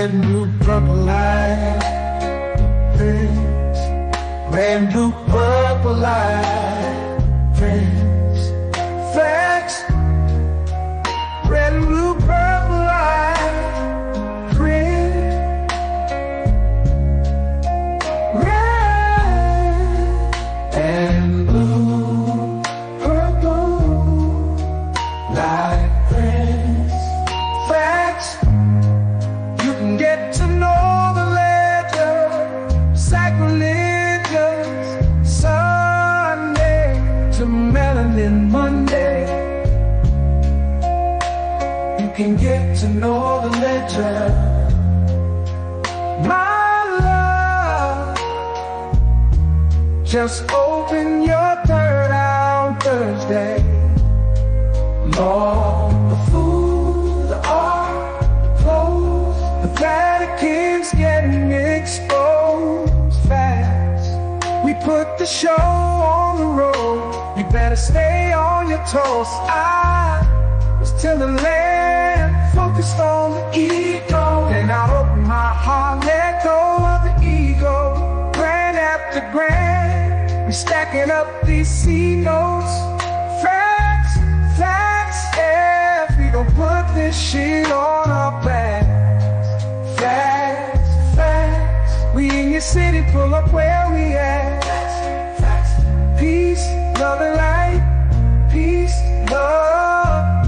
brand new purple light. Friends, brand new purple light. Friends, facts, brand new purple light. Friends, red and blue, purple light. Friends, facts. You can get to know the ledger, sacrilegious Sunday to melanin Monday. You can get to know the ledger, my love. Just open your third eye on Thursday. Lord, the food, the art, the clothes, the Vatican's getting exposed fast. We put the show on the road. You better stay on your toes. I was till the land focused on the ego. Then I opened my heart, let go of the ego. Grand after grand, we stacking up these C notes. Facts, facts, yeah. We gon' put this shit on our backs. Facts, facts. We in your city, pull up where we at. Facts, facts. Peace, love and light. Peace, love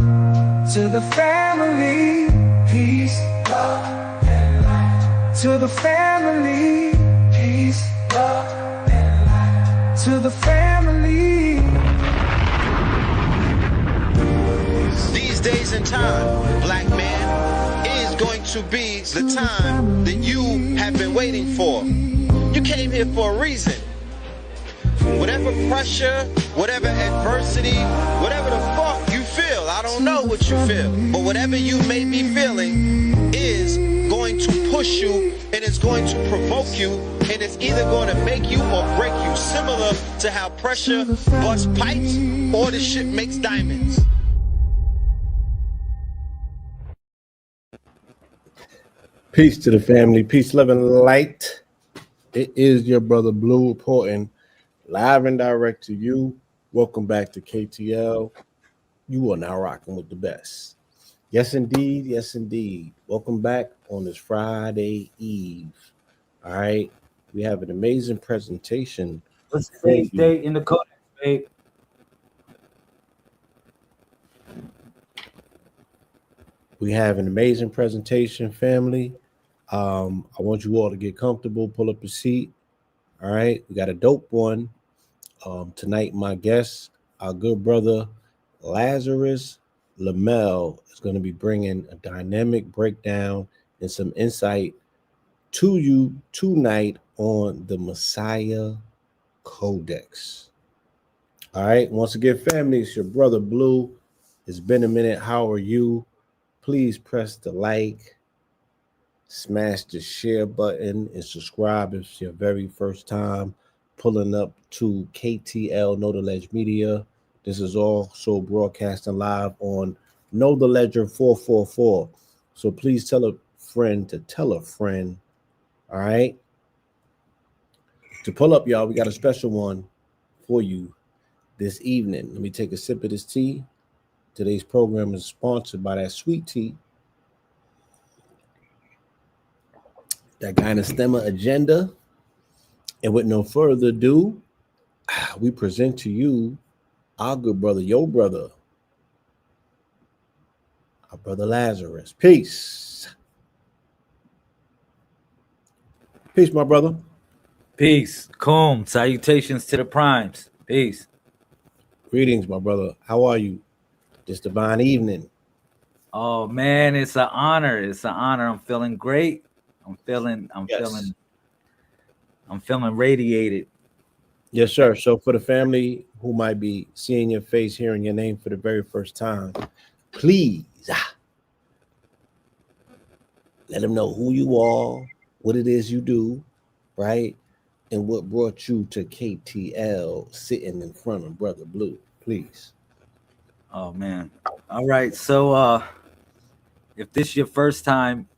to the family. Peace, love and light to the family. Peace, love and light to the family. These days and time, black man, is going to be the time that you have been waiting for. You came here for a reason. Whatever pressure, whatever adversity, whatever the fuck you feel, I don't know what you feel, but whatever you may be feeling is going to push you, and it's going to provoke you, and it's either going to make you or break you, similar to how pressure busts pipes or the shit makes diamonds. Peace to the family. Peace, love, and light. It is your brother Blue reporting live and direct to you. Welcome back to KTL. You are now rocking with the best. Yes, indeed. Yes, indeed. Welcome back on this Friday Eve. All right. We have an amazing presentation. What's today's date in the codex, babe? We have an amazing presentation, family. I want you all to get comfortable, pull up a seat. All right. We got a dope one. Tonight, my guest, our good brother, Lazarus Lamel, is going to be bringing a dynamic breakdown and some insight to you tonight on the MESSIAH Codex. All right. Once again, family, it's your brother Blue. It's been a minute. How are you? Please press the like, smash the share button, and subscribe if it's your very first time pulling up to KTL Know the Ledge Media. This is also broadcasting live on Know the Ledger 444. So please tell a friend to tell a friend. All right. To pull up, y'all, we got a special one for you this evening. Let me take a sip of this tea. Today's program is sponsored by that sweet tea, that Gynastemma agenda. And with no further ado, we present to you our good brother, your brother, our brother Lazarus. Peace. Peace, my brother. Peace. Kum. Salutations to the primes. Peace. Greetings, my brother. How are you this divine evening? Oh man, it's an honor. It's an honor. I'm feeling great. I'm feeling radiated. Yes, sir. So for the family who might be seeing your face, hearing your name for the very first time, please let them know who you are, what it is you do, right? And what brought you to KTL sitting in front of Brother Blue, please. Oh man. All right. So if this is your first time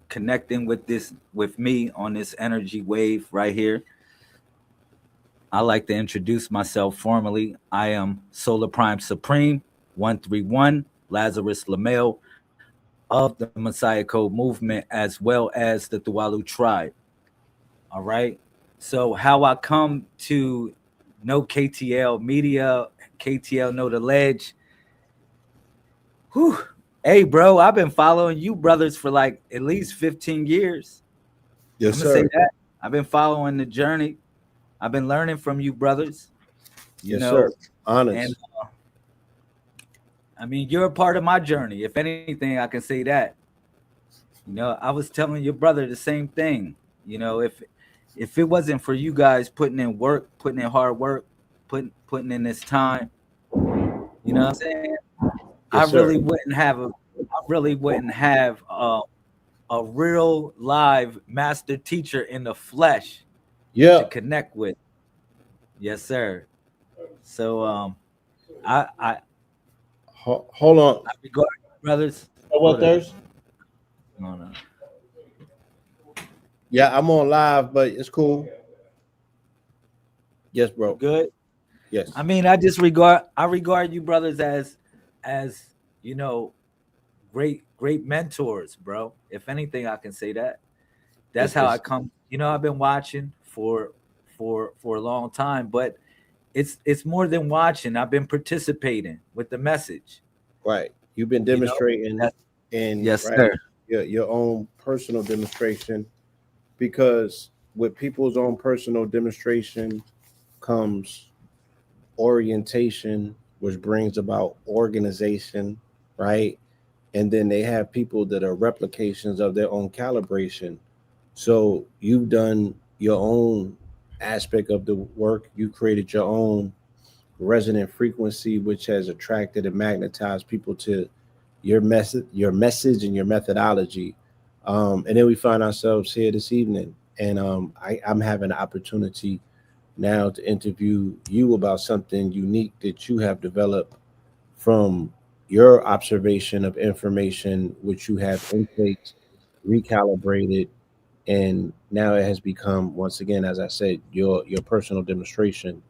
connecting with me on this energy wave right here. I like to introduce myself formally. I am Solar Prime Supreme 131 Lazarus Lamel of the Messiah Code movement, as well as the Tuwalu tribe. All right. So how I come to know KTL Media, KTL Know the Ledge. Whew. Hey, bro, I've been following you brothers for like at least 15 years. Yes, I'm gonna say sir. that. I've been following the journey. I've been learning from you brothers, you Yes, sir. know, and Honest. I mean, you're a part of my journey. If anything, I can say that. I was telling your brother the same thing. If it wasn't for you guys putting in work, putting in hard work, putting in this time, you know what I'm saying? I Yes, sir. really wouldn't have a real live master teacher in the flesh to Yeah. connect with. Yes, sir. So I Hold on. regard you brothers. What Hold up. Thursday? No, no. Yeah, I'm on live, but it's cool. Yes, You bro. good? Yes. I mean, I regard you brothers as you know great mentors, bro. If anything, I can say that. That's how I It's come. I've been watching for a long time, but it's more than watching. I've been participating with the message. right. You've been You know. demonstrating That's, in yes, right sir. your own personal demonstration because with people's own personal demonstration comes orientation, which brings about organization, right? And then they have people that are replications of their own calibration. So you've done your own aspect of the work. You created your own resonant frequency, which has attracted and magnetized people to your message, and your methodology. And then we find ourselves here this evening, and I'm having an opportunity now to interview you about something unique that you have developed from your observation of information, which you have intaked, recalibrated, and now it has become once again, as I said, your personal demonstration.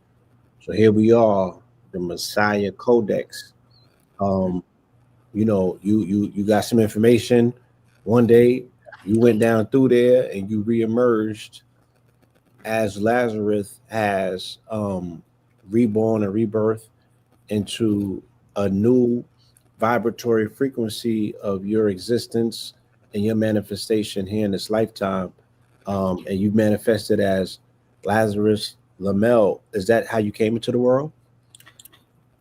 So here we are, the Messiah Codex. Um, you got some information. One day you went down through there and you reemerged as Lazarus has reborn and rebirth into a new vibratory frequency of your existence and your manifestation here in this lifetime. And you manifested as Lazarus Lamel. Is that how you came into the world?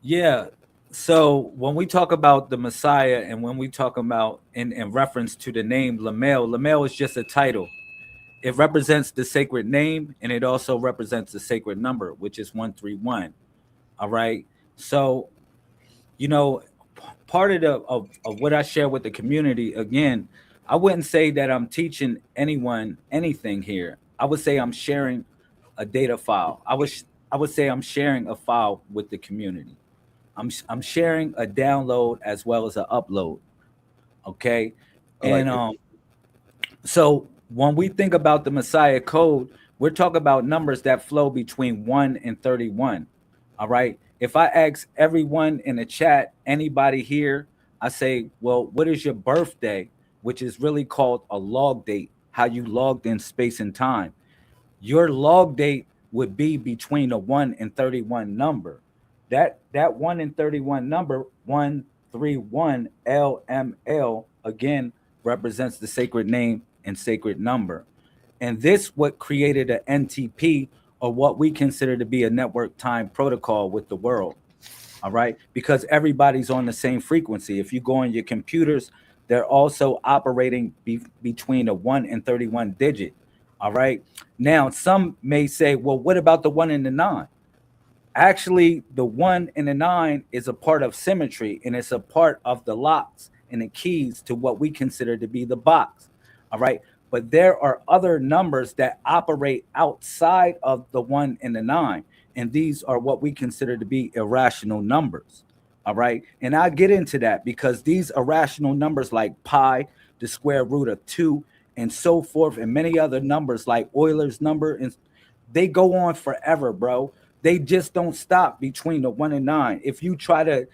Yeah. So when we talk about the Messiah, and when we talk about in reference to the name Lamel, Lamel is just a title. It represents the sacred name, and it also represents the sacred number, which is 131. All right. So, you know, part of of what I share with the community, again, I wouldn't say that I'm teaching anyone anything here. I would say I'm sharing a data file. I would say I'm sharing a file with the community. I'm sharing a download as well as an upload. Okay. I like And it. so when we think about the Messiah code, we're talking about numbers that flow between 1 and 31. All right. If I ask everyone in the chat, anybody here, I say, well, what is your birthday? Which is really called a log date, how you logged in space and time. Your log date would be between a 1 and 31 number. That 1 and 31 number, 131 LML, again represents the sacred name and sacred number. And this what created an NTP, or what we consider to be a network time protocol with the world. All right, because everybody's on the same frequency. If you go on your computers, they're also operating between a 1 and 31 digit. All right. Now, some may say, well, what about the 1 and the 9? Actually, the 1 and the 9 is a part of symmetry, and it's a part of the locks and the keys to what we consider to be the box. All right. But there are other numbers that operate outside of the 1 and the 9. And these are what we consider to be irrational numbers. All right. And I'll get into that because these irrational numbers like pi, the square root of 2, and so forth, and many other numbers like Euler's number, and they go on forever, bro. They just don't stop between the 1 and 9. If you try to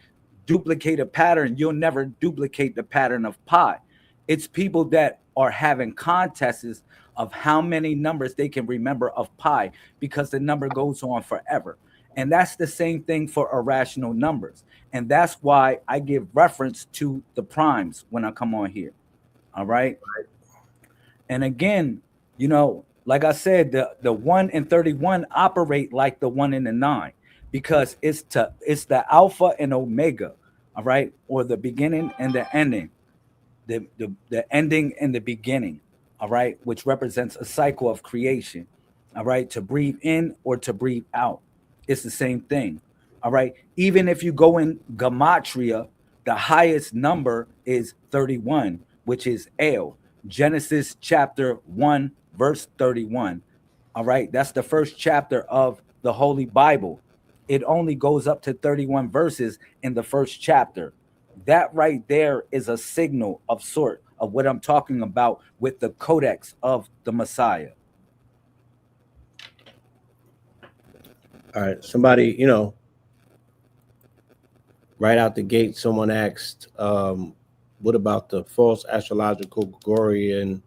duplicate a pattern, you'll never duplicate the pattern of pi. It's people that are having contests of how many numbers they can remember of pi, because the number goes on forever. And that's the same thing for irrational numbers. And that's why I give reference to the primes when I come on here. All right. And again, you know, like I said, the 1 and 31 operate like the 1 and the 9, because it's the alpha and omega, all right, or the beginning and the ending, the ending and the beginning, all right, which represents a cycle of creation, all right, to breathe in or to breathe out. It's the same thing, all right. Even if you go in gematria, the highest number is 31, which is El. Genesis chapter 1, verse 31. All right, that's the first chapter of the Holy Bible. It only goes up to 31 verses in the first chapter. That right there is a signal of sort of what I'm talking about with the codex of the Messiah. All right, somebody, you know, right out the gate, someone asked, what about the false astrological Gregorian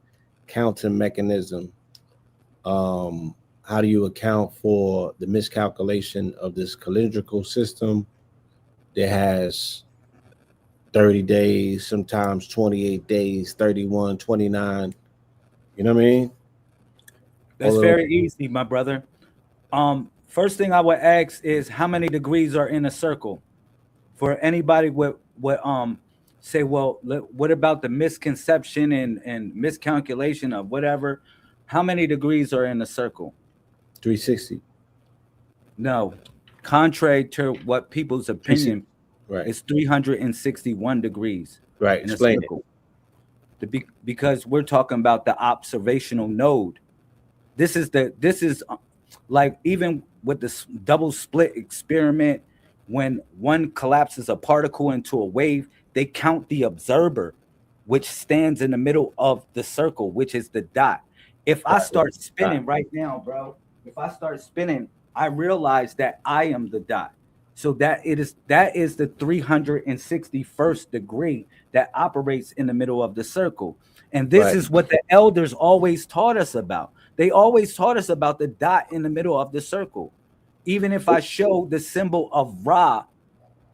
counting mechanism? How do you account for the miscalculation of this calendrical system that has 30 days, sometimes 28 days, 31, 29? You know what I mean? That's very easy, my brother. First thing I would ask is how many degrees are in a circle? For anybody would say, well, what about the misconception and miscalculation of whatever? How many degrees are in a circle? 360. No, contrary to what people's opinion, right? It's 361 degrees. Right. In Explain a circle. Because we're talking about the observational node. This is like even with this double split experiment, when one collapses a particle into a wave, they count the observer, which stands in the middle of the circle, which is the dot. If I start spinning right now, bro, if I start spinning, I realize that I am the dot. So that is the 361st degree that operates in the middle of the circle. And this is what the elders always taught us about. They always taught us about the dot in the middle of the circle. Even if I show the symbol of Ra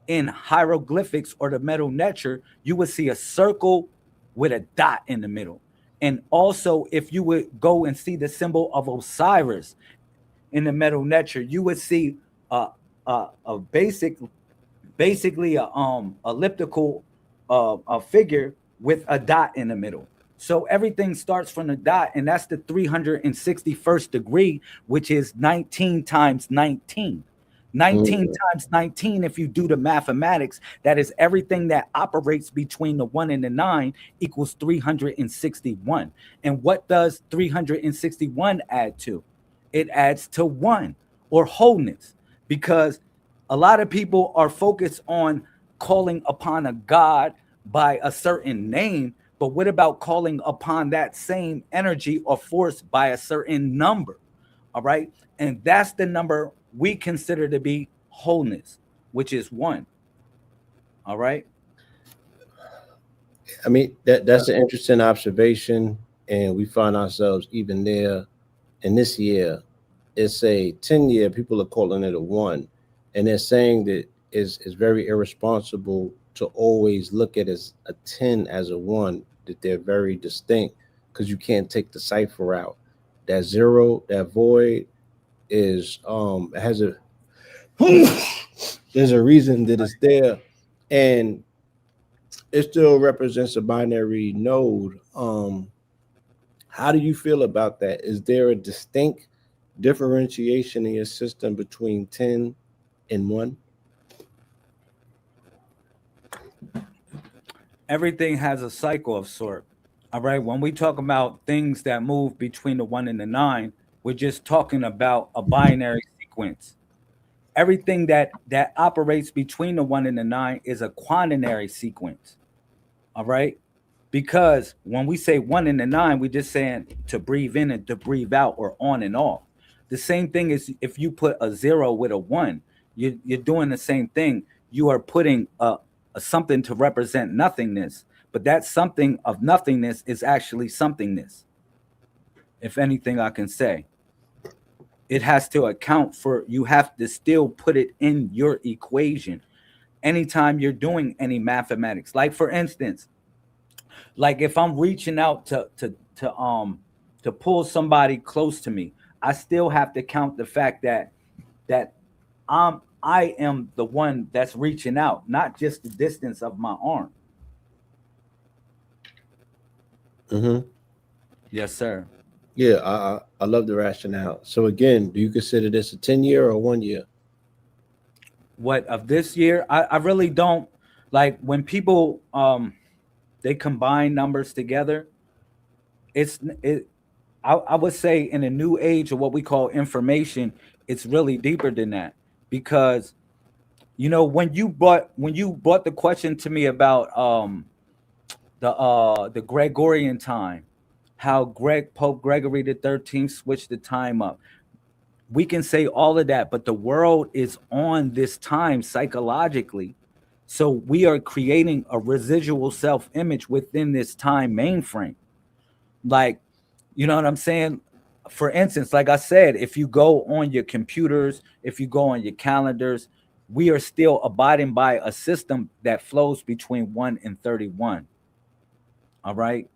in hieroglyphics or the Medu Neter, you would see a circle with a dot in the middle. And also, if you would go and see the symbol of Osiris in the Medu Neter, you would see a basically a elliptical a figure with a dot in the middle. So everything starts from the dot, and that's the 361st degree, which is 19 times 19. 19 times 19, if you do the mathematics, that is everything that operates between the 1 and the 9 equals 361. And what does 361 add to? It adds to 1, or wholeness, because a lot of people are focused on calling upon a God by a certain name, but what about calling upon that same energy or force by a certain number? All right. And that's the number we consider to be wholeness, which is 1. All right. I mean, that's an interesting observation. And we find ourselves even there in this year. It's a 10-year, people are calling it a 1. And they're saying that is very irresponsible to always look at as a 10 as a 1, that they're very distinct, because you can't take the cipher out. That 0, that void is it has a there's a reason that it's there, and it still represents a binary node. How do you feel about that? Is there a distinct differentiation in your system between 10 and 1? Everything has a cycle of sort. All right. When we talk about things that move between the 1 and the 9, we're just talking about a binary sequence. Everything that operates between the 1 and the 9 is a quaternary sequence. All right. Because when we say 1 and the 9, we're just saying to breathe in and to breathe out, or on and off. The same thing is if you put a 0 with a 1, you're doing the same thing. You are putting a something to represent nothingness, but that something of nothingness is actually somethingness. If anything I can say, it has to account for, you have to still put it in your equation anytime you're doing any mathematics. Like for instance, like if I'm reaching out to pull somebody close to me, I still have to count the fact that I am the one that's reaching out, not just the distance of my arm. Mm-hmm. Yes, sir. Yeah, I love the rationale. So again, do you consider this a 10-year or 1 year? What of this year? I really don't like when people they combine numbers together. I would say in a new age of what we call information, it's really deeper than that. Because when you brought the question to me about the Gregorian time, how Pope Gregory the 13th switched the time up. We can say all of that, but the world is on this time psychologically. So we are creating a residual self-image within this time mainframe. Like, you know what I'm saying? For instance, like I said, if you go on your computers, if you go on your calendars, we are still abiding by a system that flows between 1 and 31. All right.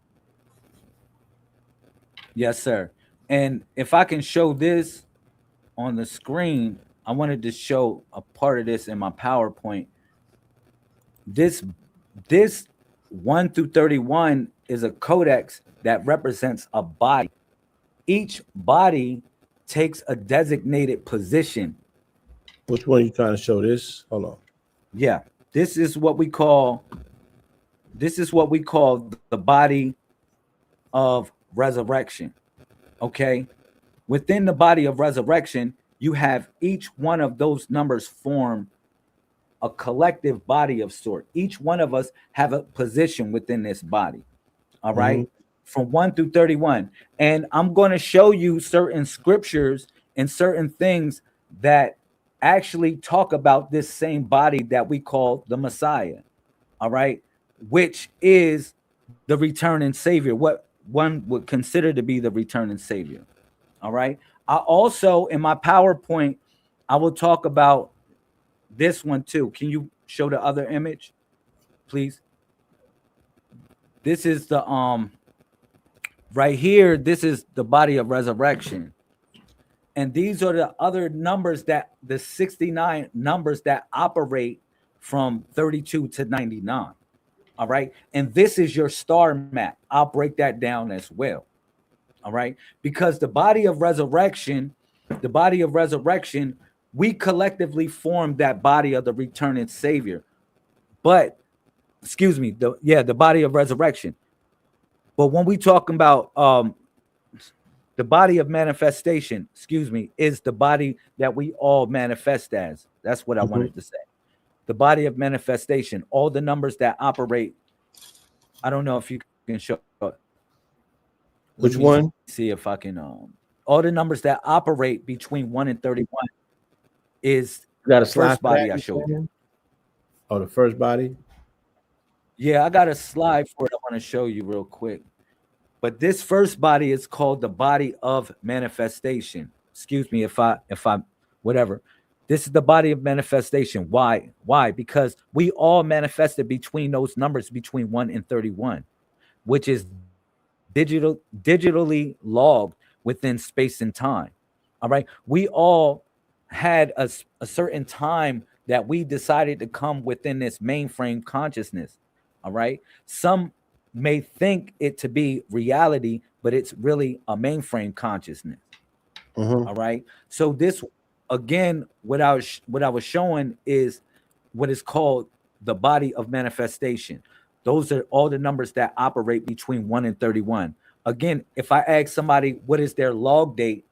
Yes, sir. And if I can show this on the screen, I wanted to show a part of this in my PowerPoint. This 1 through 31 is a codex that represents a body. Each body takes a designated position. Which one are you trying to show this? Hold on. Yeah, this is what we call the body of resurrection. Okay? Within the body of resurrection, you have each one of those numbers form a collective body of sort. Each one of us have a position within this body. All right. Mm-hmm. From 1 through 31. And I'm going to show you certain scriptures and certain things that actually talk about this same body that we call the Messiah. All right. Which is the returning Savior, what one would consider to be the returning Savior. All right. I also, in my PowerPoint, I will talk about this one too. Can you show the other image, please? This is the right here. This is the body of resurrection. And these are the other numbers, that the 69 numbers that operate from 32 to 99. All right. And this is your star map. I'll break that down as well. All right. Because the body of resurrection, we collectively form that body of the returning Savior. But, excuse me, the body of resurrection. But when we talk about the body of manifestation, is the body that we all manifest as. That's what I wanted to say. The body of manifestation, all the numbers that operate. I don't know if you can show. Which one? See if I can. All the numbers that operate between 1 and 31 is You got a the first slide body I showed you. Oh, the first body. Yeah, I got a slide for it. I want to show you real quick. But this first body is called the body of manifestation. Excuse me if I whatever. This is the body of manifestation. Why? Why? Because we all manifested between those numbers between 1 and 31, which is digitally logged within space and time. All right. We all had a certain time that we decided to come within this mainframe consciousness. All right. Some may think it to be reality, but it's really a mainframe consciousness. All right. So this, again, what I was showing is what is called the body of manifestation. Those are all the numbers that operate between 1 and 31. Again, if I ask somebody what is their log date,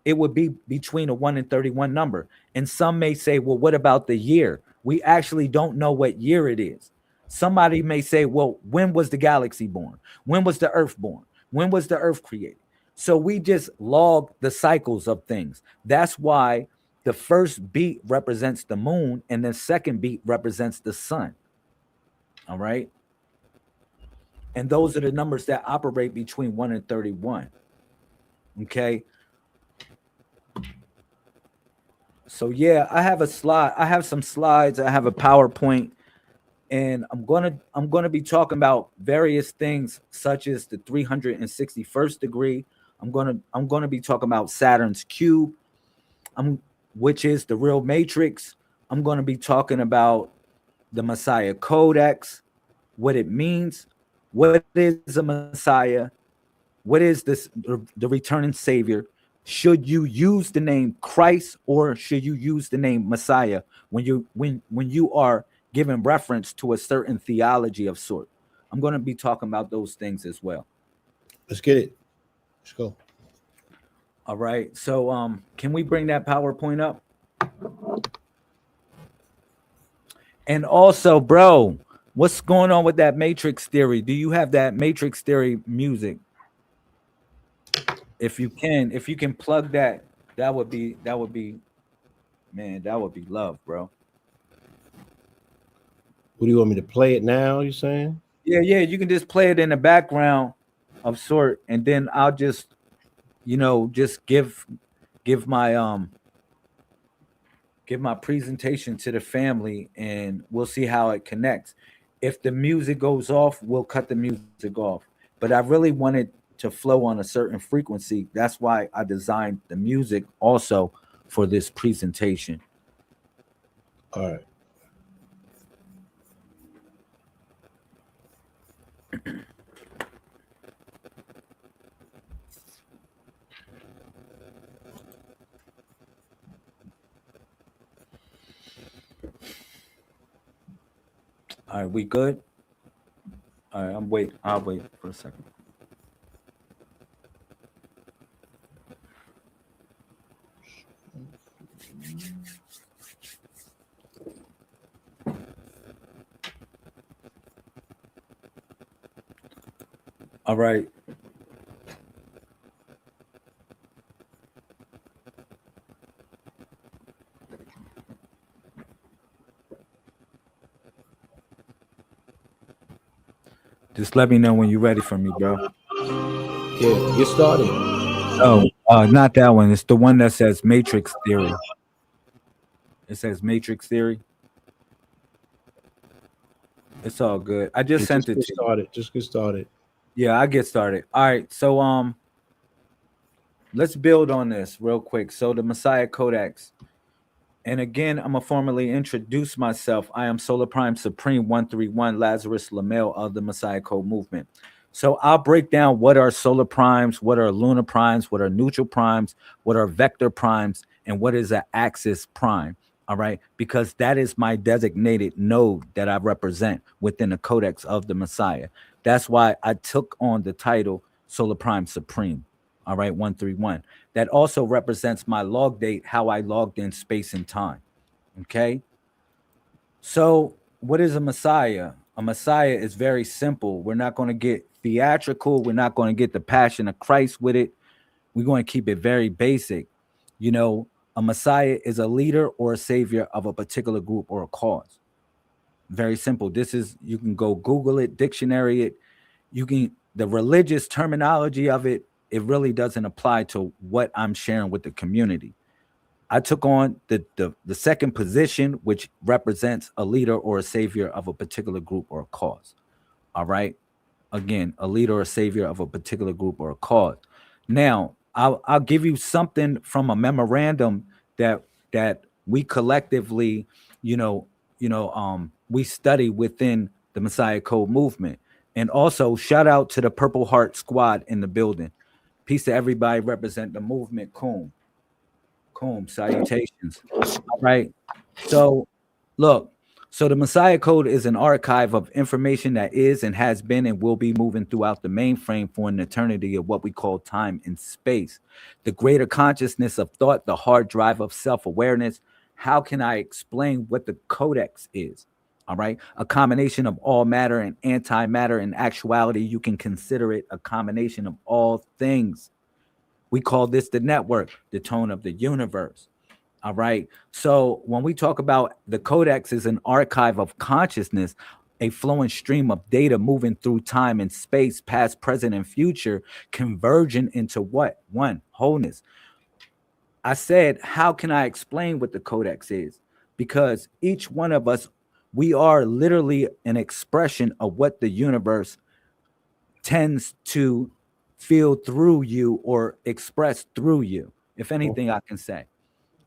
it would be between a 1 and 31 number. And some may say, well, what about the year? We actually don't know what year it is. Somebody may say, well, when was the galaxy born? When was the earth born? When was the earth created? So we just log the cycles of things. That's why the first beat represents the moon and the second beat represents the sun. All right. And those are the numbers that operate between 1 and 31. Okay. So yeah, I have a slide. I have some slides. I have a PowerPoint, and I'm gonna be talking about various things such as the 361st degree. I'm gonna be talking about Saturn's cube, which is the real matrix. I'm gonna be talking about the Messiah Codex, what it means, what is a Messiah, what is this the returning Savior. Should you use the name Christ or should you use the name Messiah when you are giving reference to a certain theology of sort? I'm going to be talking about those things as well. Let's get it. Let's go. All right. So can we bring that PowerPoint up? And also, bro, what's going on with that matrix theory? Do you have that matrix theory music? If you can plug that, that would be man, that would be love, bro. What do you want me to play it now? You saying? Yeah, you can just play it in the background of sort, and then I'll just, just give my presentation to the family, and we'll see how it connects. If the music goes off, we'll cut the music off. But I really wanted to flow on a certain frequency. That's why I designed the music also for this presentation. All right. All right, we good? All right, I'll wait for a second. All right. Just let me know when you're ready for me, bro. Yeah, get started. Oh, not that one. It's the one that says Matrix Theory. It says Matrix Theory. It's all good. I just sent it to you. Just get started. Yeah, I get started. All right. So let's build on this real quick. So the Messiah Codex. And again, I'm gonna formally introduce myself. I am Solar Prime Supreme 131 Lazarus Lamel of the Messiah Code movement. So I'll break down what are solar primes, what are lunar primes, what are neutral primes, what are vector primes, and what is an axis prime. All right, because that is my designated node that I represent within the Codex of the Messiah. That's why I took on the title Solar Prime Supreme. All right, 131. That also represents my log date, how I logged in space and time. Okay. So, what is a Messiah? A Messiah is very simple. We're not going to get theatrical. We're not going to get the passion of Christ with it. We're going to keep it very basic. A Messiah is a leader or a savior of a particular group or a cause. Very simple. You can go Google it, dictionary it. The religious terminology of it, it really doesn't apply to what I'm sharing with the community. I took on the second position, which represents a leader or a savior of a particular group or a cause. All right. Again, a leader or a savior of a particular group or a cause. Now, I'll give you something from a memorandum that we collectively, we study within the Messiah Code movement. And also, shout out to the Purple Heart Squad in the building. Peace to everybody represent the movement. Coom, salutations. All right. So, look. So the Messiah Code is an archive of information that is and has been and will be moving throughout the mainframe for an eternity of what we call time and space. The greater consciousness of thought, the hard drive of self-awareness. How can I explain what the Codex is? All right. A combination of all matter and antimatter. In actuality, you can consider it a combination of all things. We call this the network, the tone of the universe. All right. So when we talk about the codex is an archive of consciousness, a flowing stream of data moving through time and space, past, present, and future, converging into what? One, wholeness. I said, how can I explain what the codex is? Because each one of us, we are literally an expression of what the universe tends to feel through you or express through you, if anything I can say.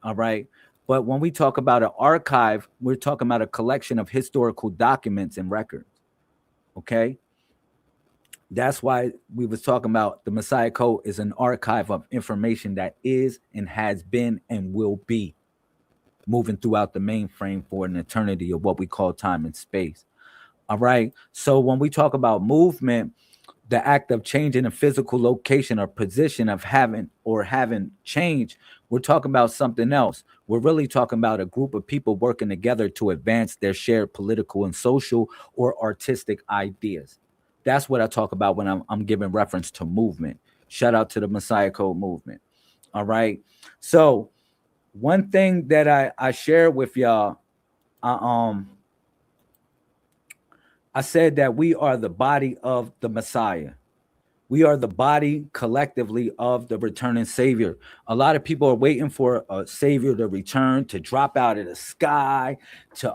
All right. But when we talk about an archive, we're talking about a collection of historical documents and records. Okay. That's why we was talking about the Messiah Code is an archive of information that is and has been and will be moving throughout the mainframe for an eternity of what we call time and space. All right. So when we talk about movement, the act of changing a physical location or position of having change, we're talking about something else. We're really talking about a group of people working together to advance their shared political and social or artistic ideas. That's what I talk about when I'm giving reference to movement. Shout out to the Messiah Code movement. All right. So one thing that I share with y'all, I said that we are the body of the Messiah. We are the body collectively of the returning Savior. A lot of people are waiting for a Savior to return, to drop out of the sky, to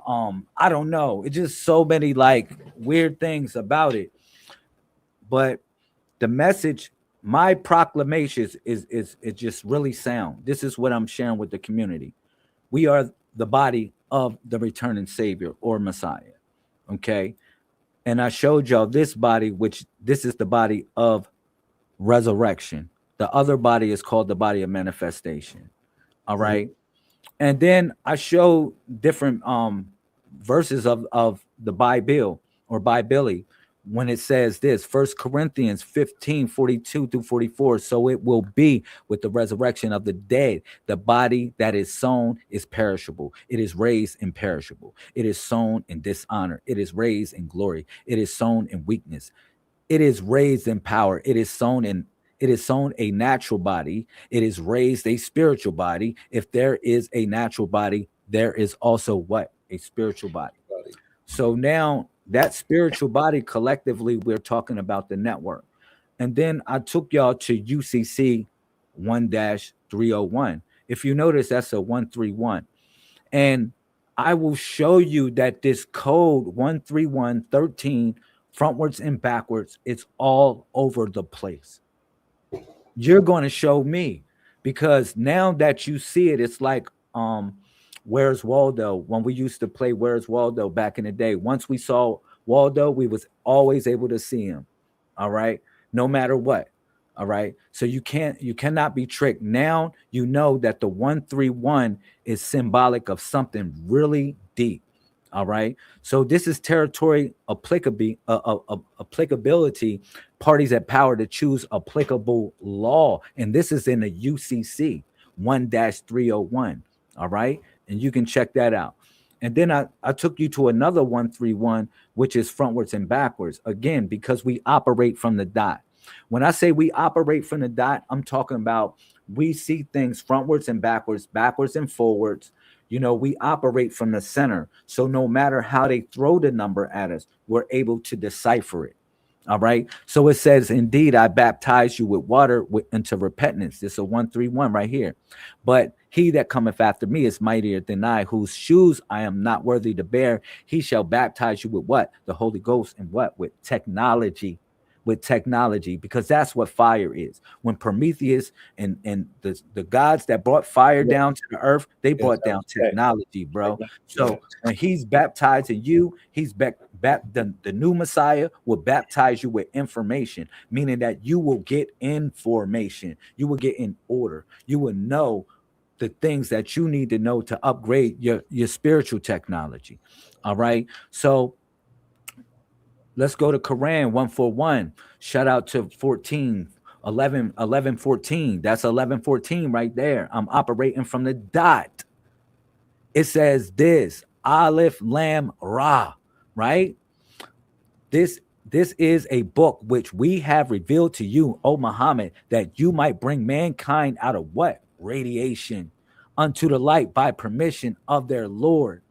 I don't know. It's just so many like weird things about it. But the message, my proclamation is just really sound. This is what I'm sharing with the community. We are the body of the returning Savior or Messiah. Okay. And I showed y'all this body, which this is the body of resurrection. The other body is called the body of manifestation. All right. And then I show different verses of the Bible or Bible when it says this, 1 Corinthians 15:42 through 44. So it will be with the resurrection of the dead. The body that is sown is perishable. It is raised imperishable. It is sown in dishonor. It is raised in glory. It is sown in weakness. It is raised in power. It is sown a natural body. It is raised a spiritual body. If there is a natural body, there is also what? A spiritual body. So now that spiritual body collectively, we're talking about the network. And then I took y'all to UCC 1-301. If you notice, that's a 131. And I will show you that this code 13113, frontwards and backwards, it's all over the place. You're going to show me, because now that you see it, it's like Where's Waldo? When we used to play Where's Waldo back in the day, once we saw Waldo, we was always able to see him. All right. No matter what. All right. So you cannot be tricked. Now you know that the 131 is symbolic of something really deep. All right. So this is territory applicability, parties at power to choose applicable law. And this is in the UCC 1-301. All right. And you can check that out. And then I took you to another 131, which is frontwards and backwards. Again, because we operate from the dot. When I say we operate from the dot, I'm talking about we see things frontwards and backwards and forwards. You know, we operate from the center. So no matter how they throw the number at us, we're able to decipher it. All right. So it says, indeed, I baptize you with water into repentance. This is a 131 right here. But he that cometh after me is mightier than I, whose shoes I am not worthy to bear. He shall baptize you with what? The Holy Ghost, and what? With technology. With technology, because that's what fire is. When Prometheus and the gods that brought fire down to the earth, they brought down technology, bro. So when he's baptizing you, he's the new Messiah will baptize you with information, meaning that you will get information, you will get in order, you will know the things that you need to know to upgrade your spiritual technology. All right. So let's go to Quran 141. Shout out to 1114. That's 1114 right there. I'm operating from the dot. It says this. Aleph Lam Ra, right? This is a book which we have revealed to you, O Muhammad, that you might bring mankind out of what? Radiation unto the light by permission of their Lord,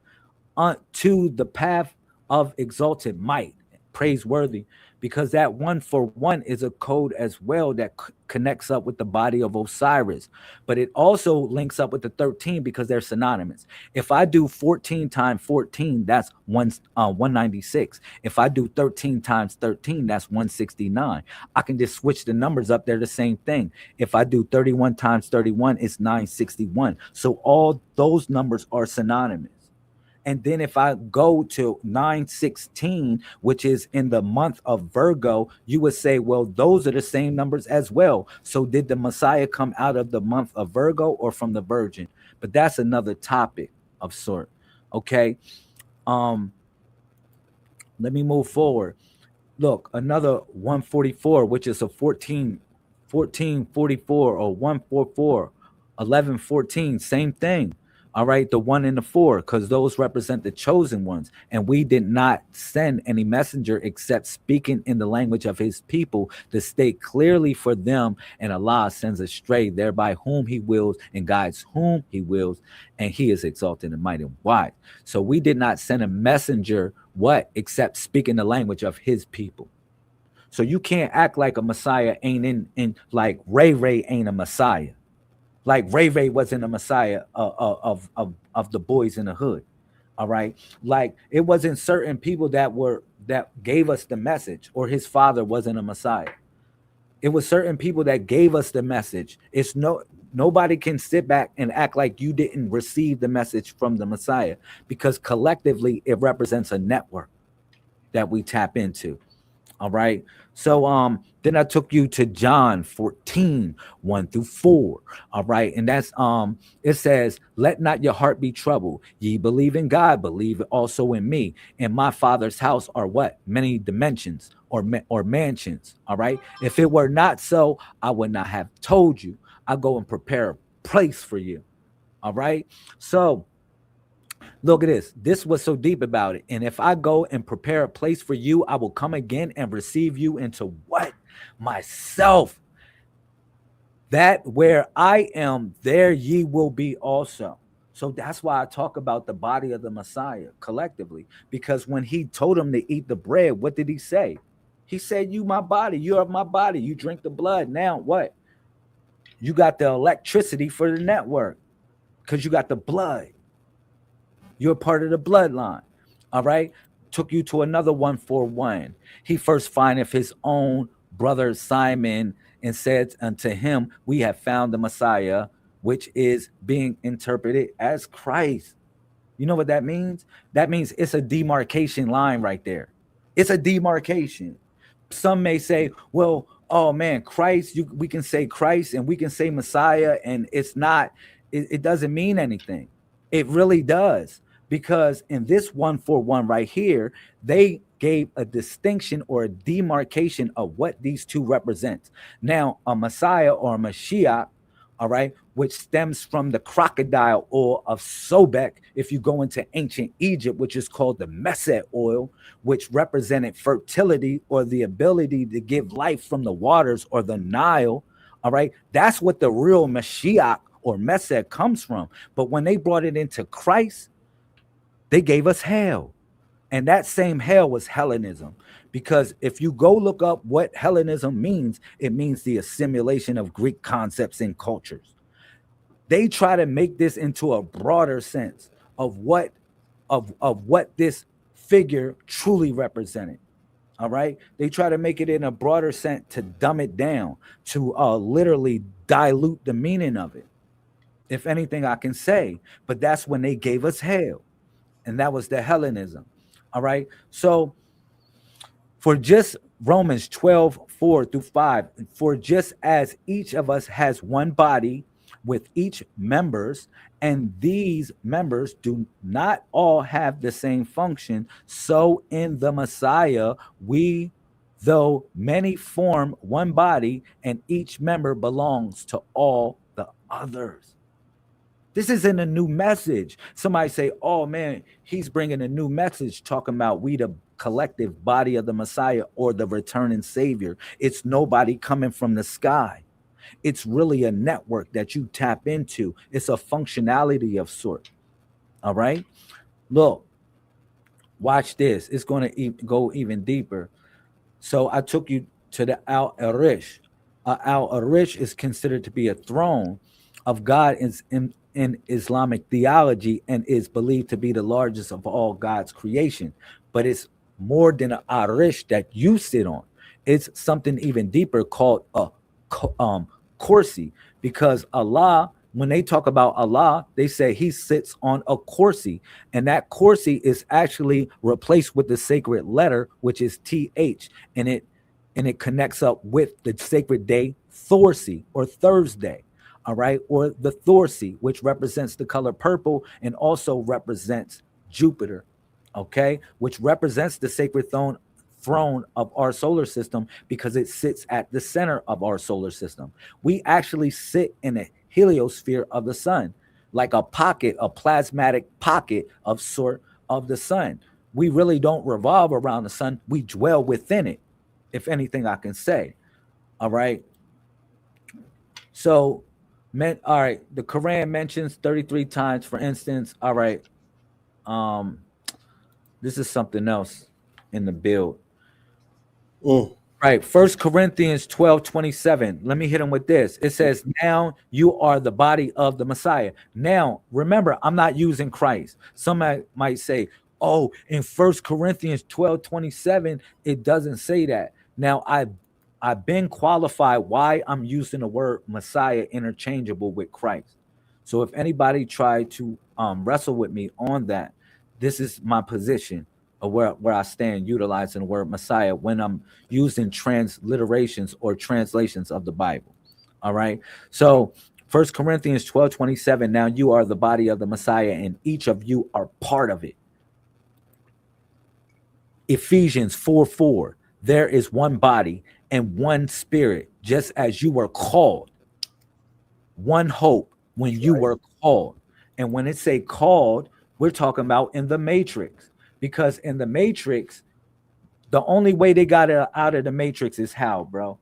unto the path of exalted might, praiseworthy, because that 141 is a code as well that connects up with the body of Osiris, but it also links up with the 13 because they're synonymous. If I do 14 times 14, that's 196. If I do 13 times 13, that's 169. I can just switch the numbers up. They're the same thing. If I do 31 times 31, it's 961. So all those numbers are synonymous. And then if I go to 916, which is in the month of Virgo, you would say, well, those are the same numbers as well. So did the Messiah come out of the month of Virgo or from the Virgin? But that's another topic of sort. Okay. Let me move forward. Look, another 144, which is a 1444 or 144, 1114, same thing. All right, the 1 and the 4, because those represent the chosen ones. And we did not send any messenger except speaking in the language of his people to state clearly for them. And Allah sends astray thereby whom he wills and guides whom he wills. And he is exalted and mighty and wise. So we did not send a messenger, what? Except speaking the language of his people. So you can't act like a Messiah ain't in like Ray ain't a Messiah. Like Ray wasn't a Messiah of the boys in the hood. All right. Like it wasn't certain people that gave us the message, or his father wasn't a Messiah. It was certain people that gave us the message. It's nobody can sit back and act like you didn't receive the message from the Messiah, because collectively it represents a network that we tap into. All right. So then I took you to John 14, 1 through 4. All right. And that's it says, let not your heart be troubled. Ye believe in God, believe also in me. In my Father's house are what? Many dimensions or mansions. All right. If it were not so, I would not have told you. I go and prepare a place for you. All right. So look at this. This was so deep about it. And if I go and prepare a place for you, I will come again and receive you into what? Myself. That where I am, there ye will be also. So that's why I talk about the body of the Messiah collectively. Because when he told him to eat the bread, what did he say? He said, you my body, you are my body. You drink the blood. Now what? You got the electricity for the network because you got the blood. You're part of the bloodline. All right. Took you to another 141. He first findeth his own brother Simon and said unto him, we have found the Messiah, which is being interpreted as Christ. You know what that means? That means it's a demarcation line right there. It's a demarcation. Some may say, well, oh man, Christ, we can say Christ and we can say Messiah, and it's not, it doesn't mean anything. It really does. Because in this 141 right here, they gave a distinction or a demarcation of what these two represent. Now, a Messiah or a Mashiach, all right, which stems from the crocodile oil of Sobek. If you go into ancient Egypt, which is called the MESSIAH oil, which represented fertility or the ability to give life from the waters or the Nile, all right, that's what the real Mashiach or MESSIAH comes from. But when they brought it into Christ, they gave us hell. And that same hell was Hellenism. Because if you go look up what Hellenism means, it means the assimilation of Greek concepts and cultures. They try to make this into a broader sense of what this figure truly represented. All right. They try to make it in a broader sense to dumb it down, to literally dilute the meaning of it. If anything I can say, but that's when they gave us hell. And that was the Hellenism. All right. So for just Romans 12, 4 through 5, for just as each of us has one body with each members, and these members do not all have the same function, so in the Messiah, we, though many, form one body, and each member belongs to all the others. This isn't a new message. Somebody say, oh man, he's bringing a new message talking about we the collective body of the Messiah or the returning Savior. It's nobody coming from the sky. It's really a network that you tap into. It's a functionality of sort. All right. Look, watch this. It's going to go even deeper. So I took you to the Al Arish. Al Arish is considered to be a throne of God in Islamic theology and is believed to be the largest of all God's creation. But it's more than an Arish that you sit on. It's something even deeper called a kursi, because Allah, when they talk about Allah, they say he sits on a kursi, and that kursi is actually replaced with the sacred letter, which is TH, and it connects up with the sacred day Thorsi or Thursday, all right, or the Thorsi, which represents the color purple and also represents Jupiter, okay, which represents the sacred throne of our solar system because it sits at the center of our solar system. We actually sit in a heliosphere of the sun, like a pocket, a plasmatic pocket of sort of the sun. We really don't revolve around the sun. We dwell within it, if anything I can say. All right. So, all right, the Quran mentions 33 times, for instance. All right. This is something else in the build. Right. 1 Corinthians 12:27. Let me hit him with this. It says, now you are the body of the Messiah. Now, remember, I'm not using Christ. Some might say, oh, in 1 Corinthians 12:27, it doesn't say that. Now, I've been qualified why I'm using the word Messiah interchangeable with Christ. So if anybody tried to wrestle with me on that, this is my position of where I stand utilizing the word Messiah when I'm using transliterations or translations of the Bible. All right. So 1 Corinthians 12:27, now you are the body of the Messiah and each of you are part of it. Ephesians 4:4, there is one body and one spirit, just as you were called. One hope when you were called. And when it say called, we're talking about in the matrix. Because in the matrix, the only way they got out of the matrix is how, bro?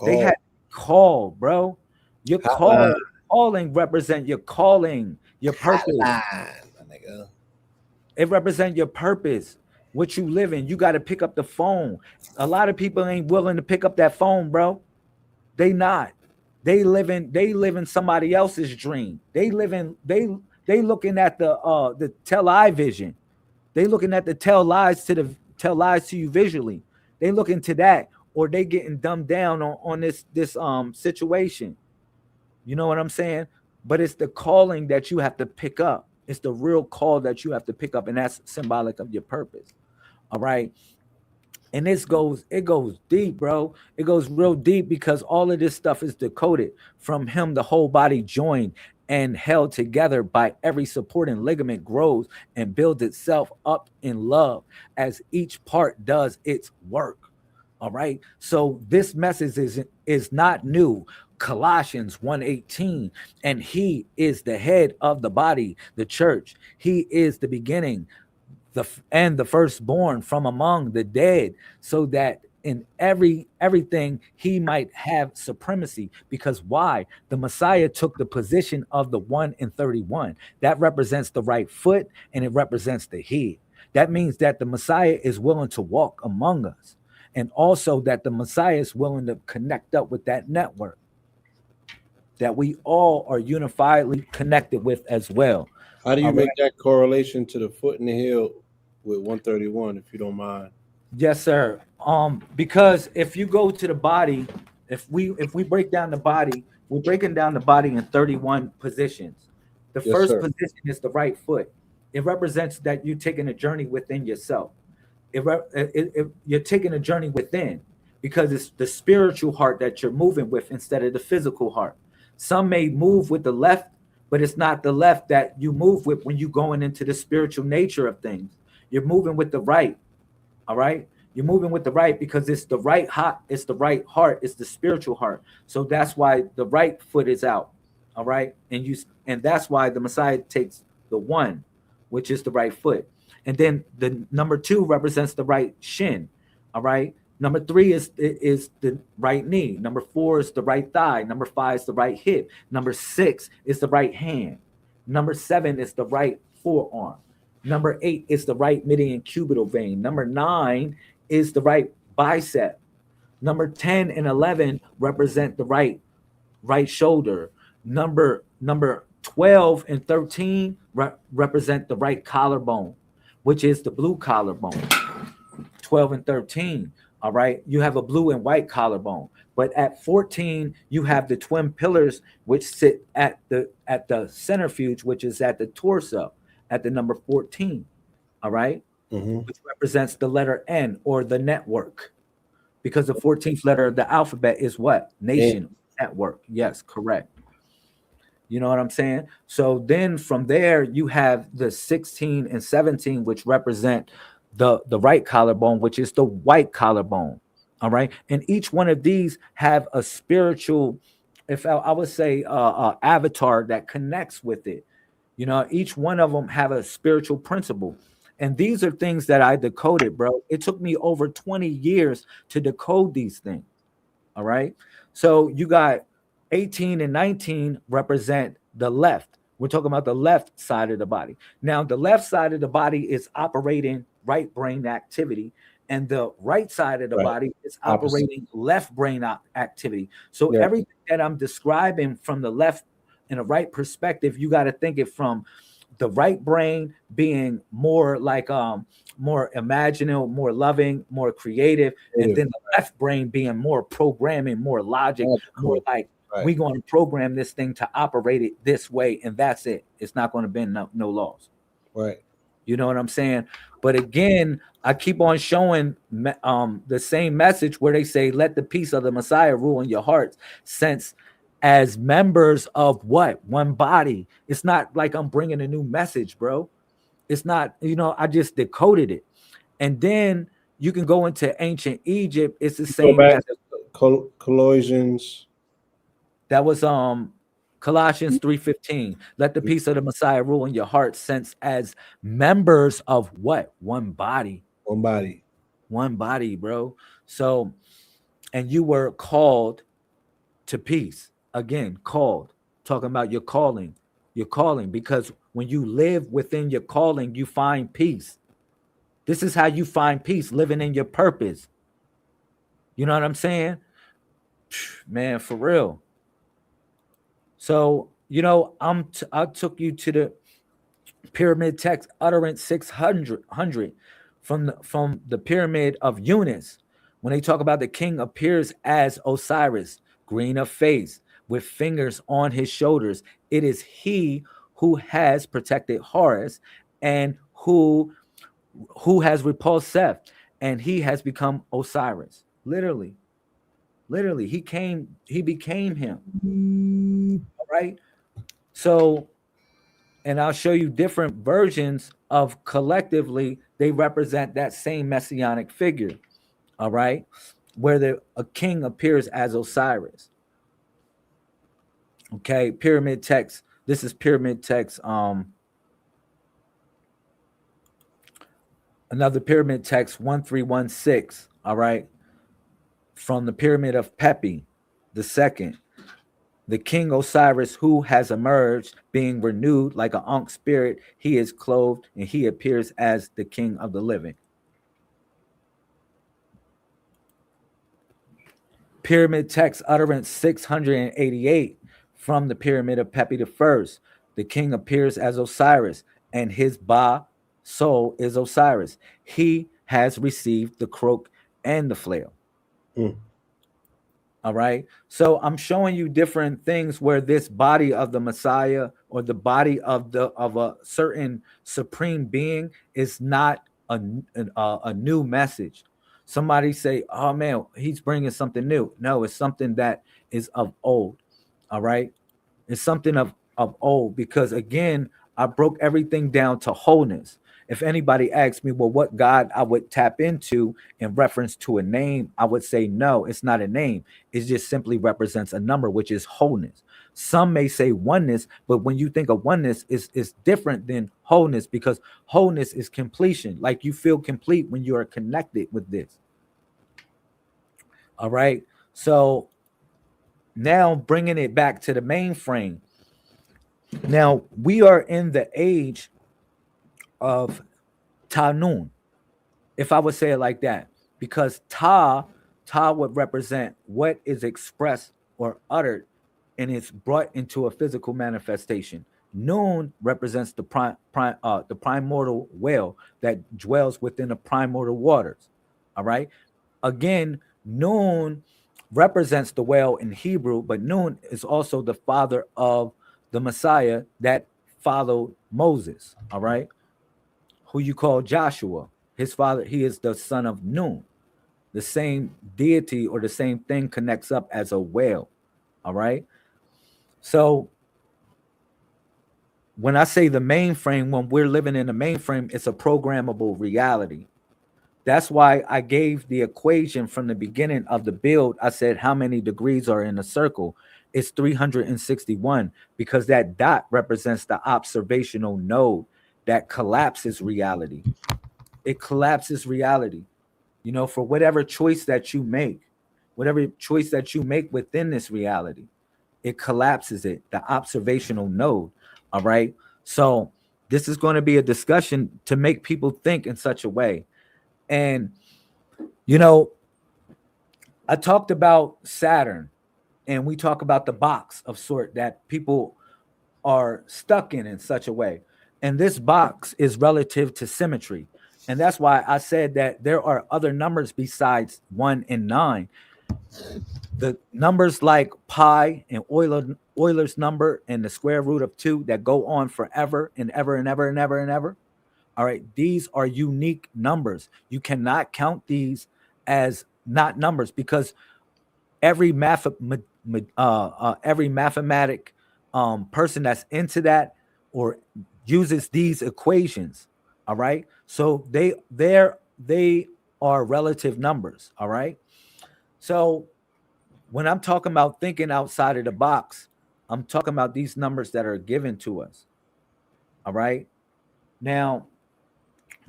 They had call, bro. Your calling represent your calling, your purpose. It represents your purpose, what you live in. You got to pick up the phone. A lot of people ain't willing to pick up that phone, bro. They not. They live in somebody else's dream. They looking at the television. They looking at the tell lies to you visually. They look into that, or they getting dumbed down on this situation. You know what I'm saying? But it's the calling that you have to pick up. It's the real call that you have to pick up, and that's symbolic of your purpose. All right. And it goes deep, bro. It goes real deep because all of this stuff is decoded from him. The whole body joined and held together by every supporting ligament grows and builds itself up in love as each part does its work. All right. So this message is not new. Colossians 1:18, and he is the head of the body, the church. He is the beginning, the firstborn from among the dead, so that in everything he might have supremacy. Because why? The Messiah took the position of the 1 in 31. That represents the right foot, and it represents the head. That means that the Messiah is willing to walk among us, and also that the Messiah is willing to connect up with that network that we all are unifiedly connected with as well. How do you make that correlation to the foot and the heel with 131, if you don't mind? Yes, sir. Because if you go to the body, if we break down the body, we're breaking down the body in 31 positions. The first position is the right foot. It represents that you're taking a journey within yourself. You're taking a journey within, because it's the spiritual heart that you're moving with instead of the physical heart. Some may move with the left, but it's not the left that you move with when you're going into the spiritual nature of things. You're moving with the right. All right. You're moving with the right because it's the right heart. It's the right heart. It's the spiritual heart. So that's why the right foot is out. All right, and that's why the Messiah takes the one, which is the right foot, and then the number 2 represents the right shin. All right. Number 3 is the right knee. Number 4 is the right thigh. Number 5 is the right hip. Number 6 is the right hand. Number 7 is the right forearm. Number 8 is the right median cubital vein. Number 9 is the right bicep. Number 10 and 11 represent the right shoulder. Number 12 and 13 represent the right collarbone, which is the blue collarbone. 12 and 13. All right, you have a blue and white collarbone, but at 14 you have the twin pillars, which sit at the centrifuge, which is at the torso, at the number 14. All right, which represents the letter N, or the network, because the 14th letter of the alphabet is what? Nation, network. Yes, correct. You know what I'm saying? So then from there you have the 16 and 17, which represent the right collarbone, which is the white collarbone. All right, and each one of these have a spiritual, if I would say, avatar that connects with it. You know, each one of them have a spiritual principle, and these are things that I decoded, bro. It took me over 20 years to decode these things. All right, so you got 18 and 19 represent the left. We're talking about the left side of the body. Now, the left side of the body is operating right brain activity, and the right side of the body is operating left brain activity. So everything that I'm describing from the left and the right perspective, you got to think it from the right brain being more like more imaginative, more loving, more creative, and then the left brain being more programming, more logic, more like, we're going to program this thing to operate it this way, and that's it. It's not going to bend no laws. Right. You know what I'm saying? But again, I keep on showing the same message where they say, let the peace of the Messiah rule in your hearts, since as members of what? One body. It's not like I'm bringing a new message, bro. It's not, I just decoded it. And then you can go into ancient Egypt. It's the same message. Colossians. That was Colossians 3:15. Let the peace of the Messiah rule in your hearts, since as members of what? One body. One body. One body, bro. So, and you were called to peace. Again, called. Talking about your calling. Your calling. Because when you live within your calling, you find peace. This is how you find peace, living in your purpose. You know what I'm saying? Man, for real. So, I took you to the pyramid text utterance 600 from the pyramid of Eunice, when they talk about the king appears as Osiris, green of face, with fingers on his shoulders. It is he who has protected Horus, and who has repulsed Seth, and he has become Osiris. Literally, he became him. All right. So, and I'll show you different versions of collectively, they represent that same messianic figure. All right. Where a king appears as Osiris. Okay. Pyramid text. This is pyramid text. Another pyramid text 1316. All right. From the pyramid of Pepi the second. The king Osiris, who has emerged, being renewed like an Ankh spirit, he is clothed and he appears as the king of the living. Pyramid text utterance 688 from the pyramid of Pepi the first. The king appears as Osiris, and his Ba soul is Osiris. He has received the croak and the flail. All right. So I'm showing you different things where this body of the Messiah, or the body of a certain supreme being, is not a new message. Somebody say, oh man, he's bringing something new. No, it's something that is of old. All right. It's something of old, because again, I broke everything down to wholeness. if anybody asks me, well, what God I would tap into in reference to a name, I would say no, it's not a name. It just simply represents a number, which is wholeness. Some may say oneness, but when you think of oneness, is different than wholeness, because wholeness is completion. Like you feel complete when you are connected with this. All right. So now bringing it back to the mainframe. Now we are in the age of Tanun, if I would say it like that, because Ta would represent what is expressed or uttered and it's brought into a physical manifestation. Noon represents the primordial well that dwells within the primordial waters. All right. Again, Noon represents the well in Hebrew, but Noon is also the father of the Messiah that followed Moses. All right, who you call Joshua. His father, he is the son of Noon. The same deity or the same thing connects up as a well. All right. So when I say the mainframe, when we're living in the mainframe, it's a programmable reality. That's why I gave the equation from the beginning of the build. I said, how many degrees are in a circle? It's 361, because that dot represents the observational node that collapses reality. It collapses reality, for whatever choice that you make, within this reality, it collapses it, the observational node. All right. So this is going to be a discussion to make people think in such a way. And, I talked about Saturn, and we talk about the box of sort that people are stuck in such a way. And this box is relative to symmetry. And that's why I said that there are other numbers besides 1 and 9. The numbers like pi and Euler's number and the square root of 2 that go on forever and ever and ever and ever and ever. All right, these are unique numbers. You cannot count these as not numbers, because every mathematic person that's into that or uses these equations. All right, so they are relative numbers. All right, so when I'm talking about thinking outside of the box, I'm talking about these numbers that are given to us. All right, now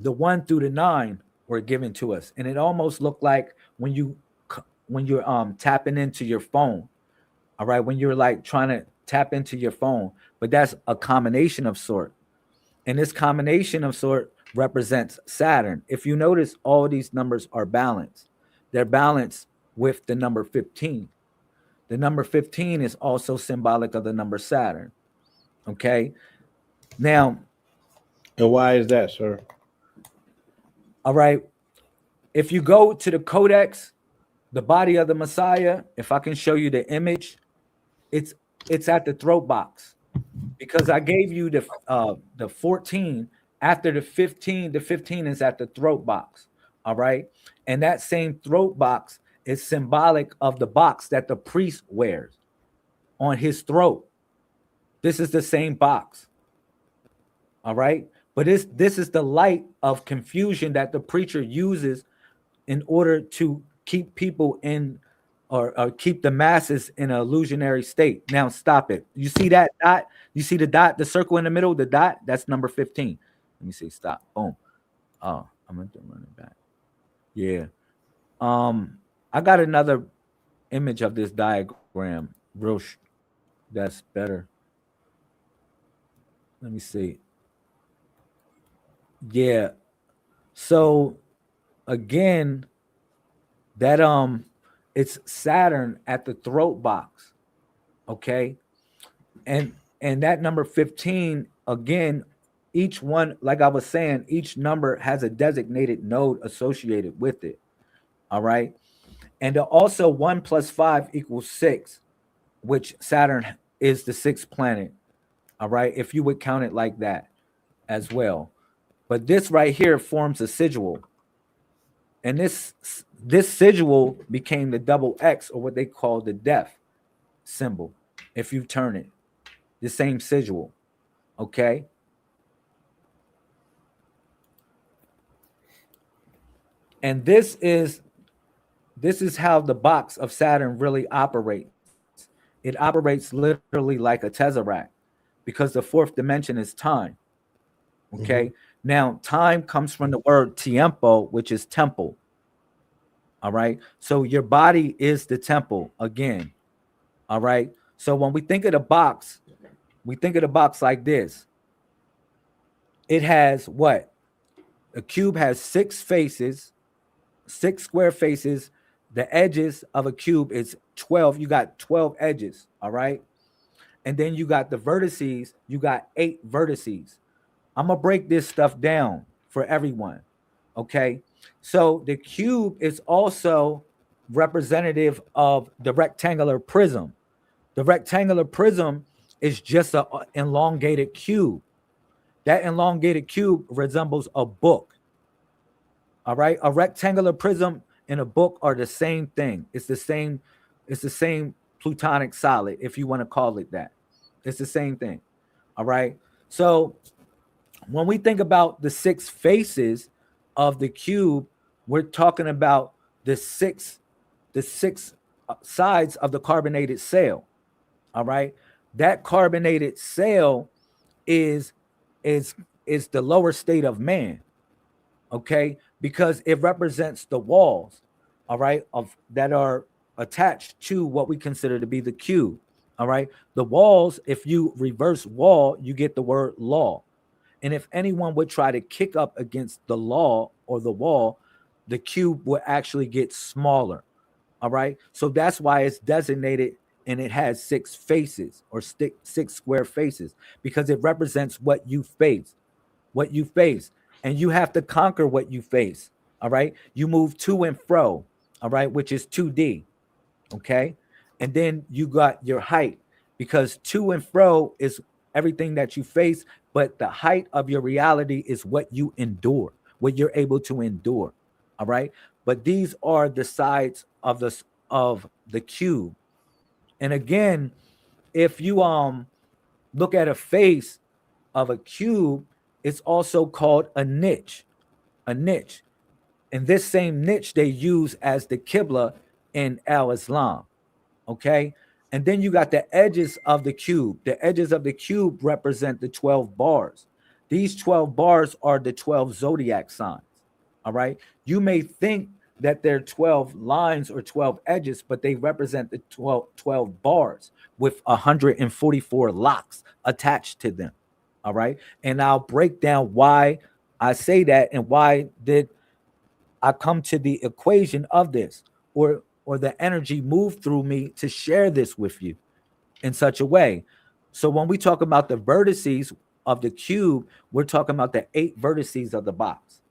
the 1 through the 9 were given to us, and it almost looked like when you're tapping into your phone. All right, when you're like trying to tap into your phone, but that's a combination of sort, and this combination of sort represents Saturn. If you notice, all these numbers are balanced. They're balanced with the number 15. The number 15 is also symbolic of the number Saturn. Okay, now, And why is that, sir? all right, if you go to the Codex, the body of the Messiah, if I can show you the image, it's at the throat box, because I gave you the 14 after the 15. The 15 is at the throat box. All right, and that same throat box is symbolic of the box that the priest wears on his throat. This is the same box. All right, but this is the light of confusion that the preacher uses in order to keep people in, or keep the masses in an illusionary state. Now stop it. You see that dot? You see the dot, the circle in the middle, the dot? That's number 15. Let me see. Stop. Boom. Oh, I'm going to run it back. Yeah. I got another image of this diagram. That's better. Let me see. Yeah. So again, that it's Saturn at the throat box. Okay. And that number 15, again, each one, like I was saying, each number has a designated node associated with it. All right. And also 1 plus 5 equals 6, which Saturn is the 6th planet. All right. If you would count it like that as well. But this right here forms a sigil. And this sigil became the double X, or what they call the death symbol, if you turn it. The same sigil. Okay. And this is how the box of Saturn really operates. It operates literally like a tesseract because the fourth dimension is time. Okay. Mhm. Now, time comes from the word tiempo, which is temple. All right. So your body is the temple again. All right. So when we think of the box, we think of the box like this. It has what? A cube has six faces, six square faces. The edges of a cube is 12. You got 12 edges. All right. And then you got the vertices. You got 8 vertices. I'm going to break this stuff down for everyone. Okay. So the cube is also representative of the rectangular prism. The rectangular prism is just an elongated cube. That elongated cube resembles a book. All right. A rectangular prism and a book are the same thing. It's the same plutonic solid, if you want to call it that. It's the same thing. All right. So when we think about the six faces of the cube, we're talking about the six sides of the carbonated cell. All right. That carbonated cell is is is the lower state of man. Okay, because it represents the walls, all right, of that are attached to what we consider to be the cube. All right. The walls, if you reverse wall, you get the word law. And if anyone would try to kick up against the law or the wall, the cube will actually get smaller. All right. So that's why it's designated and it has six faces or six square faces because it represents what you face. And you have to conquer what you face. All right. You move to and fro. All right. Which is 2D. Okay. And then you got your height because to and fro is everything that you face, but the height of your reality is what you endure, what you're able to endure. All right. But these are the sides of the cube. And again, if you look at a face of a cube, it's also called a niche. A niche. And this same niche they use as the Qibla in Al Islam. Okay. And then you got the edges of the cube. The edges of the cube represent the 12 bars. These 12 bars are the 12 zodiac signs. All right. You may think that they're 12 lines or 12 edges, but they represent the 12 bars with 144 locks attached to them. All right. And I'll break down why I say that and why did I come to the equation of this or the energy move through me to share this with you in such a way. So when we talk about the vertices of the cube, we're talking about the 8 vertices of the box.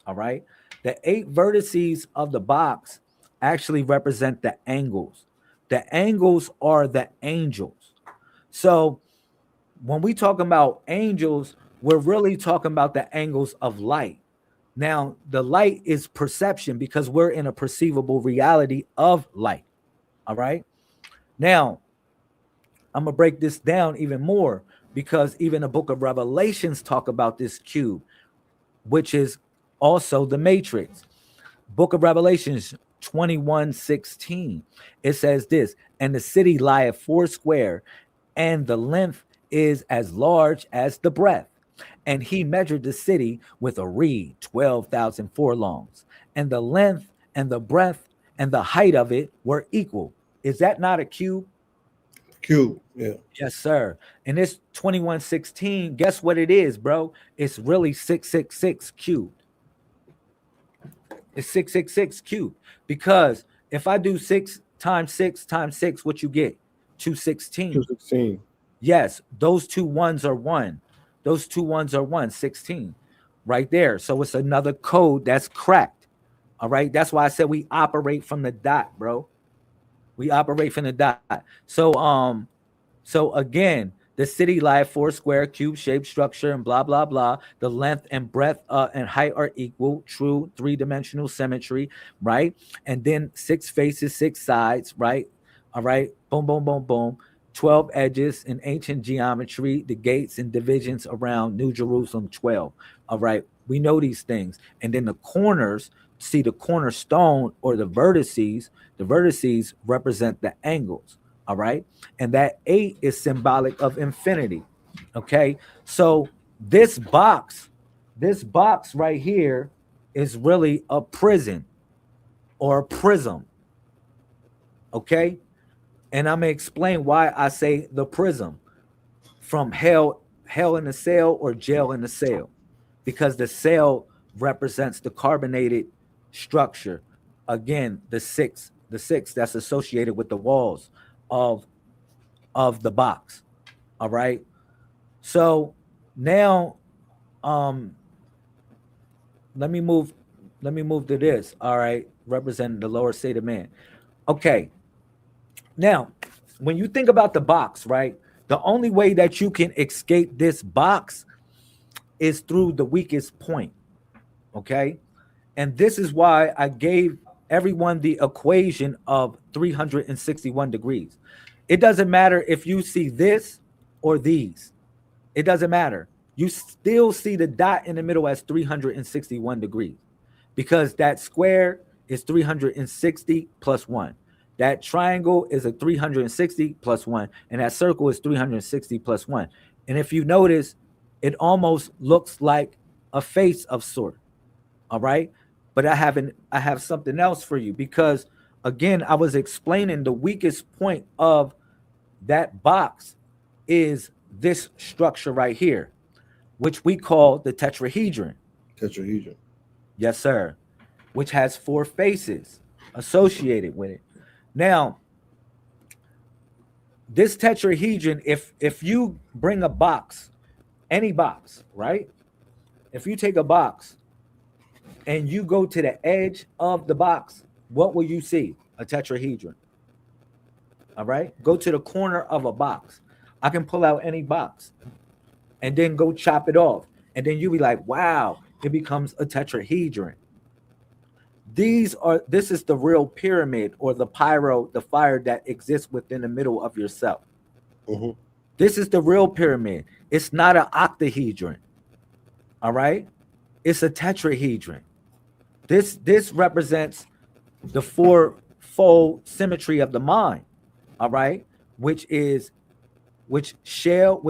All right. The 8 vertices of the box actually represent the angles. The angles are the angels. So when we talk about angels, we're really talking about the angles of light. Now, the light is perception because we're in a perceivable reality of light. All right. Now, I'm going to break this down even more because even the book of Revelations talk about this cube, which is also the matrix. Book of Revelations 21:16. It says this, and the city lieth foursquare, and the length is as large as the breadth. And he measured the city with a reed, 12,000 furlongs. And the length and the breadth and the height of it were equal. Is that not a cube? Cube. Yeah. Yes, sir. And this 21:16, guess what it is, bro? It's really 666 cubed. It's 666 cubed. Because if I do 6 times 6 times 6, what you get? 216. 216. Yes, those two ones are one. Those two ones are one, 16. Right there. So it's another code that's cracked. All right. That's why I said we operate from the dot, bro. We operate from the dot. So again, the city lieth foursquare, cube-shaped structure, and blah blah blah. The length and breadth and height are equal, true three-dimensional symmetry, right? And then 6 faces, 6 sides, right? All right, boom, boom, boom, boom. 12 edges in ancient geometry, the gates and divisions around New Jerusalem 12. All right, we know these things. And then the corners see the cornerstone or the vertices represent the angles. All right. And that 8 is symbolic of infinity. Okay. So this box right here is really a prison or a prism. Okay. And I'm going to explain why I say the prism, from hell in the cell or jail in the cell, because the cell represents the carbonated structure. Again, the six that's associated with the walls of the box. All right. So now, let me move to this. All right, representing the lower state of man. Okay. Now, when you think about the box, right, the only way that you can escape this box is through the weakest point. Okay. And this is why I gave everyone the equation of 361 degrees. It doesn't matter if you see this or these. It doesn't matter. You still see the dot in the middle as 361 degrees, because that square is 360 plus 1. That triangle is a 360 plus 1, and that circle is 360 plus 1. And if you notice, it almost looks like a face of sort. All right? But I have something else for you, because again, I was explaining the weakest point of that box is this structure right here, which we call the tetrahedron. Tetrahedron. Yes, sir. Which has 4 faces associated with it. Now, this tetrahedron, if you bring a box, any box, right? If you take a box and you go to the edge of the box, what will you see? A tetrahedron. All right? Go to the corner of a box. I can pull out any box and then go chop it off. And then you'll be like, wow, it becomes a tetrahedron. This is the real pyramid, or the fire that exists within the middle of yourself. Mm-hmm. This is the real pyramid. It's not an octahedron. All right? It's a tetrahedron. This represents the fourfold symmetry of the mind. All right? Which is shell,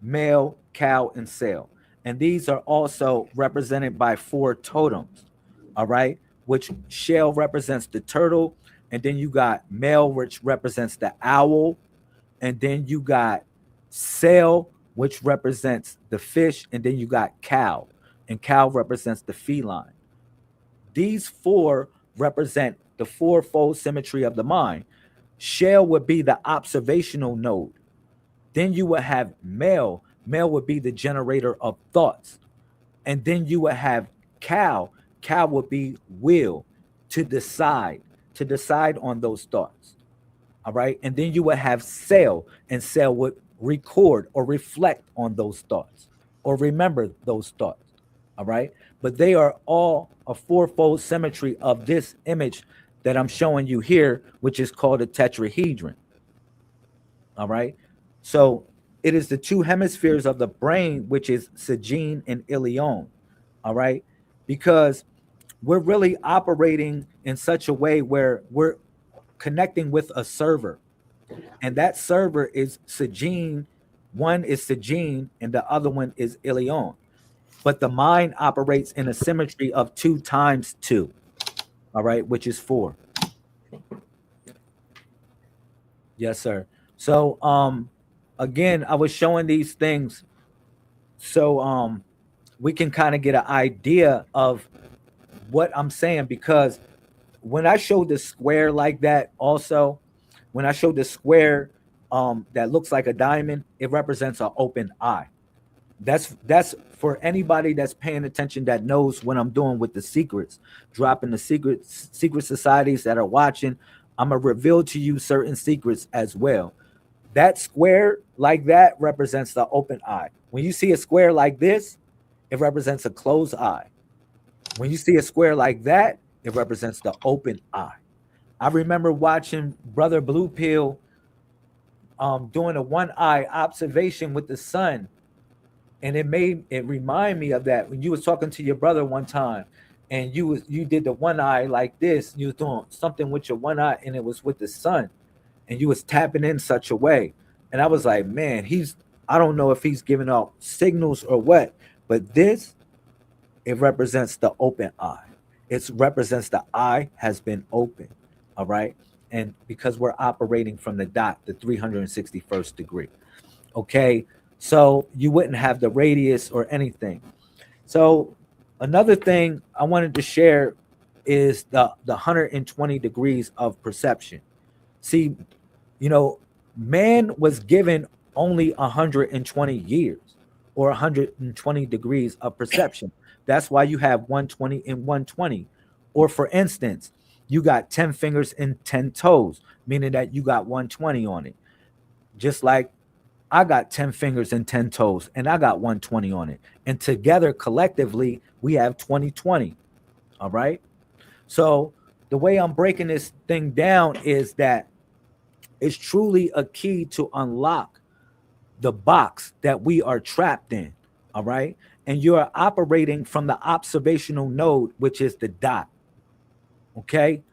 male, cow, and cell. And these are also represented by 4 totems. All right, which shell represents the turtle, and then you got male, which represents the owl, and then you got cell, which represents the fish, and then you got cow, and cow represents the feline. These 4 represent the fourfold symmetry of the mind. Shell would be the observational node. Then you would have male. Male would be the generator of thoughts. And then you would have cow. Cow would be will, to decide on those thoughts. All right. And then you would have cell, and cell would record or reflect on those thoughts or remember those thoughts. All right. But they are all a fourfold symmetry of this image that I'm showing you here, which is called a tetrahedron. All right. So it is the 2 hemispheres of the brain, which is Sagine and Ilion. All right. Because we're really operating in such a way where we're connecting with a server. And that server is Sagine. One is Sagine and the other one is Ilion. But the mind operates in a symmetry of 2 times 2. All right, which is 4. Yes, sir. So again, I was showing these things so we can kind of get an idea of what I'm saying, because when I showed the square like that, also when I showed the square that looks like a diamond, it represents an open eye. That's for anybody that's paying attention, that knows what I'm doing with the secrets, dropping the secret societies that are watching. I'm gonna reveal to you certain secrets as well. That square like that represents the open eye. When you see a square like this, it represents a closed eye. When you see a square like that, it represents the open eye. I remember watching Brother Blue Pill doing a one eye observation with the sun. And it remind me of that when you was talking to your brother one time. and you did the one eye like this, you was doing something with your one eye, and it was with the sun, and you was tapping in such a way. And I was like, man, I don't know if he's giving out signals or what, but this, it represents the open eye. It represents the eye has been open. All right. And because we're operating from the dot, the 361st degree. Okay. So you wouldn't have the radius or anything. So another thing I wanted to share is the 120 degrees of perception. See, man was given only 120 years or 120 degrees of perception. That's why you have 120 and 120. Or for instance, you got 10 fingers and 10 toes, meaning that you got 120 on it. Just like I got 10 fingers and 10 toes, and I got 120 on it. And together, collectively, we have 2020. All right. So the way I'm breaking this thing down is that it's truly a key to unlock the box that we are trapped in. All right. And you are operating from the observational node, which is the dot. Okay.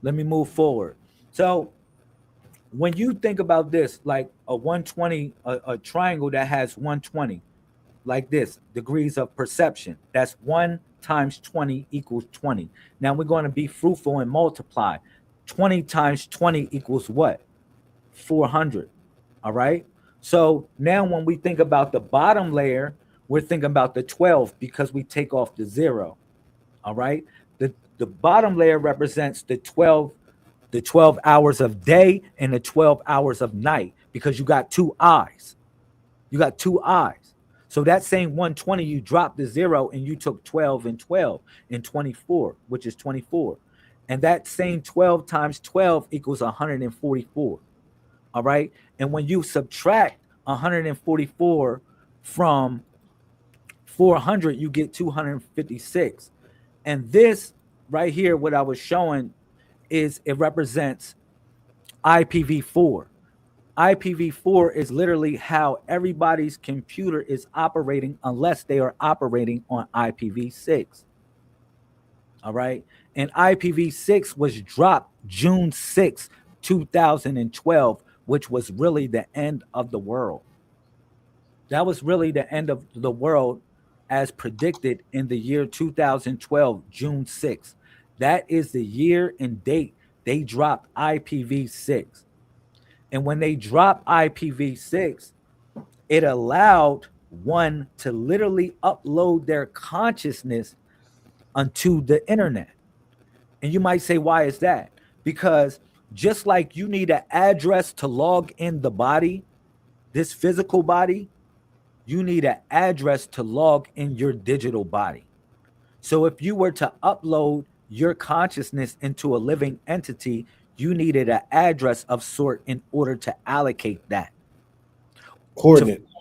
Let me move forward. So when you think about this, like a 120, a triangle that has 120, like this, degrees of perception, that's 1 times 20 equals 20. Now we're going to be fruitful and multiply. 20 times 20 equals what? 400. All right. So now when we think about the bottom layer, we're thinking about the 12 because we take off the 0. All right. The bottom layer represents the 12 hours of day and the 12 hours of night, because you got two eyes. You got two eyes. So that same 120, you dropped the 0 and you took 12 and 12 and 24, which is 24. And that same 12 times 12 equals 144. All right. And when you subtract 144 from 400, you get 256. And this right here, what I was showing is it represents IPv4. IPv4 is literally how everybody's computer is operating unless they are operating on IPv6. All right. And IPv6 was dropped June 6, 2012, which was really the end of the world. That was really the end of the world as predicted in the year 2012, June 6th. That is the year and date they dropped IPv6. And when they dropped IPv6, it allowed one to literally upload their consciousness onto the internet. And you might say, why is that? Because just like you need an address to log in the body, this physical body, you need an address to log in your digital body. So if you were to upload your consciousness into a living entity, you needed an address of sort in order to allocate that. Coordinates.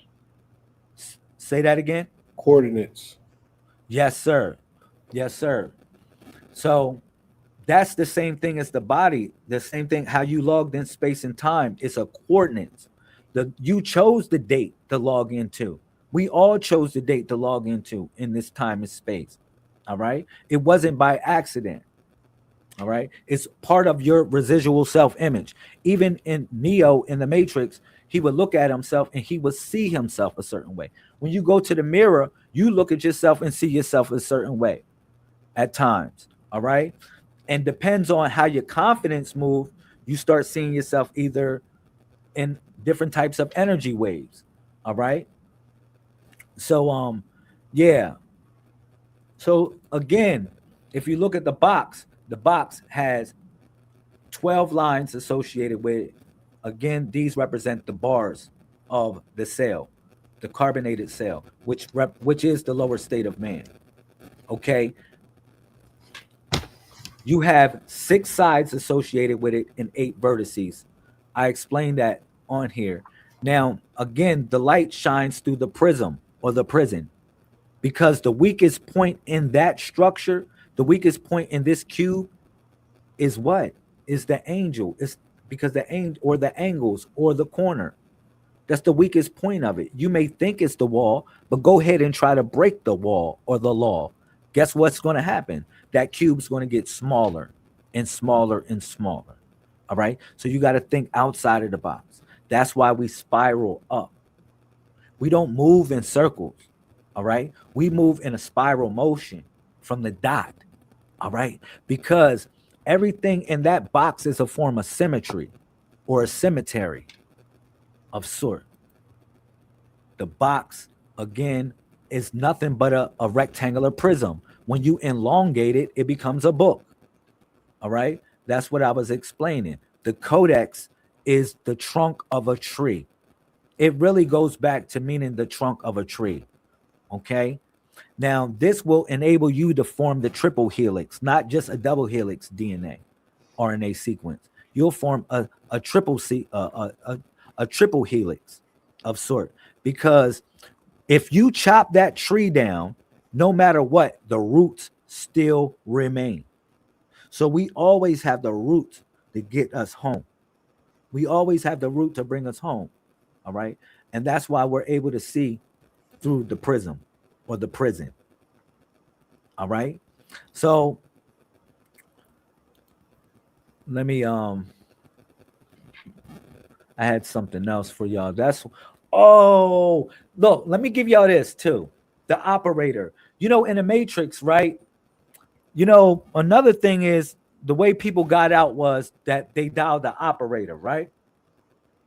Say that again. Coordinates. Yes, sir. Yes, sir. So that's the same thing as the body. The same thing, how you logged in space and time. It's a coordinates. You chose the date to log into. We all chose the date to log into in this time and space. All right. It wasn't by accident. All right. It's part of your residual self-image. Even in Neo in the Matrix, he would look at himself and he would see himself a certain way. When you go to the mirror, you look at yourself and see yourself a certain way at times. All right. And depends on how your confidence move, you start seeing yourself either in different types of energy waves. All right. So yeah. So again, if you look at the box has 12 lines associated with it. Again, these represent the bars of the cell, the carbonated cell, which is the lower state of man. Okay. You have 6 sides associated with it and 8 vertices. I explained that on here. Now, again, the light shines through the prism or the prison, because the weakest point in that structure, the weakest point in this cube is what? Is the angel. It's because the angel or the angles or the corner. That's the weakest point of it. You may think it's the wall, but go ahead and try to break the wall or the law. guess what's going to happen? That cube's going to get smaller and smaller and smaller. All right. So you got to think outside of the box. That's why we spiral up. We don't move in circles. All right. We move in a spiral motion from the dot. All right. Because everything in that box is a form of symmetry or a cemetery of sort. The box, again, is nothing but a rectangular prism. When you elongate it, it becomes a book. All right. That's what I was explaining. The codex is the trunk of a tree. It really goes back to meaning the trunk of a tree. Okay. Now, this will enable you to form the triple helix, not just a double helix DNA RNA sequence. You'll form a triple helix of sort, because if you chop that tree down, no matter what, the roots still remain. So we always have the roots to get us home. We always have the root to bring us home. All right. And that's why we're able to see through the prism or the prison. All right. So let me I had something else for y'all. Look, let me give y'all this too. The operator. You know, in the Matrix, right? You know, another thing is the way people got out was that they dialed the operator, right?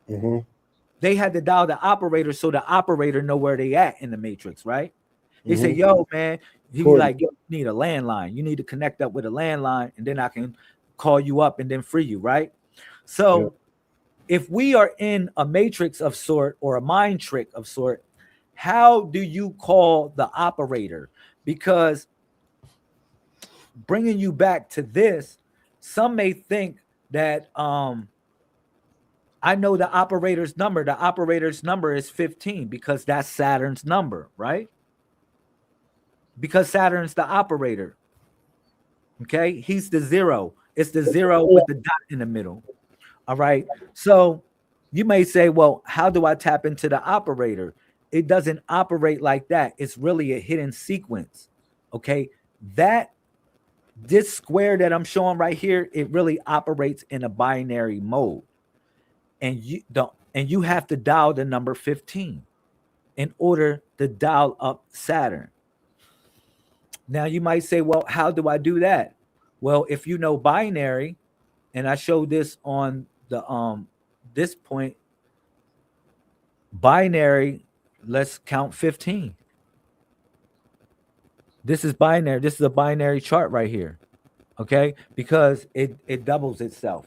Mm-hmm. They had to dial the operator so the operator know where they at in the Matrix, right? They say, Mm-hmm. yo, man, you Cool. like, yo, you need a landline. You need to connect up with a landline, and then I can call you up and then free you, right? So if we are in a matrix of sort or a mind trick of sort, how do you call the operator? Because bringing you back to this, some may think that I know the operator's number. The operator's number is 15 because that's Saturn's number, right? Because Saturn's the operator. Okay, he's the zero. It's the zero with the dot in the middle. All right. So you may say, well, how do I tap into the operator? It doesn't operate like that. It's really a hidden sequence. Okay. This square that I'm showing right here, it really operates in a binary mode. And you have to dial the number 15 in order to dial up Saturn. Now you might say, well, how do I do that? Well, if you know binary, and I showed this on the this point, binary, let's count 15. This is binary. This is a binary chart right here. Okay, because it doubles itself.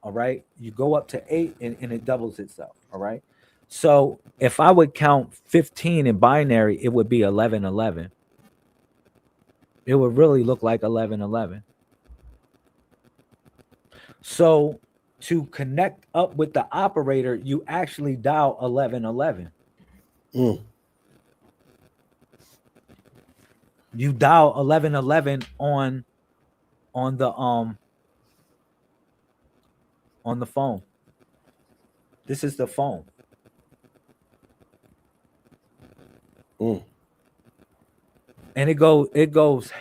All right, you go up to 8 and it doubles itself. All right, so if I would count 15 in binary, it would be 1111. It would really look like 1111. So to connect up with the operator, you actually dial 1111. You dial 1111 on the phone. This is the phone. And it goes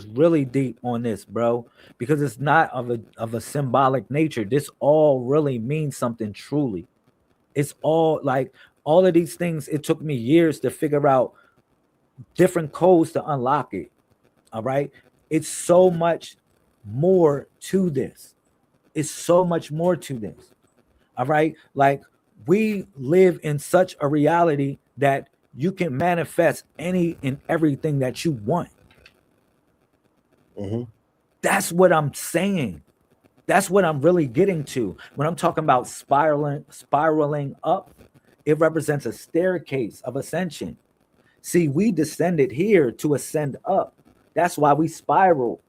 really deep on this, bro, because it's not of a symbolic nature. This all really means something truly. It's all like all of these things. It took me years to figure out different codes to unlock it. All right. It's so much more to this. It's so much more to this. All right. Like we live in such a reality that you can manifest any and everything that you want. That's what I'm saying. That's what I'm really getting to. When I'm talking about spiraling up, it represents a staircase of ascension. See, we descended here to ascend up. That's why we spiral.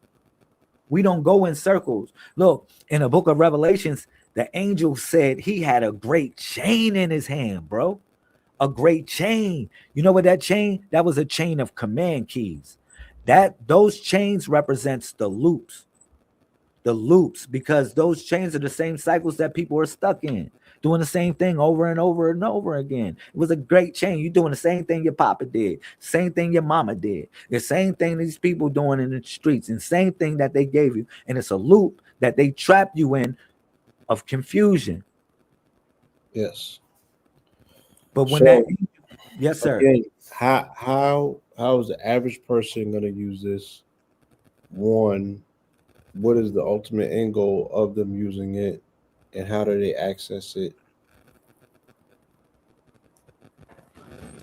We don't go in circles. Look, in the book of Revelations, the angel said he had a great chain in his hand, bro. A great chain. You know what that chain? That was a chain of command keys. Those chains represents the loops. the loops, because those chains are the same cycles that people are stuck in, doing the same thing over and over and over again. It was a great chain. You're doing the same thing your papa did, same thing your mama did, the same thing these people doing in the streets, and same thing that they gave you. And it's a loop that they trap you in of confusion. Yes. But when that, So yes, sir. again, how is the average person going to use this? One, what is the ultimate end goal of them using it, and how do they access it?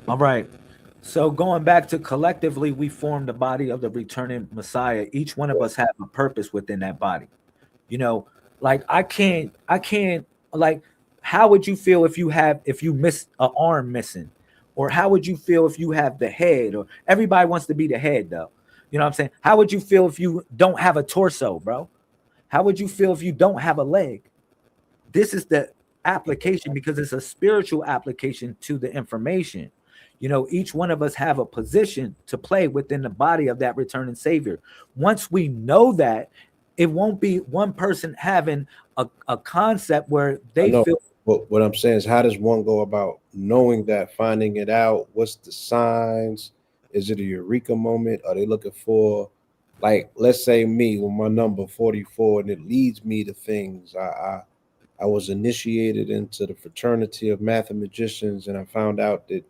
All right. So going back to collectively, we form the body of the returning Messiah. Each one of us have a purpose within that body. You know, like I can't like, how would you feel if you miss an arm missing? Or how would you feel if you have the head? Or everybody wants to be the head though. You know what I'm saying? How would you feel if you don't have a torso, bro? How would you feel if you don't have a leg? This is the application, because it's a spiritual application to the information. You know, each one of us have a position to play within the body of that returning savior. Once we know that, it won't be one person having a concept where I they know, feel. but what I'm saying is, how does one go about knowing that, finding it out? What's the signs? Is it a eureka moment? Are they looking for, like, let's say me with my number 44, and it leads me to things. I was initiated into the fraternity of mathematicians, and I found out that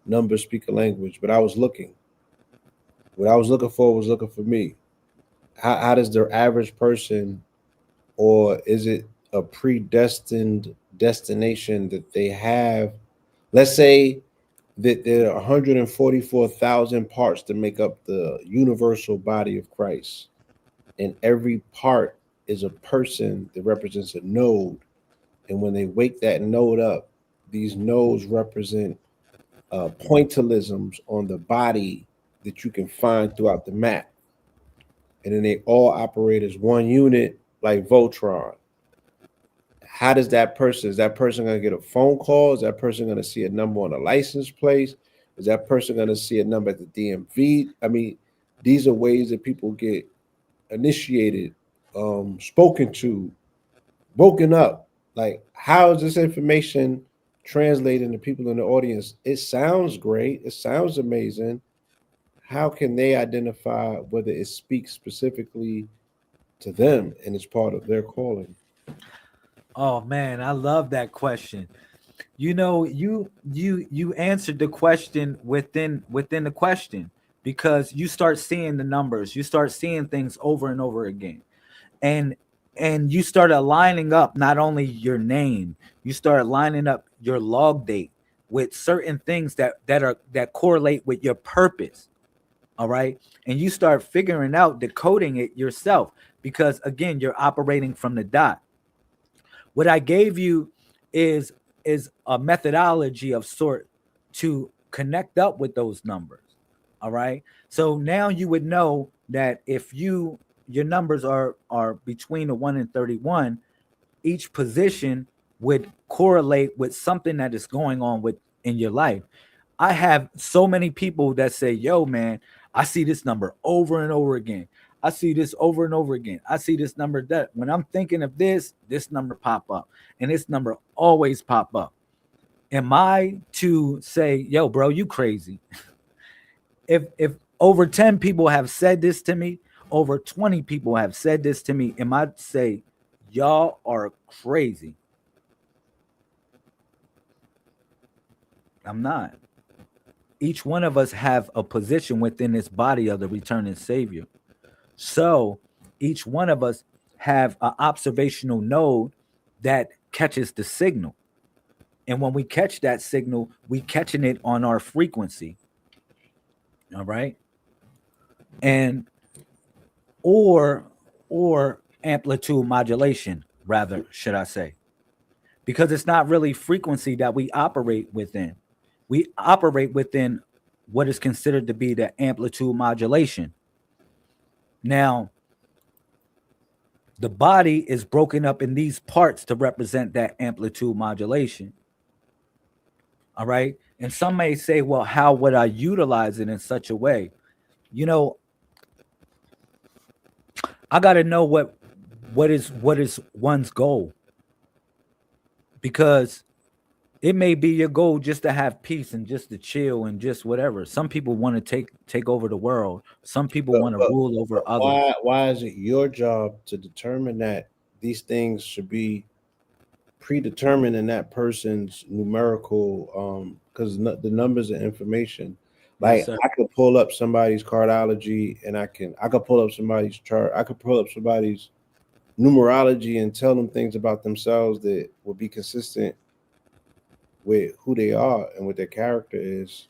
numbers speak a language. But I was looking. What I was looking for was looking for me. How does the average person, or is it a predestined destination that they have? Let's say that there are 144,000 parts to make up the universal body of Christ, and every part is a person that represents a node. And when they wake that node up, these nodes represent pointillisms on the body that you can find throughout the map. And then they all operate as one unit, like Voltron. How does that person, is that person going to get a phone call? Is that person going to see a number on a license plate? Is that person going to see a number at the DMV? I mean, these are ways that people get initiated, spoken to, woken up. Like, how is this information translating to people in the audience? It sounds great. It sounds amazing. How can they identify whether it speaks specifically to them and it's part of their calling? Oh man, I love that question. You know, you answered the question within the question, because you start seeing the numbers, you start seeing things over and over again. And you start aligning up not only your name, you start lining up your log date with certain things that correlate with your purpose. All right. And you start figuring out, decoding it yourself, because again, you're operating from the dot. What I gave you is a methodology of sort to connect up with those numbers. All right. So now you would know that if your numbers are between the 1 and 31, each position would correlate with something that is going on with in your life. I have so many people that say, "Yo, man, I see this number over and over again. I see this over and over again. I see this number that when I'm thinking of this number pop up, and this number always pop up." Am I to say, "Yo, bro, you crazy"? If over 10 people have said this to me, over 20 people have said this to me, am I to say, "Y'all are crazy"? I'm not. Each one of us have a position within this body of the returning savior. So each one of us have an observational node that catches the signal. And when we catch that signal, we catching it on our frequency. All right. And or amplitude modulation, rather, should I say. Because it's not really frequency that we operate within. We operate within what is considered to be the amplitude modulation. Now, the body is broken up in these parts to represent that amplitude modulation. All right. And some may say, well, how would I utilize it in such a way? You know, I got to know what is one's goal? Because it may be your goal just to have peace and just to chill and just whatever. Some people want to take over the world. Some people want to rule over others. Why is it your job to determine that these things should be predetermined in that person's numerical because the numbers are information. Yes, Like sir. I could pull up somebody's cardology and I could pull up somebody's chart. I could pull up somebody's numerology and tell them things about themselves that would be consistent with who they are and what their character is.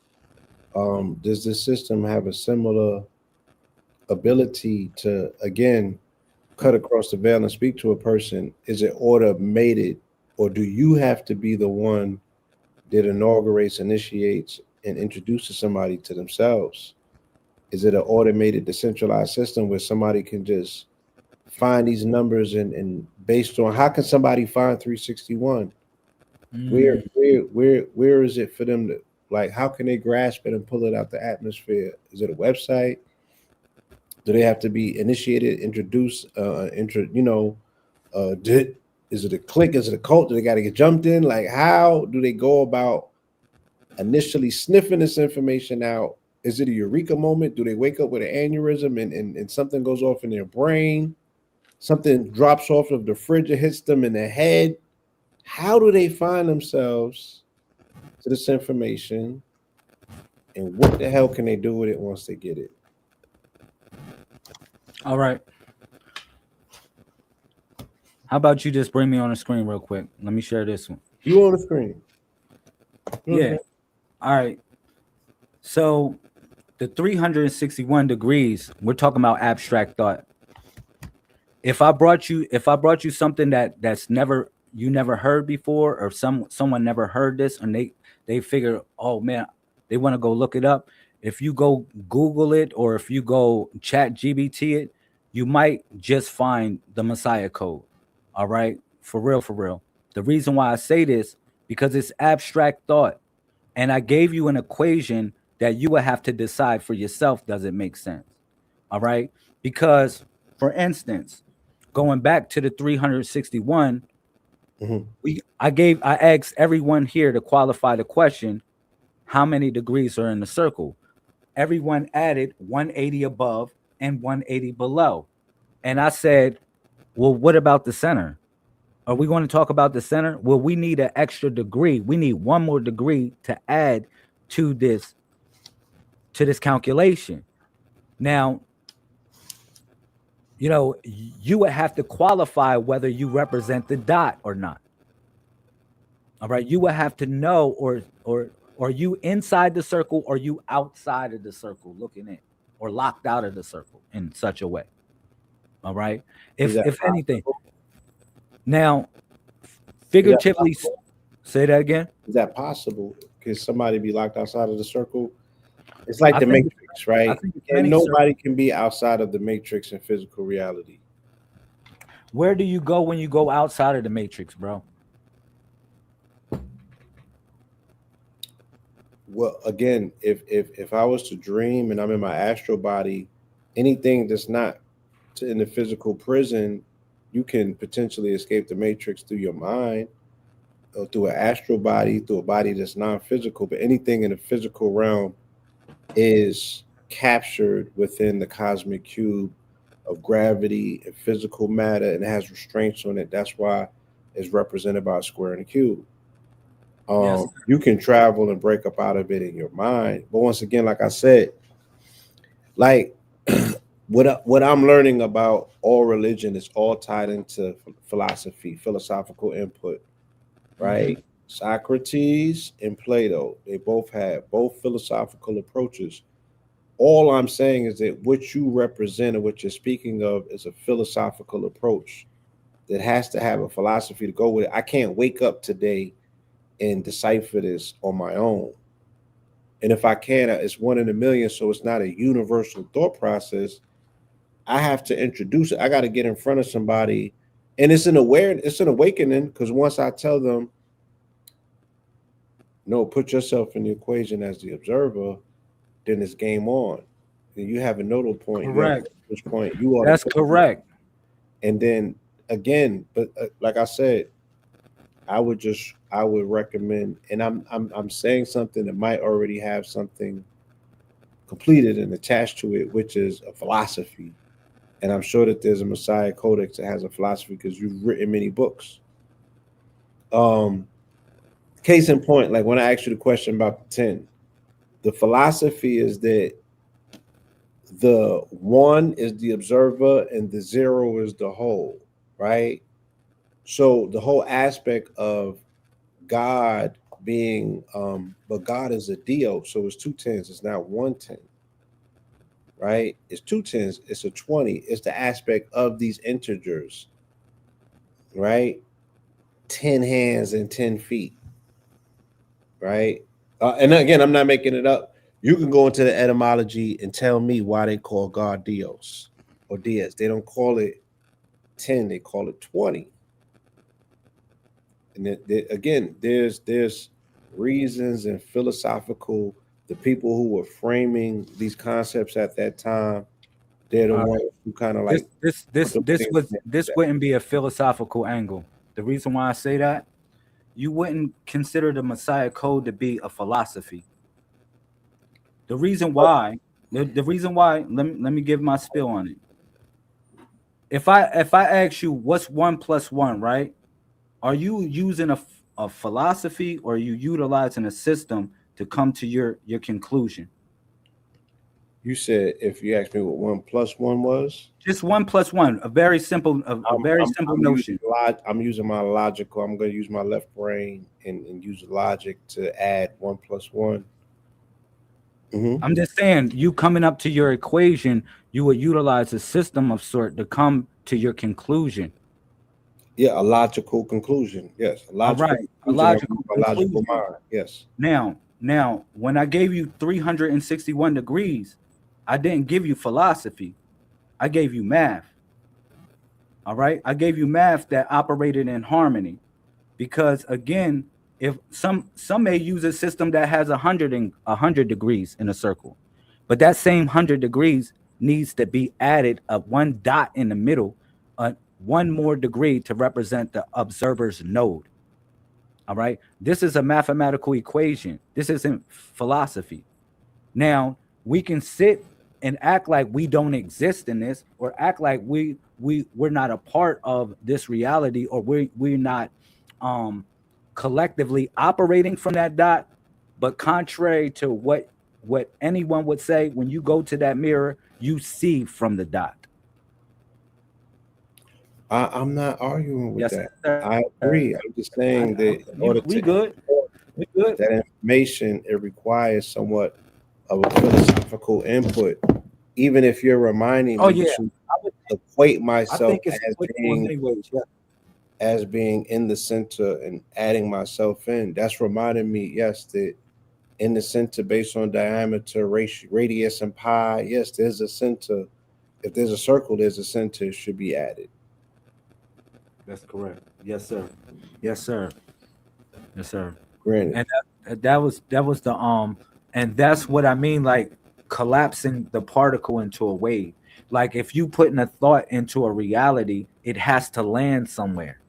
Does this system have a similar ability to again cut across the veil and speak to a person? Is it automated, or do you have to be the one that inaugurates, initiates, and introduces somebody to themselves? Is it an automated, decentralized system where somebody can just find these numbers and based on how can somebody find 361? Where is it for them to like? How can they grasp it and pull it out the atmosphere? Is it a website? Do they have to be initiated, introduced, is it a clique? Is it a cult? Do they got to get jumped in? Like, how do they go about initially sniffing this information out? Is it a eureka moment? Do they wake up with an aneurysm and something goes off in their brain? Something drops off of the fridge and hits them in the head? How do they find themselves to this information? And what the hell can they do with it once they get it? All right. How about you just bring me on the screen real quick? Let me share this one. You on the screen. Yeah. All right. So the 361 degrees, we're talking about abstract thought. If I brought you something that's never heard before, or someone never heard this, and they figure, oh man, they want to go look it up. If you go Google it, or if you go chat GBT it, you might just find the Messiah code. All right. For real, for real. The reason why I say this, because it's abstract thought. And I gave you an equation that you would have to decide for yourself. Does it make sense? All right. Because, for instance, going back to the 361, I asked everyone here to qualify the question, how many degrees are in the circle? Everyone added 180 above and 180 below. And I said, well, what about the center? Are we going to talk about the center? Well, we need an extra degree. We need one more degree to add to this calculation. Now, you would have to qualify whether you represent the dot or not. All right. You would have to know, or are you inside the circle, or are you outside of the circle looking in, or locked out of the circle in such a way? All right. If anything. Now, figuratively, say that again. Is that possible? Can somebody be locked outside of the circle? It's like the Matrix, right? And nobody can be outside of the Matrix in physical reality. Where do you go when you go outside of the Matrix, bro? Well, again, if I was to dream and I'm in my astral body, anything that's not in the physical prison, you can potentially escape the Matrix through your mind, or through an astral body, through a body that's non-physical. But anything in the physical realm is captured within the cosmic cube of gravity and physical matter, and it has restraints on it. That's why it's represented by a square and a cube. Yes. You can travel and break up out of it in your mind. But once again, like I said, like what I'm learning about all religion is all tied into philosophy, philosophical input, right? Socrates and Plato, they both had both philosophical approaches. All I'm saying is that what you represent or what you're speaking of is a philosophical approach that has to have a philosophy to go with it. I can't wake up today and decipher this on my own. And if I can, it's one in a million, so it's not a universal thought process. I have to introduce it. I got to get in front of somebody, and it's an awakening, because once I tell them, no, put yourself in the equation as the observer, then it's game on. And you have a nodal point. Correct. Which point you are. That's correct. And then again, but like I said, I would recommend, and I'm saying something that might already have something completed and attached to it, which is a philosophy. And I'm sure that there's a Messiah Codex that has a philosophy because you've written many books. Um, Case in point, like when I asked you the question about the 10, the philosophy is that the one is the observer and the zero is the whole, right? So the whole aspect of God being, but God is a Dio, so it's two tens, it's not 110, right? It's two tens, it's a 20. It's the aspect of these integers, right? 10 hands and 10 feet, right? And again, I'm not making it up. You can go into the etymology and tell me why they call God Dios or Diaz. They don't call it 10, they call it 20. And again, there's reasons and philosophical, the people who were framing these concepts at that time, they're the ones who kind of like This wouldn't be a philosophical angle. The reason why I say that, you wouldn't consider the Messiah Code to be a philosophy. The reason why, let me give my spill on it. If I ask you what's 1 + 1, right? Are you using a philosophy, or are you utilizing a system to come to your conclusion? You said if you asked me what 1 + 1 was, just 1 + 1, a very simple, simple notion. I'm using my logical. I'm going to use my left brain and use logic to add 1 + 1. Mm-hmm. I'm just saying, you coming up to your equation, you would utilize a system of sort to come to your conclusion. Yeah, a logical conclusion. Yes, a logical mind. Yes. Now, when I gave you 361 degrees, I didn't give you philosophy. I gave you math. All right, I gave you math that operated in harmony, because again, if some may use a system that has 100 degrees in a circle, but that same 100 degrees needs to be added of one dot in the middle, one more degree to represent the observer's node. All right, this is a mathematical equation. This isn't philosophy. Now, we can sit and act like we don't exist in this, or act like we're not a part of this reality, or we're not collectively operating from that dot. But contrary to what anyone would say, when you go to that mirror, you see from the dot. I'm not arguing with that. Sir. I agree. I'm just saying that in order we good. That information, it requires somewhat of a philosophical input. Even if you're reminding me to equate myself as being in the center and adding myself in, that's reminding me, yes, that in the center based on diameter, radius, and pi, yes, there's a center. If there's a circle, there's a center, it should be added. That's correct. Yes, sir. Yes, sir. Yes, sir. Granted. And that was the and that's what I mean, like collapsing the particle into a wave. Like if you putting a thought into a reality, it has to land somewhere.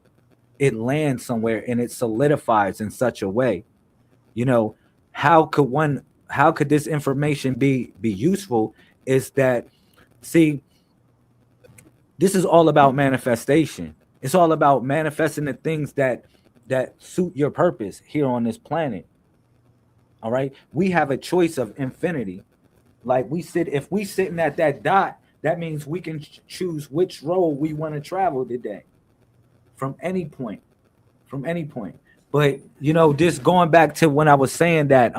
It lands somewhere and it solidifies in such a way. You know, how could this information be useful? Is that, see, this is all about manifestation. It's all about manifesting the things that suit your purpose here on this planet. All right, we have a choice of infinity. Like if we sitting at that dot, that means we can choose which road we want to travel today, from any point. But you know, just going back to when I was saying that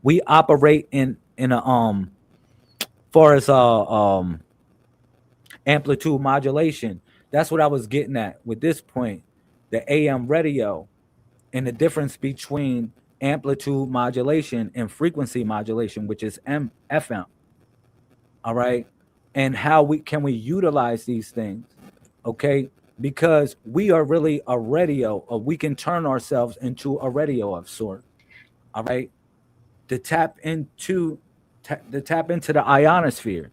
we operate in a far as amplitude modulation. That's what I was getting at with this point, the AM radio, and the difference between amplitude modulation and frequency modulation, which is FM. All right, and how we utilize these things, okay? Because we are really a radio, or we can turn ourselves into a radio of sort. All right, to tap into the ionosphere,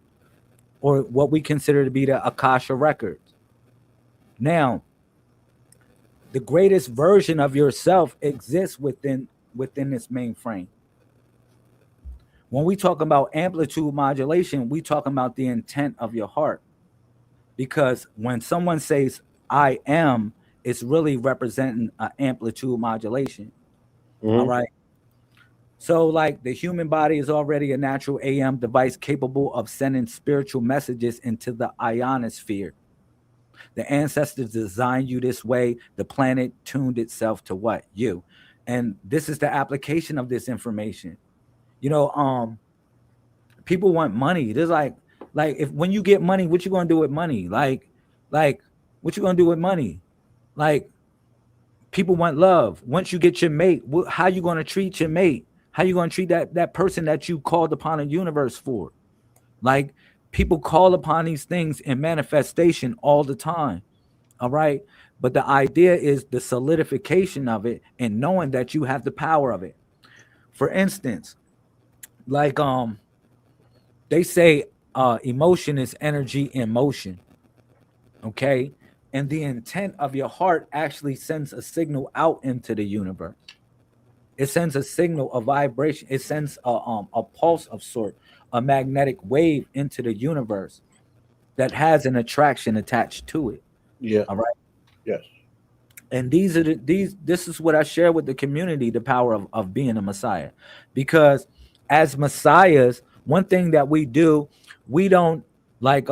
or what we consider to be the Akasha records. Now, the greatest version of yourself exists within this mainframe. When we talk about amplitude modulation, we talk about the intent of your heart. Because when someone says I am, it's really representing an amplitude modulation. All Mhm. right. So, like, the human body is already a natural AM device capable of sending spiritual messages into the ionosphere. The ancestors designed you this way. The planet tuned itself to what? You. And this is the application of this information. You know, people want money. There's like if when you get money, what you gonna do with money? Like what you gonna do with money? Like, people want love. Once you get your mate, how you gonna treat your mate? How you gonna treat that person that you called upon a universe for? Like, people call upon these things in manifestation all the time. All right. But the idea is the solidification of it and knowing that you have the power of it. For instance, like they say emotion is energy in motion. Okay. And the intent of your heart actually sends a signal out into the universe. It sends a signal, a vibration. It sends a pulse of sort, a magnetic wave into the universe that has an attraction attached to it. Yeah. All right. Yes. And this is what I share with the community, the power of being a Messiah. Because as Messiahs, one thing that we do, we don't like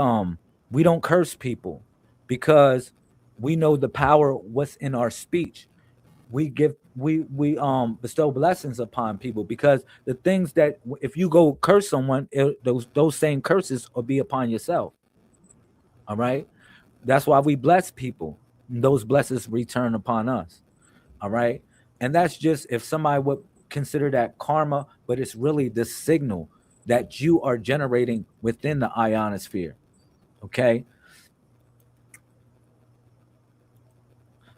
we don't curse people, because we know the power what's in our speech. We bestow blessings upon people, because the things that if you go curse someone, those same curses will be upon yourself. All right. That's why we bless people. Those blessings return upon us. All right. And that's just if somebody would consider that karma, but it's really the signal that you are generating within the ionosphere. Okay.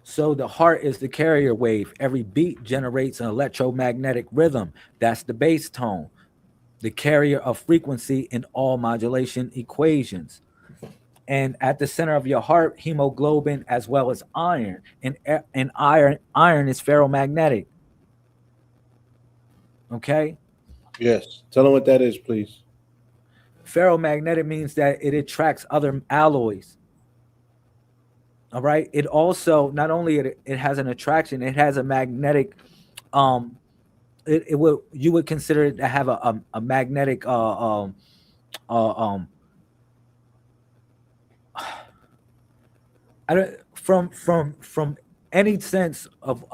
So the heart is the carrier wave. Every beat generates an electromagnetic rhythm. That's the bass tone, the carrier of frequency in all modulation equations. And at the center of your heart, hemoglobin as well as iron. And iron is ferromagnetic. Okay. Yes. Tell them what that is, please. Ferromagnetic means that it attracts other alloys. All right. It also not only it has an attraction, it has a magnetic it would you would consider it to have a magnetic uh um I don't from any sense of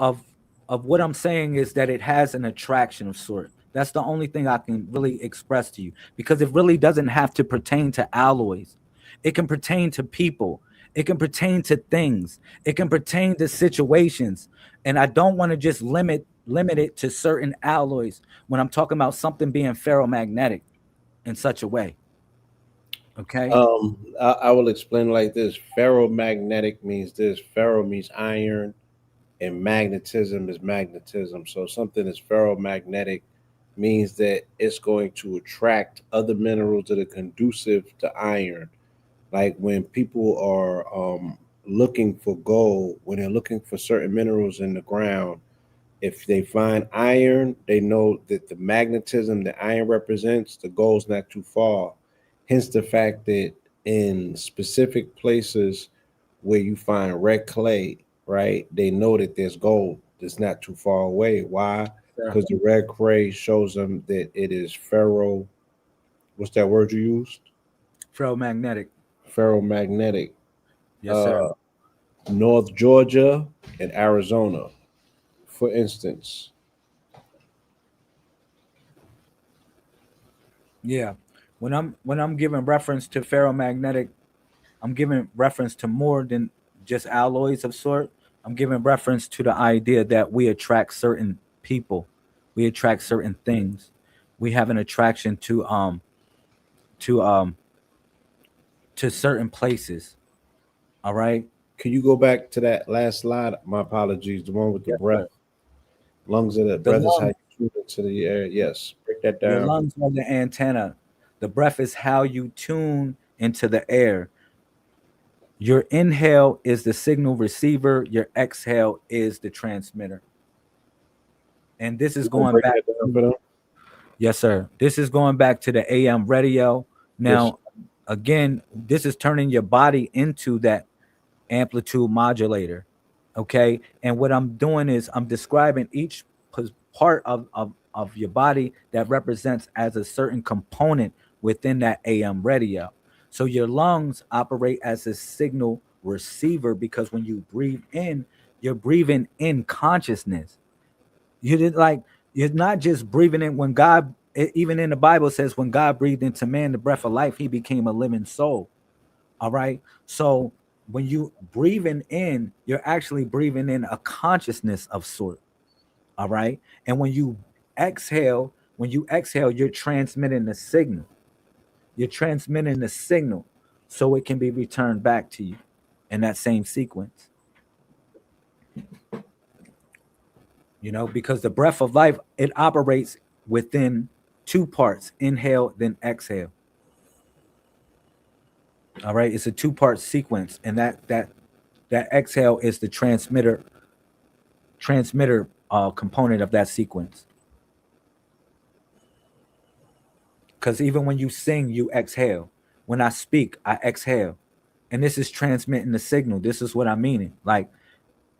what I'm saying is that it has an attraction of sort. That's the only thing I can really express to you, because it really doesn't have to pertain to alloys. It can pertain to people. It can pertain to things. It can pertain to situations. And I don't want to just limit it to certain alloys when I'm talking about something being ferromagnetic in such a way. Okay. I will explain like this. Ferromagnetic means this. Ferro means iron, and magnetism is magnetism. So something is ferromagnetic means that it's going to attract other minerals that are conducive to iron. Like when people are looking for gold, when they're looking for certain minerals in the ground, if they find iron, they know that the magnetism that iron represents, the gold's not too far. Hence the fact that in specific places where you find red clay, right, they know that there's gold that's not too far away. Why? Sure. Because the red clay shows them that it is ferro. What's that word you used? Ferromagnetic. Ferromagnetic. Yes, sir. Uh, North Georgia and Arizona, for instance. Yeah. When I'm giving reference to ferromagnetic, I'm giving reference to more than just alloys of sort. I'm giving reference to the idea that we attract certain people, we attract certain things, we have an attraction to to certain places. All right. Can you go back to that last slide? My apologies. The one with the Yes, breath. sir. Lungs of the The breath is how lungs, you tune into the air. Yes. Break that your down. lungs are the antenna. The breath is how you tune into the air. Your inhale is the signal receiver, your exhale is the transmitter. And this is You gonna going break back that down to, for them? yes, sir. This is going back to the AM radio. Yes. Now, again, this is turning your body into that amplitude modulator. Okay. And what I'm doing is I'm describing each part of your body that represents as a certain component within that AM radio. So your lungs operate as a signal receiver because when you breathe in, you're breathing in consciousness. You did like you're not just breathing in when God even in the Bible says when God breathed into man the breath of life, he became a living soul. All right. So when you breathing in, you're actually breathing in a consciousness of sort. All right. And when you exhale, you're transmitting the signal. You're transmitting the signal so it can be returned back to you in that same sequence. Because the breath of life, it operates within two parts, inhale, then exhale. All right. It's a two-part sequence. And that exhale is the transmitter component of that sequence. Because even when you sing, you exhale. When I speak, I exhale. And this is transmitting the signal. This is what I'm meaning. Like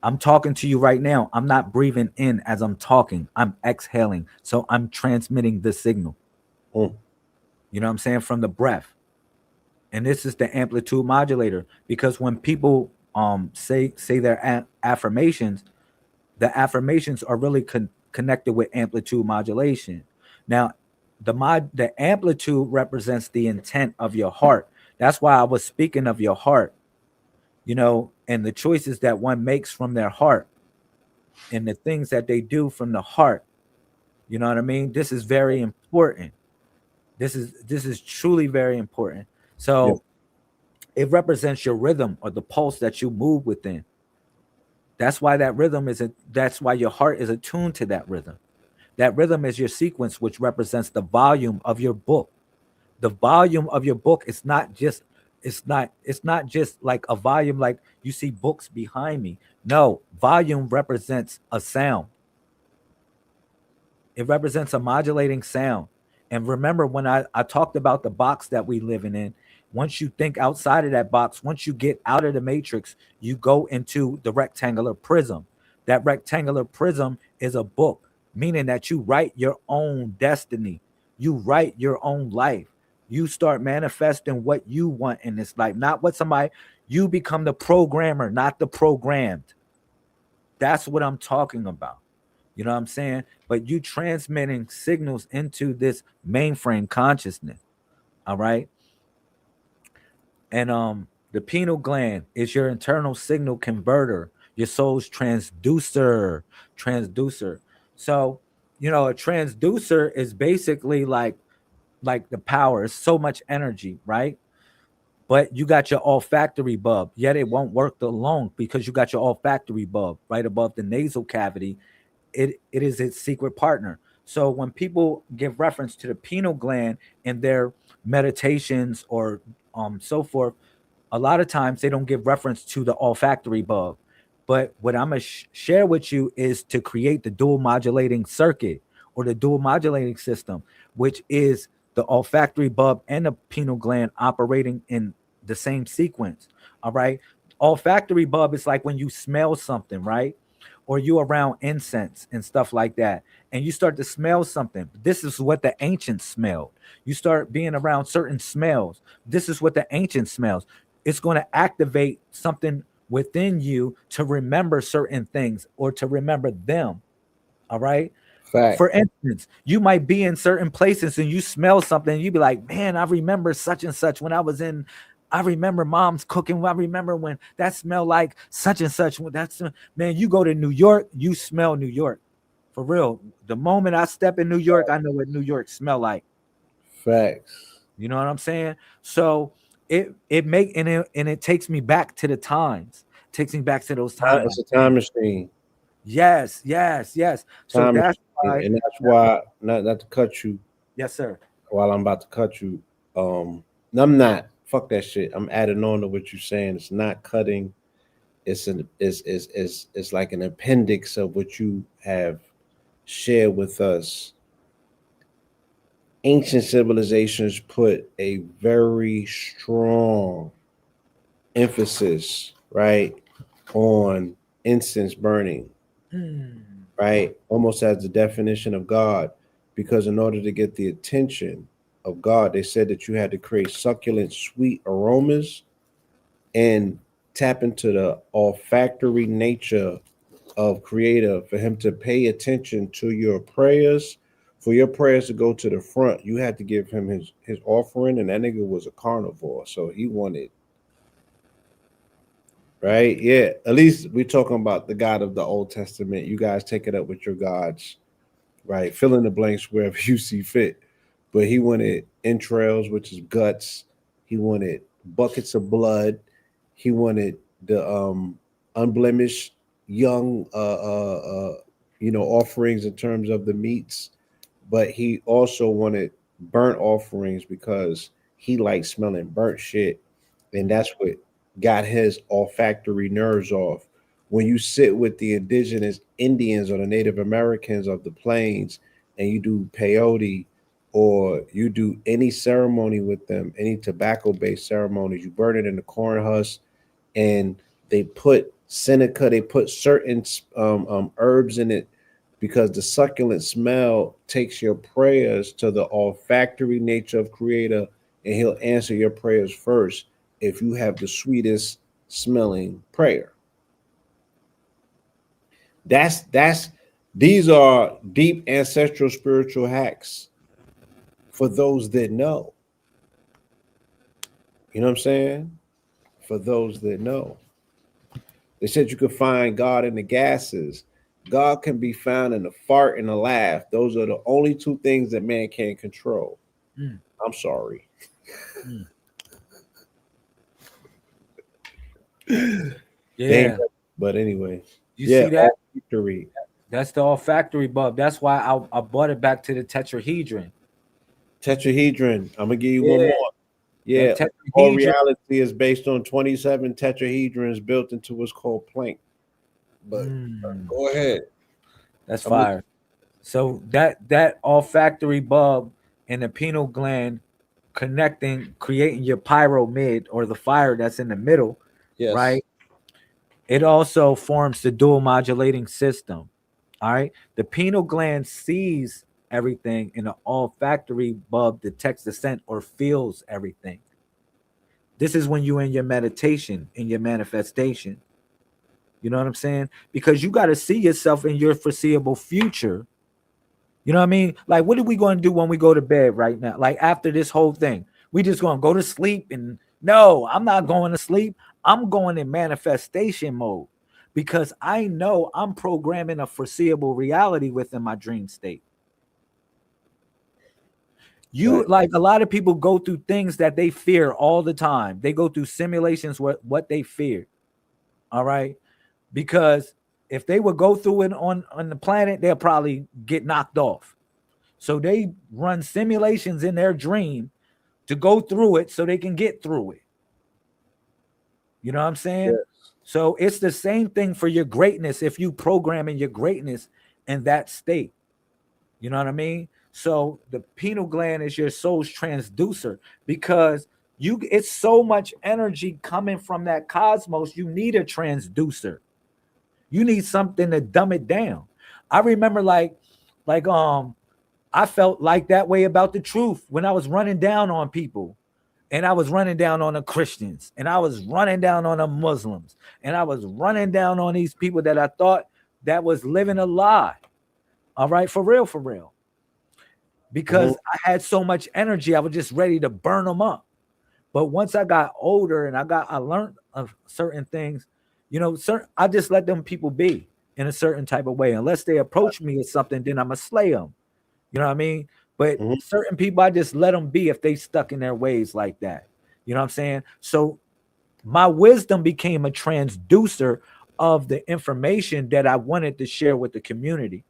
I'm talking to you right now. I'm not breathing in as I'm talking. I'm exhaling. So I'm transmitting the signal. Mm. You know what I'm saying? From the breath. And this is the amplitude modulator. Because when people say their affirmations, the affirmations are really connected with amplitude modulation. Now, the amplitude represents the intent of your heart. That's why I was speaking of your heart, and the choices that one makes from their heart and the things that they do from the heart. You know what I mean? This is very important. This is truly very important. Yep. So it represents your rhythm or the pulse that you move within. That's why that's why your heart is attuned to that rhythm. That rhythm is your sequence, which represents the volume of your book. The volume of your book is not just it's not just like a volume like you see books behind me. No, volume represents a sound. It represents a modulating sound. And remember when I talked about the box that we living in, once you think outside of that box, once you get out of the matrix, you go into the rectangular prism. That rectangular prism is a book, meaning that you write your own destiny. You write your own life. You start manifesting what you want in this life, not what somebody, you become the programmer, not the programmed. That's what I'm talking about. You know what I'm saying? But you transmitting signals into this mainframe consciousness. All right. And the pineal gland is your internal signal converter, your soul's transducer. So, a transducer is basically like the power. It's so much energy, right? But you got your olfactory bulb, yet it won't work alone because you got your olfactory bulb right above the nasal cavity. It is its secret partner. So when people give reference to the pineal gland in their meditations or so forth, a lot of times they don't give reference to the olfactory bulb. But what I'm gonna share with you is to create the dual modulating circuit or the dual modulating system, which is the olfactory bulb and the pineal gland operating in the same sequence. All right. Olfactory bulb is like when you smell something, right? Or you around incense and stuff like that, and you start to smell something. This is what the ancients smelled. You start being around certain smells. This is what the ancients smells. It's going to activate something within you to remember certain things or to remember them. All right. Fact. For instance, you might be in certain places and you smell something, and you be like, man, I remember such and such when I was in. I remember mom's cooking. I remember when that smelled like such and such. Man, you go to New York, you smell New York. For real. The moment I step in New York, I know what New York smell like. Facts. You know what I'm saying? So it takes me back to the times. Takes me back to those times. It's a time machine. Yes, yes, yes. So Time that's machine. why. And that's why, not to cut you Yes, sir. while I'm about to cut you. I'm not fuck that shit. I'm adding on to what you're saying. It's not cutting. It's like an appendix of what you have shared with us. Ancient civilizations put a very strong emphasis, right, on incense burning, right, almost as the definition of God, because in order to get the attention of God, they said that you had to create succulent, sweet aromas and tap into the olfactory nature of Creator for Him to pay attention to your prayers. For your prayers to go to the front, you had to give Him his offering, and that nigga was a carnivore, so he wanted, right? Yeah, at least we're talking about the God of the Old Testament. You guys take it up with your gods, right? Fill in the blanks wherever you see fit. But he wanted entrails, which is guts. He wanted buckets of blood. He wanted the unblemished young offerings in terms of the meats, but he also wanted burnt offerings because he liked smelling burnt shit, and that's what got his olfactory nerves off. When you sit with the indigenous Indians or the Native Americans of the plains and you do peyote or you do any ceremony with them, any tobacco based ceremonies, you burn it in the corn husk, and they put Seneca, they put certain herbs in it because the succulent smell takes your prayers to the olfactory nature of Creator, and He'll answer your prayers first if you have the sweetest smelling prayer. That's these are deep ancestral spiritual hacks for those that know. You know what I'm saying? For those that know. They said you could find God in the gases. God can be found in a fart and a laugh. Those are the only two things that man can't control. I'm sorry. Yeah. But anyway. You see that? Olfactory. That's the olfactory bulb. That's why I brought it back to the tetrahedron. Tetrahedron. I'm gonna give you one more. Yeah, all reality is based on 27 tetrahedrons built into what's called plank. But go ahead. That's fire. So that olfactory bulb and the pineal gland connecting, creating your pyramid or the fire that's in the middle, yes, right? It also forms the dual modulating system. All right. The pineal gland sees everything, and the olfactory bulb detects the scent or feels everything. This is when you're in your meditation, in your manifestation. You know what I'm saying? Because you got to see yourself in your foreseeable future. You know what I mean? Like, what are we going to do when we go to bed right now? Like, after this whole thing, we just going to go to sleep? And no, I'm not going to sleep. I'm going in manifestation mode because I know I'm programming a foreseeable reality within my dream state. Like a lot of people go through things that they fear all the time. They go through simulations what they fear. All right. Because if they would go through it on the planet, they'll probably get knocked off. So they run simulations in their dream to go through it so they can get through it. You know what I'm saying? Yes. So it's the same thing for your greatness if you program in your greatness in that state. You know what I mean? So the pineal gland is your soul's transducer because it's so much energy coming from that cosmos. You need a transducer. You need something to dumb it down. I remember like I felt like that way about the truth when I was running down on people, and I was running down on the Christians, and I was running down on the Muslims, and I was running down on these people that I thought that was living a lie. All right, for real. Because I had so much energy, I was just ready to burn them up. But once I got older and I learned of certain things, you know, I just let them people be in a certain type of way. Unless they approach me or something, then I'm going to slay them. You know what I mean? But certain people, I just let them be if they stuck in their ways like that. You know what I'm saying? So my wisdom became a transducer of the information that I wanted to share with the community.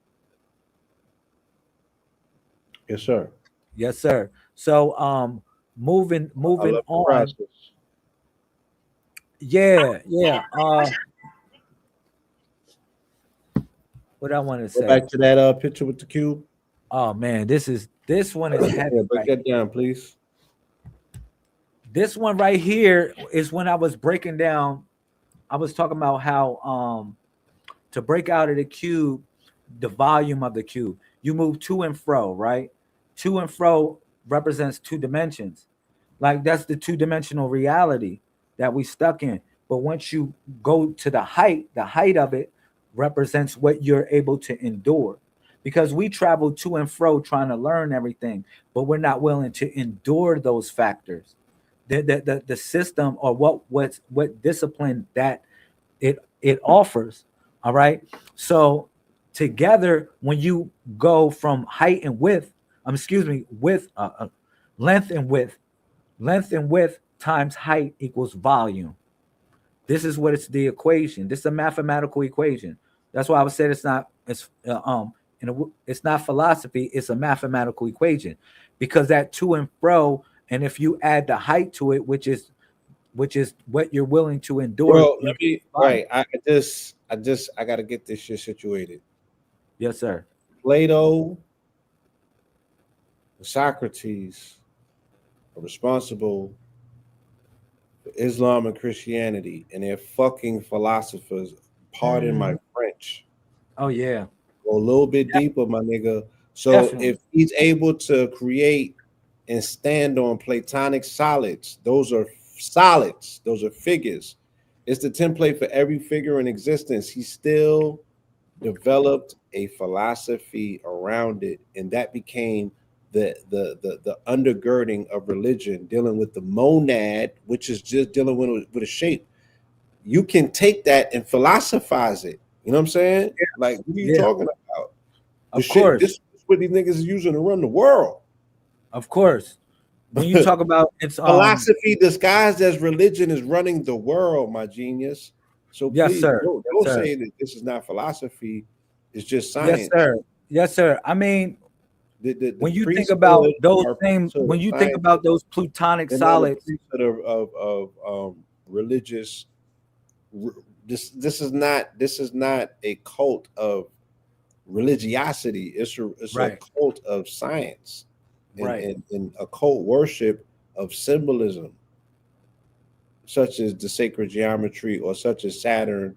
Yes, sir. Yes, sir. So moving I moving love the on. process. Yeah. What I want to Go say. back to that picture with the cube. Oh man, this one is heavy, Yeah, break right? that down, please. This one right here is when I was breaking down. I was talking about how to break out of the cube, the volume of the cube. You move to and fro, right? To and fro represents two dimensions. Like that's the two-dimensional reality that we stuck in. But once you go to the height of it represents what you're able to endure. Because we travel to and fro trying to learn everything, but we're not willing to endure those factors. The system or what discipline that it offers. All right. So together, when you go from height and width, excuse me, width, length and width, length and width times height equals volume. This is what it's the equation. This is a mathematical equation. That's why I would say it's not philosophy. It's a mathematical equation, because that to and fro, and if you add the height to it, which is what you're willing to endure. Bro, let me right. I gotta get this shit situated. Yes, sir. Plato, Socrates are responsible for Islam and Christianity, and they're fucking philosophers. Pardon my French. Oh yeah, Go a little bit deeper, my nigga. So definitely. if he's able to create and stand on Platonic solids, those are solids, those are figures. It's the template for every figure in existence. He still developed a philosophy around it, and that became the undergirding of religion, dealing with the monad, which is just dealing with a shape. You can take that and philosophize it. You know what I'm saying? Like, what are you Yeah, talking about? The of shit, this course, is what these niggas is using to run the world. of course. When you talk about it's Philosophy disguised as religion is running the world, my genius. So yes, please sir. Yes, don't sir. say that this is not philosophy. It's just Yes, science. sir. Yes, sir. I mean, The when you think about priesthood those are things, priesthood when of you think science. about those plutonic They're not a solids, priesthood of religious. This is not a cult of religiosity. It's a right, cult of science and, right. and a cult worship of symbolism, such as the sacred geometry or such as Saturn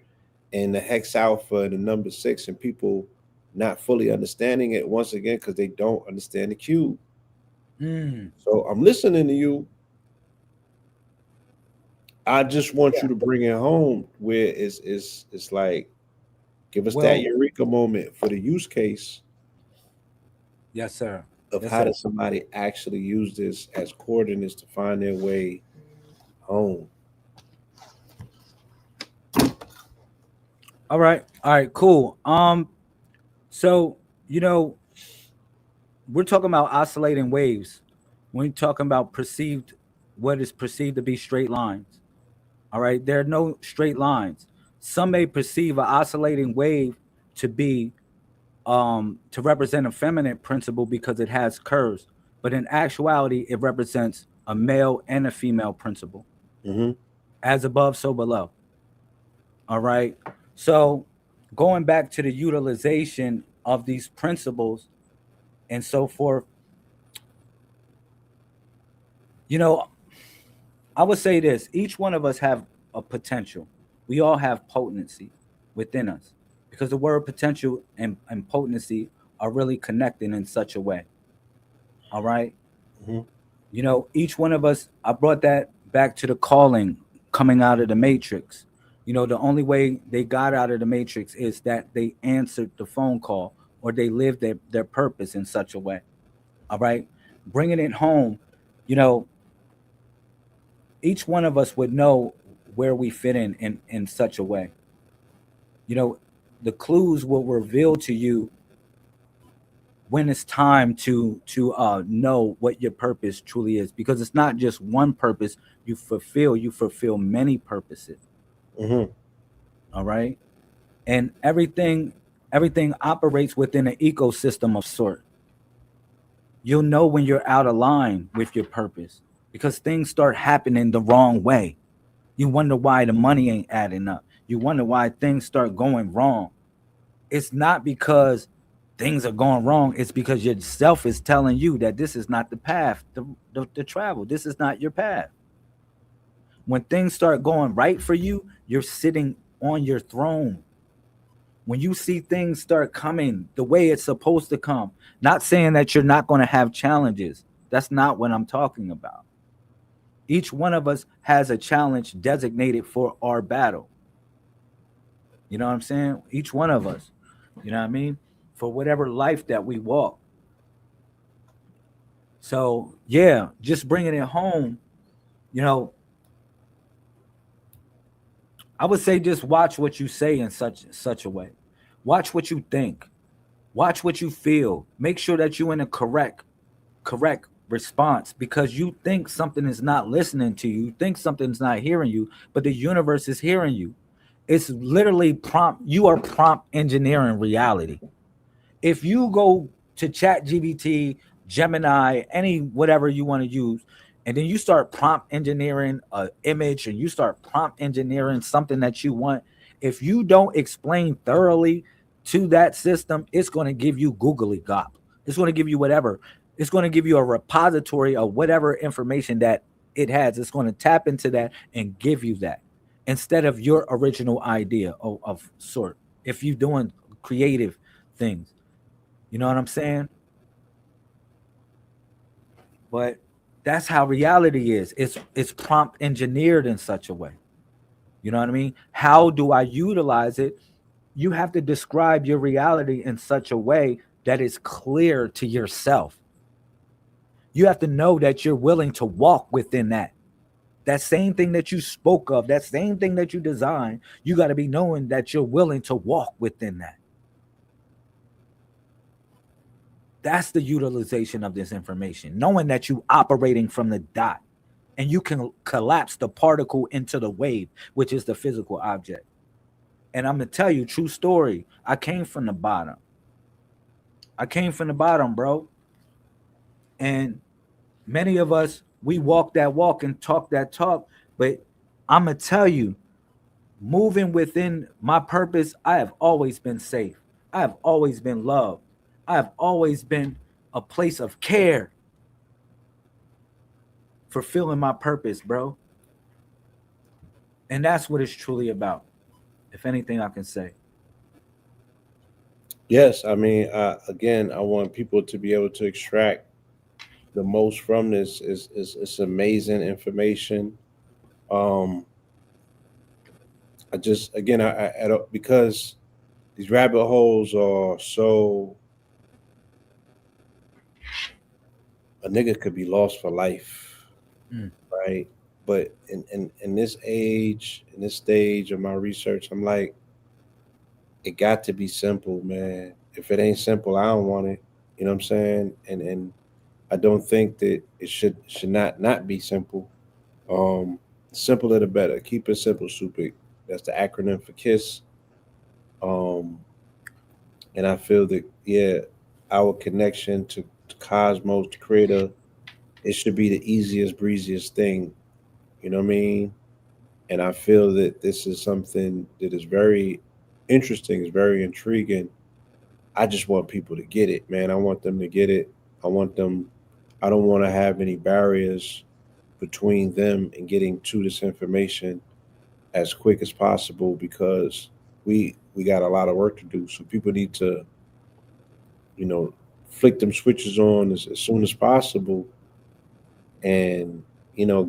and the hex alpha and the number six, and people not fully understanding it once again because they don't understand the cube. Mm, So I'm listening to you. I just want you to bring it home where it's like give us that well, eureka moment for the use case yes, sir. of Yes, how sir. does somebody actually use this as coordinates to find their way home. All right. All right, cool. So we're talking about oscillating waves. We're talking about perceived what is perceived to be straight lines. All right. There are no straight lines. Some may perceive an oscillating wave to be to represent a feminine principle because it has curves, but in actuality, it represents a male and a female principle. Mm-hmm. As above, so below. All right. So going back to the utilization of these principles and so forth, you know, I would say this: each one of us have a potential. We all have potency within us because the word potential and potency are really connected in such a way. All right. Mm-hmm. Each one of us, I brought that back to the calling coming out of the matrix. The only way they got out of the matrix is that they answered the phone call or they lived their purpose in such a way. All right. Bringing it home, you know, each one of us would know where we fit in such a way. You know, the clues will reveal to you when it's time to know what your purpose truly is, because it's not just one purpose you fulfill many purposes. Mm-hmm. All right. And everything operates within an ecosystem of sort. You'll know when you're out of line with your purpose because things start happening the wrong way. You wonder why the money ain't adding up. You wonder why things start going wrong. It's not because things are going wrong. It's because yourself is telling you that this is not the path to travel. This is not your path. When things start going right for you, you're sitting on your throne. When you see things start coming the way it's supposed to come, not saying that you're not going to have challenges. That's not what I'm talking about. Each one of us has a challenge designated for our battle. You know what I'm saying? Each one of us, you know what I mean? For whatever life that we walk. So, yeah, just bringing it home, you know, I would say just watch what you say in such a way. Watch what you think. Watch what you feel. Make sure that you're in a correct response, because you think something is not listening to you, you think something's not hearing you, but the universe is hearing you. It's literally prompt. You are prompt engineering reality. If you go to Chat GBT, Gemini, any whatever you want to use, and then you start prompt engineering an image and you start prompt engineering something that you want, if you don't explain thoroughly to that system, it's going to give you googly gop. It's going to give you whatever. It's going to give you a repository of whatever information that it has. It's going to tap into that and give you that instead of your original idea of sort. If you're doing creative things, you know what I'm saying? But that's how reality is. It's prompt engineered in such a way. You know what I mean? How do I utilize it? You have to describe your reality in such a way that is clear to yourself. You have to know that you're willing to walk within that. That same thing that you spoke of, that same thing that you designed, you got to be knowing that you're willing to walk within that. That's the utilization of this information, knowing that you operating from the dot and you can collapse the particle into the wave, which is the physical object. And I'm going to tell you, true story, I came from the bottom. Bro. And many of us, we walk that walk and talk that talk. But I'm going to tell you, moving within my purpose, I have always been safe. I have always been loved. I have always been a place of care, fulfilling my purpose, bro. And that's what it's truly about, if anything I can say. Yes, I mean, again, I want people to be able to extract the most from this. Is It's amazing information. Um, I just again, I don't, because these rabbit holes are so, a nigga could be lost for life, Mm. right? But in this age, in this stage of my research, I'm like, it got to be simple, man. If it ain't simple, I don't want it. You know what I'm saying? And I don't think that it should not be simple. Simpler the better. Keep it simple, stupid. That's the acronym for KISS. Um, and I feel that, yeah, our connection to Cosmos, the Creator, it should be the easiest, breeziest thing. You know what I mean? And I feel that this is something that is very interesting, is very intriguing. I just want people to get it, man. I want them to get it. I want them. I don't want to have any barriers between them and getting to this information as quick as possible, because we got a lot of work to do. So people need to, you know, flick them switches on as soon as possible, and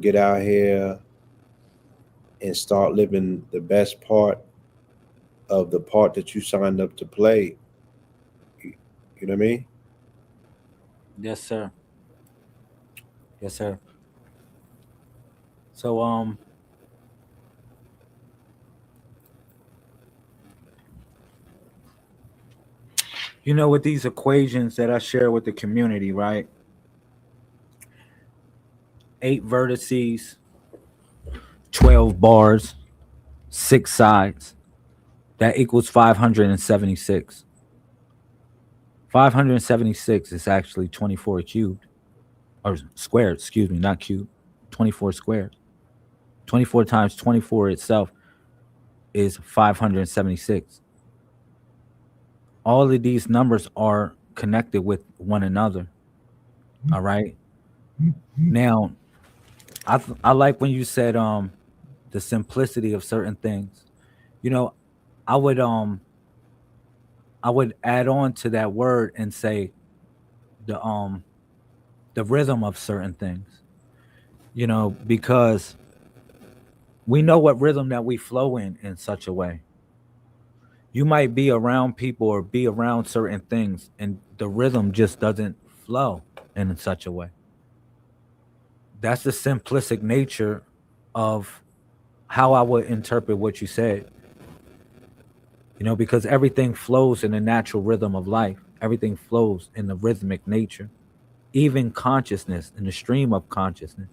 get out here and start living the best part of the part that you signed up to play. You know what I mean? Yes, sir. Yes, sir. So, with these equations that I share with the community, right? 8 vertices, 12 bars, 6 sides. That equals 576. 576 is actually 24 cubed, or squared, excuse me, not cubed. 24 squared. 24 times 24 itself is 576. All of these numbers are connected with one another. All right. Now, I like when you said the simplicity of certain things. You know, I would add on to that word and say the the rhythm of certain things. You know, because we know what rhythm that we flow in such a way. You might be around people or be around certain things and the rhythm just doesn't flow in such a way. That's the simplistic nature of how I would interpret what you said. You know, because everything flows in the natural rhythm of life. Everything flows in the rhythmic nature. Even consciousness in the stream of consciousness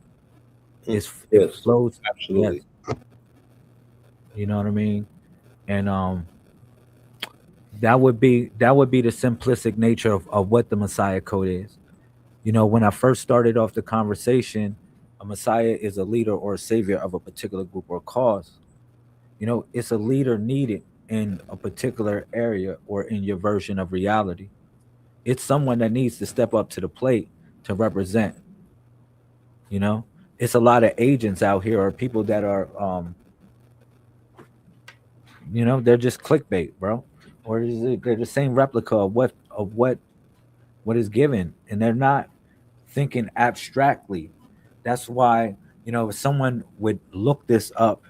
it Yes, flows. absolutely. Yes, you know what I mean? And that would be the simplistic nature of what the Messiah code is. You know, when I first started off the conversation, a Messiah is a leader or a savior of a particular group or cause. You know, it's a leader needed in a particular area or in your version of reality. It's someone that needs to step up to the plate to represent. You know, it's a lot of agents out here or people that are, they're just clickbait, bro, or they're the same replica of what is given, and they're not thinking abstractly. That's why, if someone would look this up,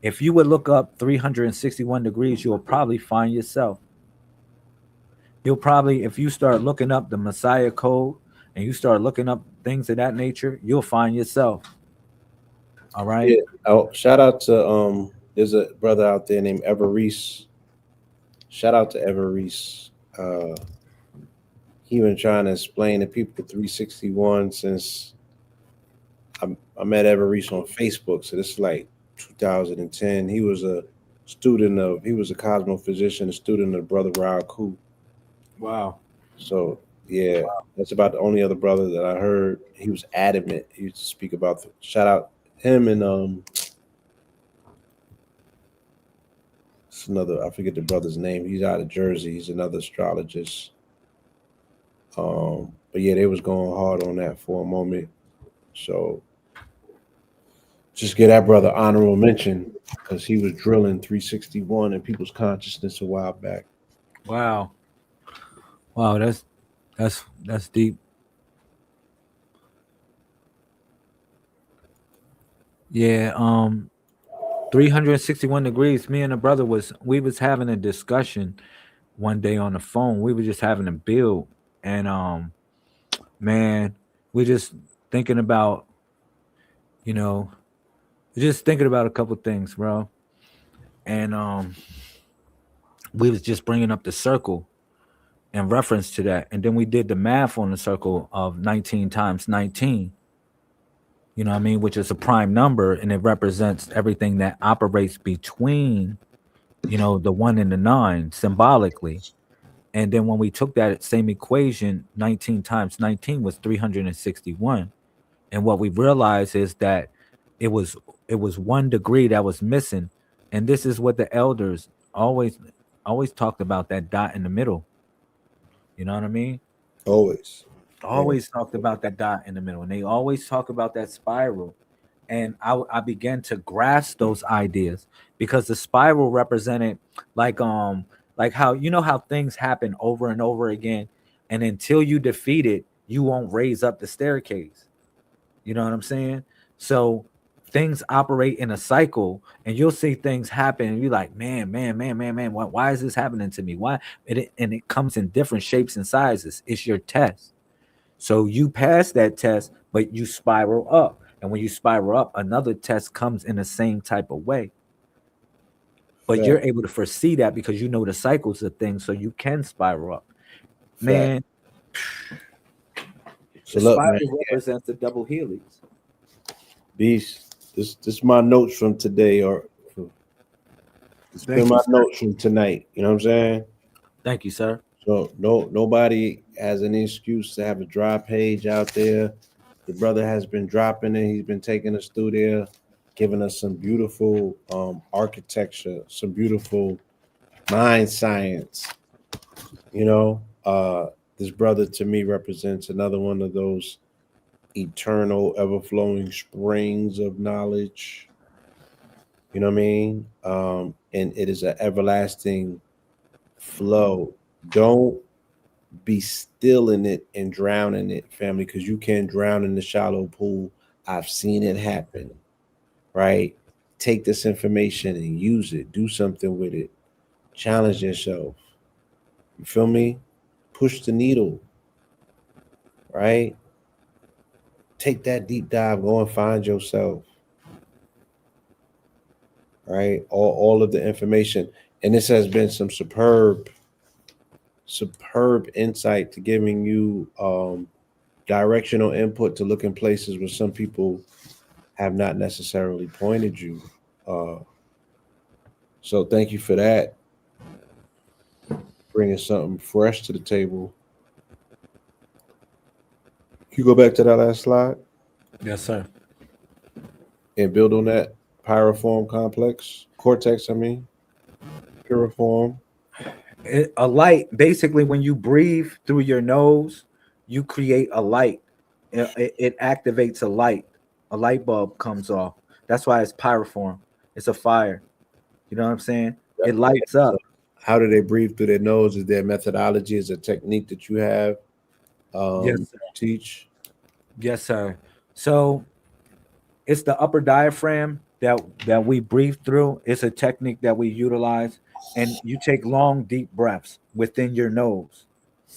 if you would look up 361 degrees, you'll probably find yourself. You'll probably, if you start looking up the Messiah code and you start looking up things of that nature, you'll find yourself. All right. Yeah. Oh, shout out to there's a brother out there named Everese. Shout out to Everese. He been trying to explain to people 361 since I met Everese on Facebook. So this is like 2010. He was a he was a cosmophysician, a student of Brother Raoul. Wow. So yeah, that's about the only other brother that I heard. He was adamant. He used to speak about shout out him and it's another, I forget the brother's name. He's out of Jersey. He's another astrologist. But yeah, they was going hard on that for a moment. So just get that brother honorable mention because he was drilling 361 in people's consciousness a while back. Wow. Wow. That's deep. Yeah. 361 degrees. Me and a brother we was having a discussion one day on the phone. We were just having a build, and man, we just thinking about, you know, just thinking about a couple things, bro. And we was just bringing up the circle in reference to that, and then we did the math on the circle of 19 times 19. You know what I mean? Which is a prime number, and it represents everything that operates between, the 1 and the 9 symbolically. And then when we took that same equation, 19 times 19 was 361. And what we realized is that it was 1 degree that was missing. And this is what the elders always talked about, that dot in the middle. You know what I mean? Always. Always talked about that dot in the middle, and they always talk about that spiral. And I began to grasp those ideas because the spiral represented like how, how things happen over and over again, and until you defeat it, you won't raise up the staircase. You know what I'm saying? So things operate in a cycle, and you'll see things happen and you're like, man, why is this happening to me? Why? And it comes in different shapes and sizes. It's your test. So you pass that test, but you spiral up. And when you spiral up, another test comes in the same type of way. But you're able to foresee that because you know the cycles of things, so you can spiral up. Man, so the look, spiral man, represents the double helix. These this my notes from today, or it's been my notes from tonight. You know what I'm saying? Thank you, sir. So nobody has any excuse to have a dry page out there. The brother has been dropping it. He's been taking us through there, giving us some beautiful architecture, some beautiful mind science. You know, this brother to me represents another one of those eternal, ever flowing springs of knowledge. You know what I mean? And it is an everlasting flow. Don't be still in it and drown in it, family, because you can drown in the shallow pool. I've seen it happen, right? Take this information and use it. Do something with it. Challenge yourself. You feel me? Push the needle, right? Take that deep dive. Go and find yourself, right? All of the information. And this has been some superb insight to giving you directional input to look in places where some people have not necessarily pointed you. Uh, so thank you for that. Bringing something fresh to the table. Can you go back to that last slide Yes, sir. and build on that pyriform complex? Cortex, I mean, piriform. A light, basically, when you breathe through your nose, you create a light. It activates a light. A light bulb comes off. That's why it's pyroform. It's a fire. You know what I'm saying? It lights So up. how do they breathe through their nose? Is there methodology? Is a technique that you have Yes, sir. teach? Yes, sir. So it's the upper diaphragm that we breathe through. It's a technique that we utilize, and you take long, deep breaths within your nose.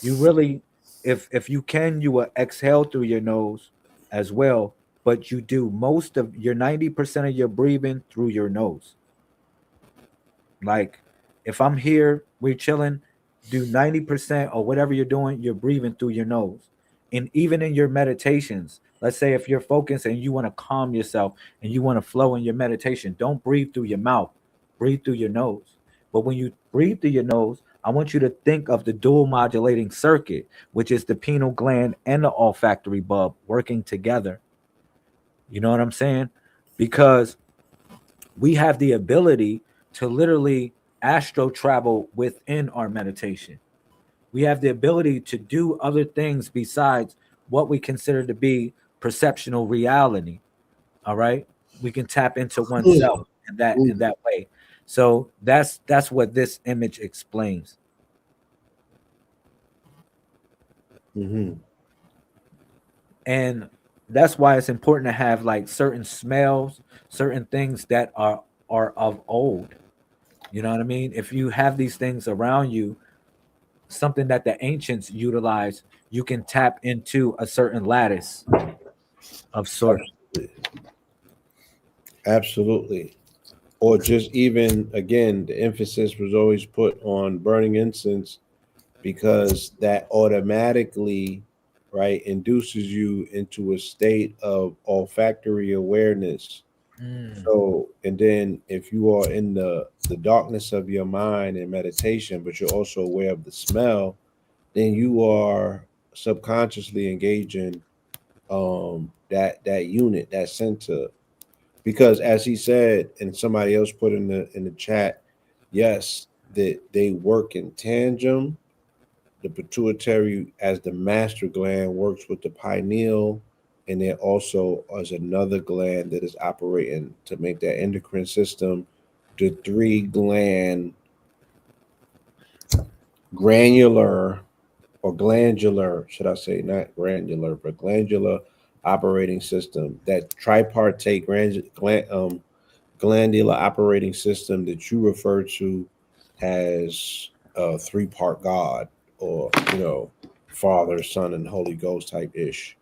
You really, if you can, you will exhale through your nose as well, but you do most of your 90% of your breathing through your nose. Like if I'm here, we're chilling, do 90% or whatever you're doing, you're breathing through your nose. And even in your meditations, let's say if you're focused and you want to calm yourself and you want to flow in your meditation, don't breathe through your mouth, breathe through your nose. But when you breathe through your nose, I want you to think of the dual modulating circuit, which is the pineal gland and the olfactory bulb working together. You know what I'm saying? Because we have the ability to literally astro travel within our meditation. We have the ability to do other things besides what we consider to be perceptional reality. All right. We can tap into oneself in that way. So that's what this image explains. Mm-hmm. And that's why it's important to have like certain smells, certain things that are of old. You know what I mean? If you have these things around you, something that the ancients utilized, you can tap into a certain lattice of sort. Absolutely. Absolutely. Or just even again, the emphasis was always put on burning incense because that automatically, right, induces you into a state of olfactory awareness. Mm, So, and then if you are in the darkness of your mind in meditation, but you're also aware of the smell, then you are subconsciously engaging that unit, that center. Because as he said, and somebody else put in the chat, yes, that they work in tandem. The pituitary, as the master gland, works with the pineal, and there also is another gland that is operating to make that endocrine system. The three gland granular or glandular, should I say, not granular, but glandular operating system. That tripartite glandular operating system that you refer to as a three-part God, or Father, Son, and Holy Ghost type ish.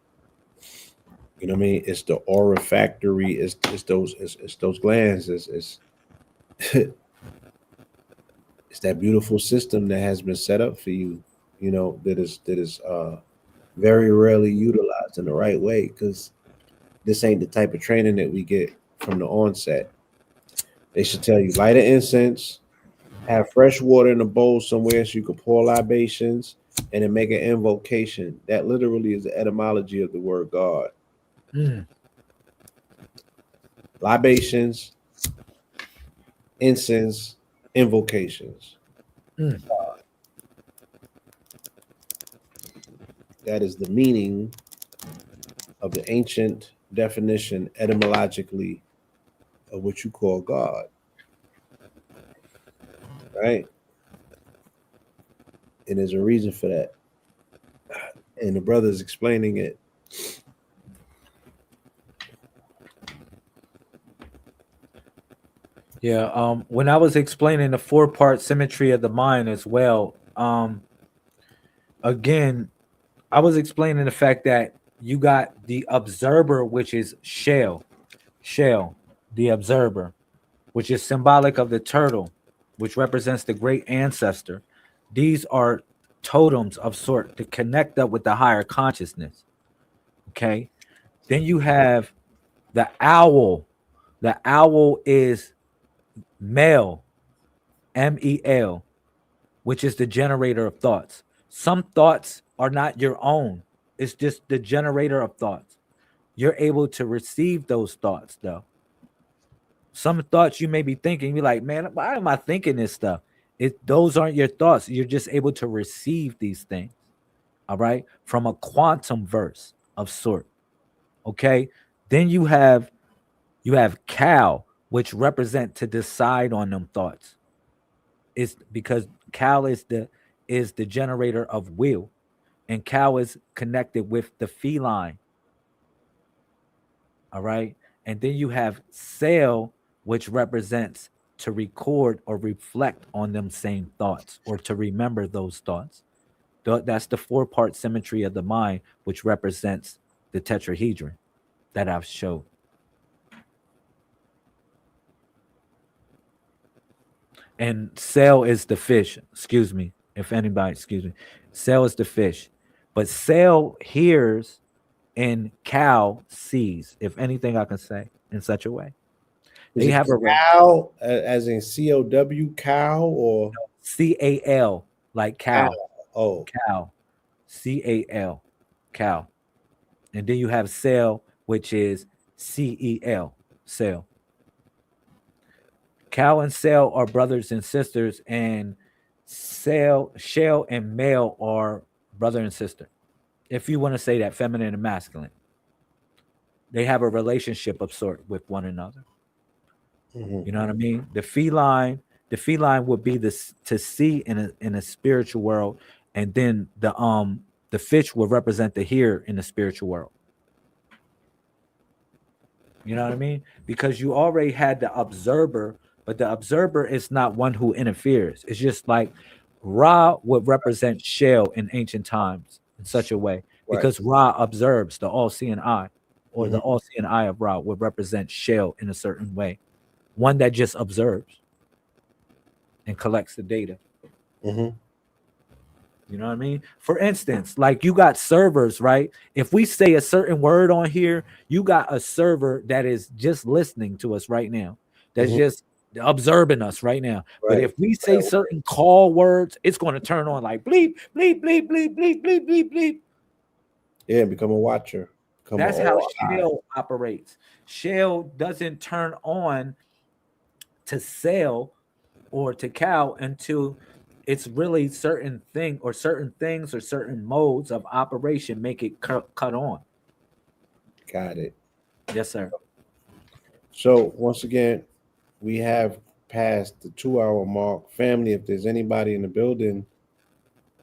You know what I mean? It's the aura factory. It's those glands. It's it's that beautiful system that has been set up for you. That is very rarely utilized in the right way because this ain't the type of training that we get from the onset. They should tell you light an incense, have fresh water in a bowl somewhere so you can pour libations, and then make an invocation. That literally is the etymology of the word God. Libations, incense, invocations. That is the meaning of the ancient definition etymologically of what you call God. Right? And there's a reason for that. And the brother's explaining it. Yeah. When I was explaining the 4-part symmetry of the mind as well, again, I was explaining the fact that you got the observer, which is shell, the observer, which is symbolic of the turtle, which represents the great ancestor. These are totems of sort to connect up with the higher consciousness. Okay. Then you have the owl. The owl is male, MEL, which is the generator of thoughts. Some thoughts are not your own, it's just the generator of thoughts. You're able to receive those thoughts, though. Some thoughts you may be thinking, you're like, man, why am I thinking this stuff? Those aren't your thoughts. You're just able to receive these things, all right, from a quantum verse of sort. Okay. Then you have Cal, which represent to decide on them thoughts. It's because Cal is the generator of will, and Cal is connected with the feline. All right. And then you have Sail, which represents to record or reflect on them same thoughts or to remember those thoughts. That's the 4-part symmetry of the mind, which represents the tetrahedron that I've showed. And Sail is the fish. Excuse me. If anybody, excuse me. Sail is the fish. But Sail hears and Cow sees, if anything I can say in such a way. They have a cow, as in COW, cow, or CAL, like cow. Oh, Cow. CAL. Cow. And then you have Sail, which is CEL. Sail. Cow and Sail are brothers and sisters, and Shell and Male are brother and sister. If you want to say that, feminine and masculine. They have a relationship of sort with one another. You know what I mean? The feline would be this to see in a spiritual world, and then the fish will represent the here in the spiritual world. You know what I mean? Because you already had the observer, but the observer is not one who interferes. It's just like Ra would represent Shell in ancient times in such a way, because Ra observes the all-seeing eye, or the all-seeing eye of Ra would represent Shell in a certain way, one that just observes and collects the data. You know what I mean? For instance, like you got servers, right? If we say a certain word on here, you got a server that is just listening to us right now, that's just observing us right now. But if we say certain call words, it's going to turn on like bleep, bleep, bleep, bleep, bleep, bleep, bleep, bleep. Yeah, become a watcher. That's how Shell operates. Shell doesn't turn on to Sail or to Cow until it's really certain thing or certain things or certain modes of operation make it cut on. Got it. Yes, sir. So once again, we have passed the 2-hour mark. Family, if there's anybody in the building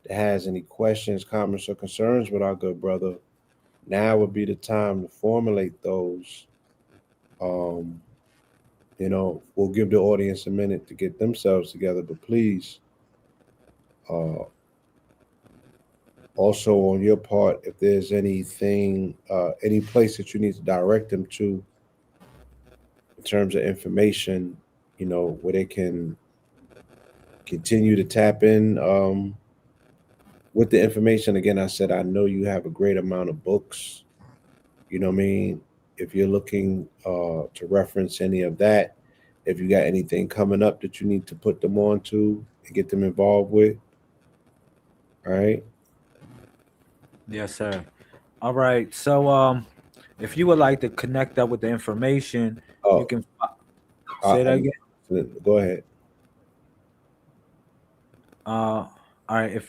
that has any questions, comments, or concerns with our good brother, now would be the time to formulate those. You know, we'll give the audience a minute to get themselves together, but please, also on your part, if there's anything, any place that you need to direct them to in terms of information, you know, where they can continue to tap in with the information. Again, I said, I know you have a great amount of books. You know what I mean? If you're looking to reference any of that, if you got anything coming up that you need to put them on to and get them involved with. All right. Yes, sir. All right. So If you would like to connect up with the information, you Oh, can say that I, again. go ahead. All right.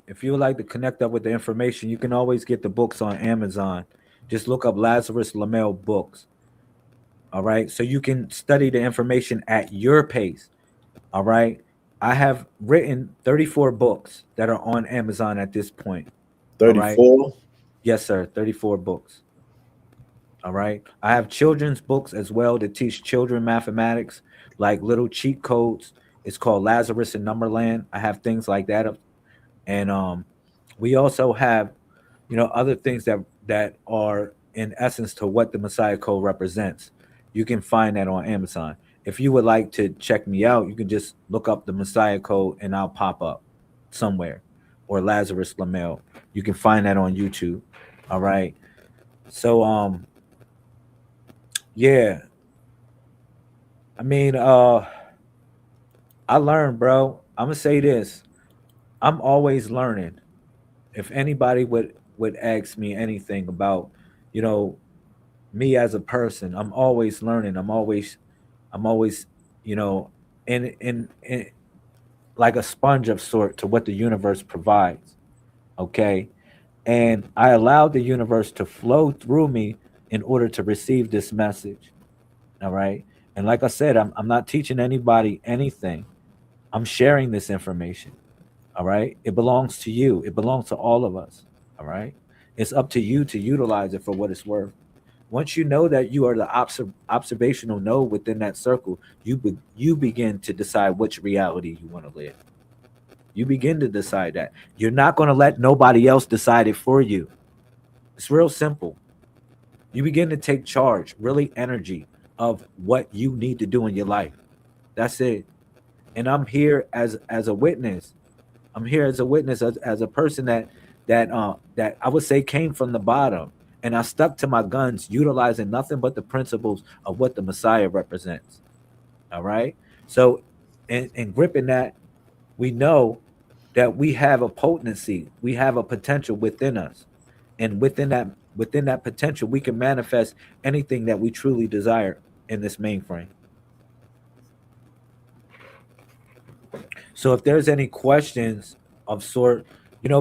If you would like to connect up with the information, you can always get the books on Amazon. Just look up Lazarus Lamel books. All right. So you can study the information at your pace. All right. I have written 34 books that are on Amazon at this point. All right. 34. Yes, sir. 34 books. All right. I have children's books as well to teach children mathematics, like little cheat codes. It's called Lazarus in Numberland. I have things like that. And we also have, other things that are in essence to what the Messiah Code represents. You can find that on Amazon. If you would like to check me out, you can just look up the Messiah Code and I'll pop up somewhere, or Lazarus Lamel. You can find that on YouTube. All right. So yeah, I mean, I learned, bro. I'm gonna say this. I'm always learning. If anybody would ask me anything about, you know, me as a person, I'm always learning. I'm always, you know, in like a sponge of sort to what the universe provides. Okay. And I allowed the universe to flow through me in order to receive this message. All right. And like I said, I'm not teaching anybody anything. I'm sharing this information. All right. It belongs to you. It belongs to all of us. All right. It's up to you to utilize it for what it's worth. Once you know that you are the observational node within that circle, you begin to decide which reality you want to live. You begin to decide that. You're not going to let nobody else decide it for you. It's real simple. You begin to take charge, really energy of what you need to do in your life. That's it. And I'm here as a witness. I'm here as a witness, as a person that I would say came from the bottom, and I stuck to my guns, utilizing nothing but the principles of what the Messiah represents. All right. So, in gripping that, we know that we have a potency, we have a potential within us, and within that potential, we can manifest anything that we truly desire in this mainframe. So if there's any questions of sort,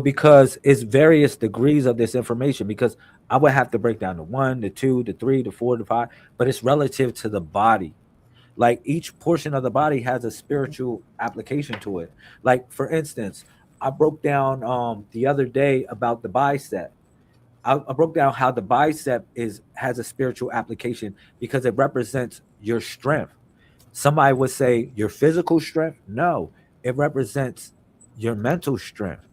because it's various degrees of this information, because I would have to break down the one, the two, the three, the four, the five, but it's relative to the body. Like each portion of the body has a spiritual application to it. Like for instance, I broke down the other day about the bicep. I broke down how the bicep has a spiritual application because it represents your strength. Somebody would say your physical strength. No, it represents your mental strength.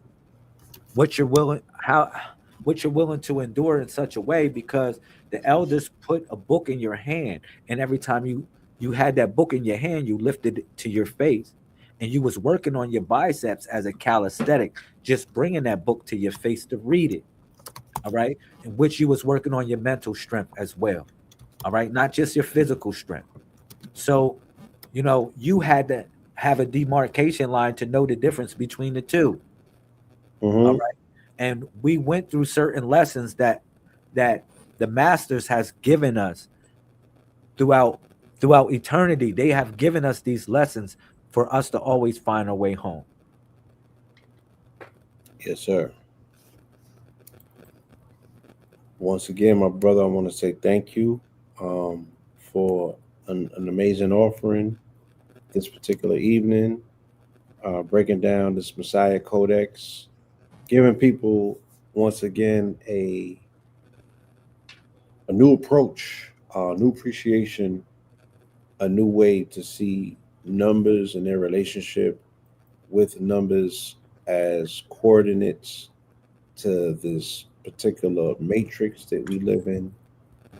What you're willing how what you're willing to endure in such a way, because the elders put a book in your hand, and every time you had that book in your hand, you lifted it to your face, and you was working on your biceps as a calisthenic, just bringing that book to your face to read it. All right, in which you was working on your mental strength as well. All right, not just your physical strength. So, you had to have a demarcation line to know the difference between the two. All Mm-hmm. right. And we went through certain lessons that the masters has given us throughout throughout eternity. They have given us these lessons for us to always find our way home. Yes, sir. Once again, my brother, I want to say thank you for an amazing offering this particular evening, breaking down this Messiah Codex, giving people once again a new approach, a new appreciation, a new way to see numbers and their relationship with numbers as coordinates to this particular matrix that we live in,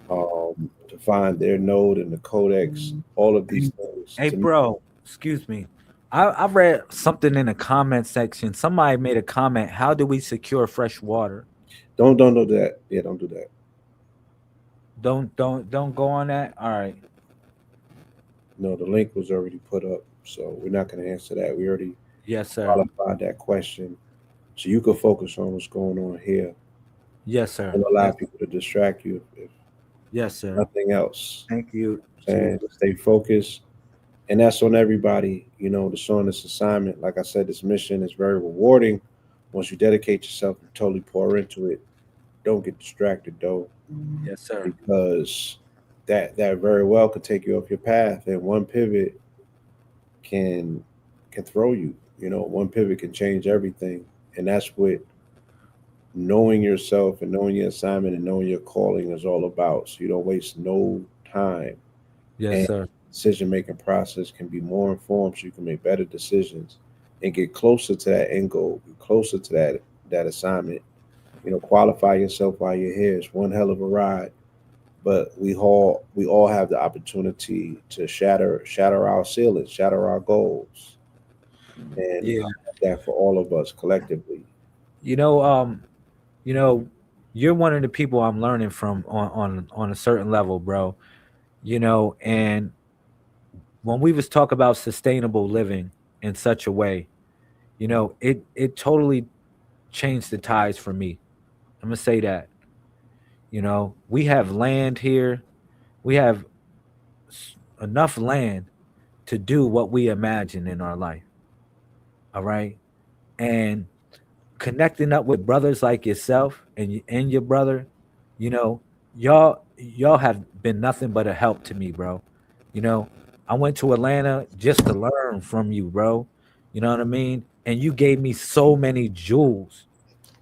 to find their node in the codex, all of these things. Hey, To me, bro, excuse me. I read something in the comment section. Somebody made a comment. How do we secure fresh water? don't do that. Yeah, don't do that. Don't go on that. All right. No, the link was already put up, so we're not going to answer that. We already Yes, sir. qualified that question, so you can focus on what's going on here. Yes, sir. And allow Yes. people to distract you if Yes, sir. Nothing else. Thank you. And stay focused. And that's on everybody, you know, to showing this assignment. Like I said, this mission is very rewarding. Once you dedicate yourself and totally pour into it, don't get distracted though, Yes, sir. because that very well could take you off your path. And one pivot can throw you. You know, one pivot can change everything. And that's what knowing yourself and knowing your assignment and knowing your calling is all about. So you don't waste no time. Yes, And sir. decision making process can be more informed so you can make better decisions and get closer to that end goal, get closer to that assignment. You know, qualify yourself while you're here. It's one hell of a ride. But we all have the opportunity to shatter our ceilings, shatter our goals. And Yeah. I want that for all of us collectively. You know, you know, you're one of the people I'm learning from on a certain level, bro. You know, and when we was talk about sustainable living in such a way, you know, it totally changed the ties for me. I'm gonna say that. You know, we have land here. We have enough land to do what we imagine in our life. All right, and connecting up with brothers like yourself and your brother, you know, y'all have been nothing but a help to me, bro. You know, I went to Atlanta just to learn from you, bro. You know what I mean? And you gave me so many jewels.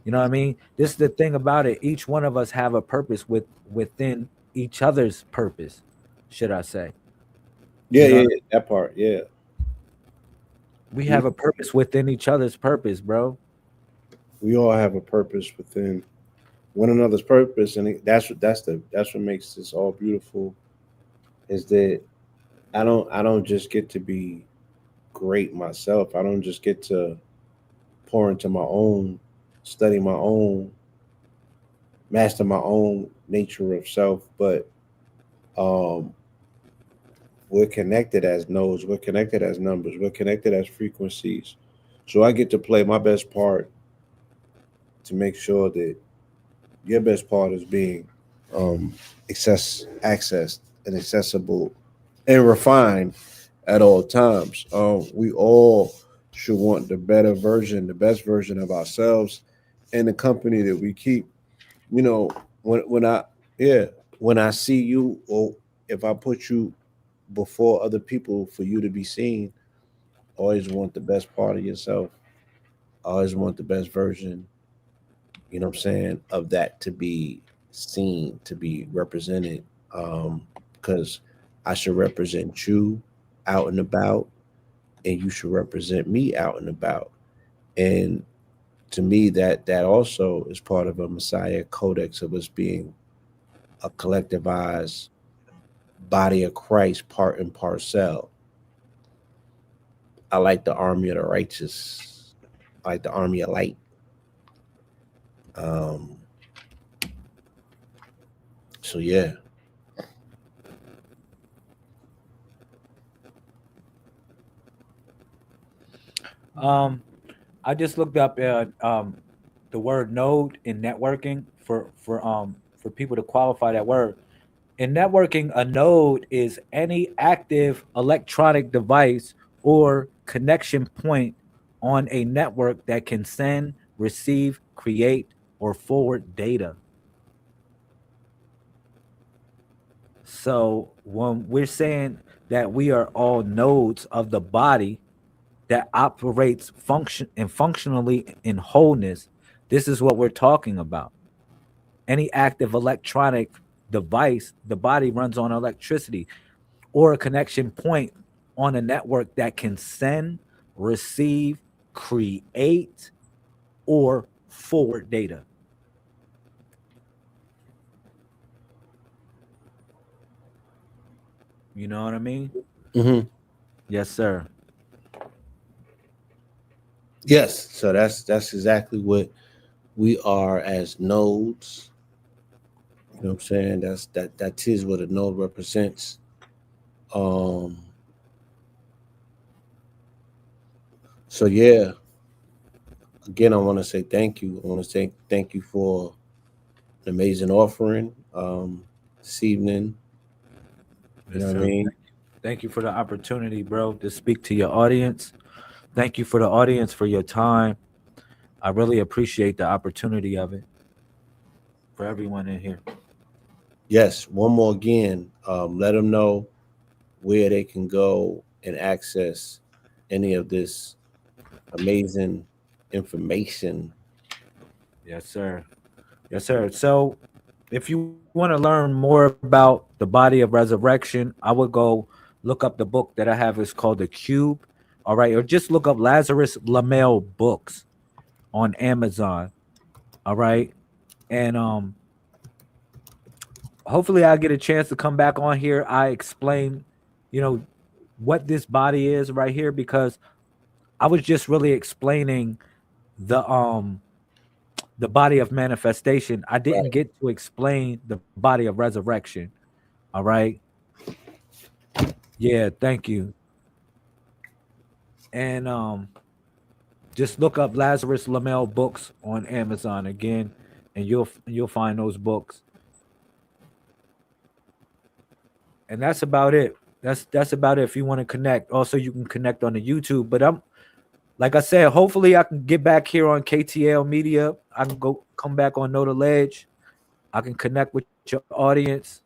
You know what I mean? This is the thing about it. Each one of us have a purpose within each other's purpose, should I say? Yeah, You know, yeah, yeah, that part. Yeah. we We have a purpose within each other's purpose, bro. we all have a purpose within one another's purpose, and that's what makes this all beautiful. Is that I don't just get to be great myself. I don't just get to pour into my own, study my own, master my own nature of self, but um, we're connected as nodes, we're connected as numbers, we're connected as frequencies. So I get to play my best part to make sure that your best part is being um, accessed and accessible and refined at all times. We all should want the better version, the best version of ourselves and the company that we keep. You know, when I yeah, when I see you, or if I put you before other people for you to be seen, always want the best part of yourself. Always want the best version, you know what I'm saying, of that to be seen, to be represented. Because I should represent you out and about, and you should represent me out and about. And to me, that also is part of a Messiah codex of us being a collectivized body of Christ, part and parcel. I like the army of the righteous. I like the army of light. Um, so yeah. Um, I just looked up the word node in networking for people to qualify that word. In networking, a node is any active electronic device or connection point on a network that can send, receive, create, or forward data. So when we're saying that we are all nodes of the body that operates functionally in wholeness, this is what we're talking about. Any active electronic device, the body runs on electricity, or a connection point on a network that can send, receive, create, or forward data. You know what I mean? Hmm. Yes, sir. Yes. So that's exactly what we are as nodes. You know what I'm saying? That is what a node represents. Um, so yeah, again, I want to say thank you. I want to say thank you for an amazing offering. this evening. You Yes, know what I sir. mean? Thank you for the opportunity, bro, to speak to your audience. Thank you for the audience for your time. I really appreciate the opportunity of it for everyone in here. Yes, one more again. Let them know where they can go and access any of this amazing information. Yes, sir. Yes, sir. So, if you want to learn more about the body of resurrection, I would go look up the book that I have. It's called The Cube. All right. Or just look up Lazarus Lamel books on Amazon. All right. And hopefully I get a chance to come back on here. I explain, you know, what this body is right here, because I was just really explaining the the body of manifestation. I didn't Right. get to explain the body of resurrection. All right. Yeah, thank you. And just look up Lazarus Lamel books on Amazon again, and you'll find those books. And that's about it. That's about it. If you want to connect, also you can connect on the YouTube. But I'm like I said, hopefully I can get back here on KTL Media. I can go come back on Know the Ledge. I can connect with your audience,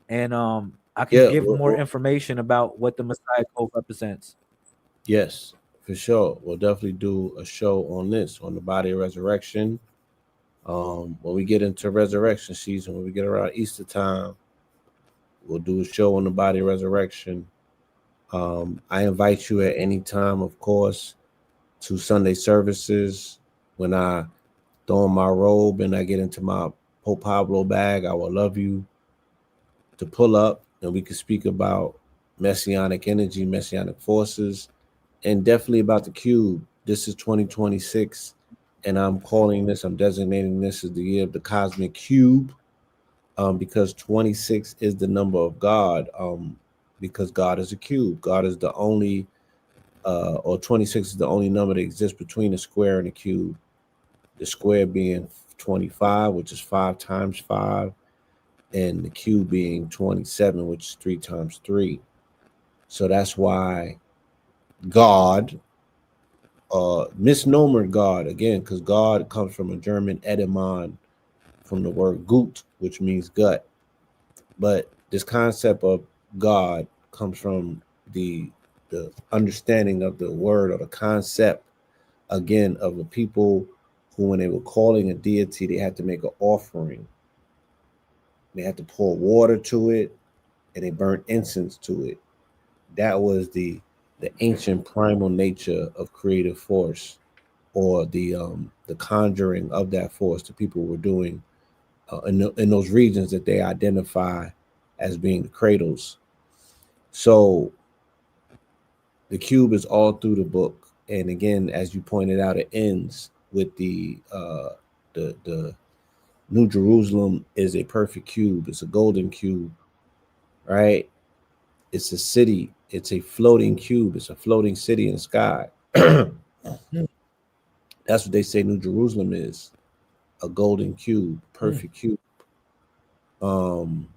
and I can Yeah. give more information about what the Messiah Code represents. Yes, for sure. We'll definitely do a show on this, on the body of resurrection. When we get into resurrection season, when we get around Easter time, we'll do a show on the body of resurrection. I invite you at any time, of course, to Sunday services. When I throw on my robe and I get into my Pope Pablo bag, I will love you to pull up and we can speak about messianic energy, messianic forces, and definitely about the cube. This is 2026, and I'm designating this as the year of the cosmic cube, because 26 is the number of God, because God is a cube. God is the only, or 26 is the only number that exists between a square and a cube. The square being 25, which is 5 times 5, and the cube being 27, which is 3 times 3. So that's why God, misnomer God again, because God comes from a German etymon from the word gut, which means gut. But this concept of God comes from the understanding of the word or the concept again of the people who, when they were calling a deity, they had to make an offering. They had to pour water to it and they burnt incense to it. That was the ancient primal nature of creative force, or the conjuring of that force the people were doing in those regions that they identify as being the cradles. So the cube is all through the book, and again, as you pointed out, it ends with the New Jerusalem is a perfect cube. It's a golden cube, right? It's a city. It's a floating cube. It's a floating city in the sky. That's what they say New Jerusalem is, a golden cube, Mm, perfect cube. Um,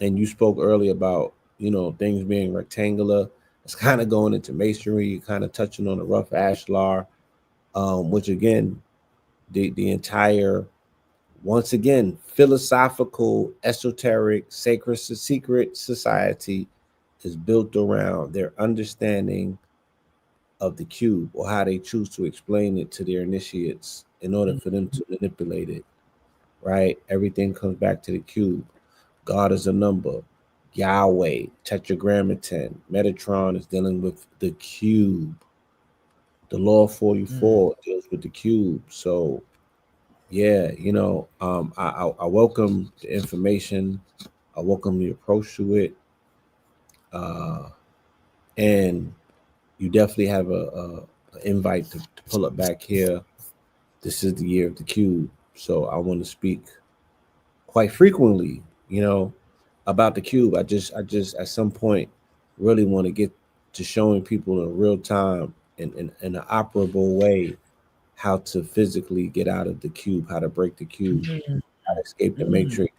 and you spoke earlier about, things being rectangular. It's kind of going into masonry, kind of touching on the rough ashlar, which again, the entire, once again, philosophical, esoteric, sacred, secret society is built around their understanding of the cube, or how they choose to explain it to their initiates in order mm, for them to manipulate it, right? Everything comes back to the cube. God is a number. Yahweh, Tetragrammaton, Metatron is dealing with the cube. The Law mm. 44 deals with the cube. So, yeah, I welcome the information. I welcome the approach to it. Uh, and you definitely have a invite to pull up back here. This is the year of the cube. So I want to speak quite frequently, about the cube. I just at some point really want to get to showing people in real time in an operable way how to physically get out of the cube, how to break the cube, Mm, how to escape the mm. matrix.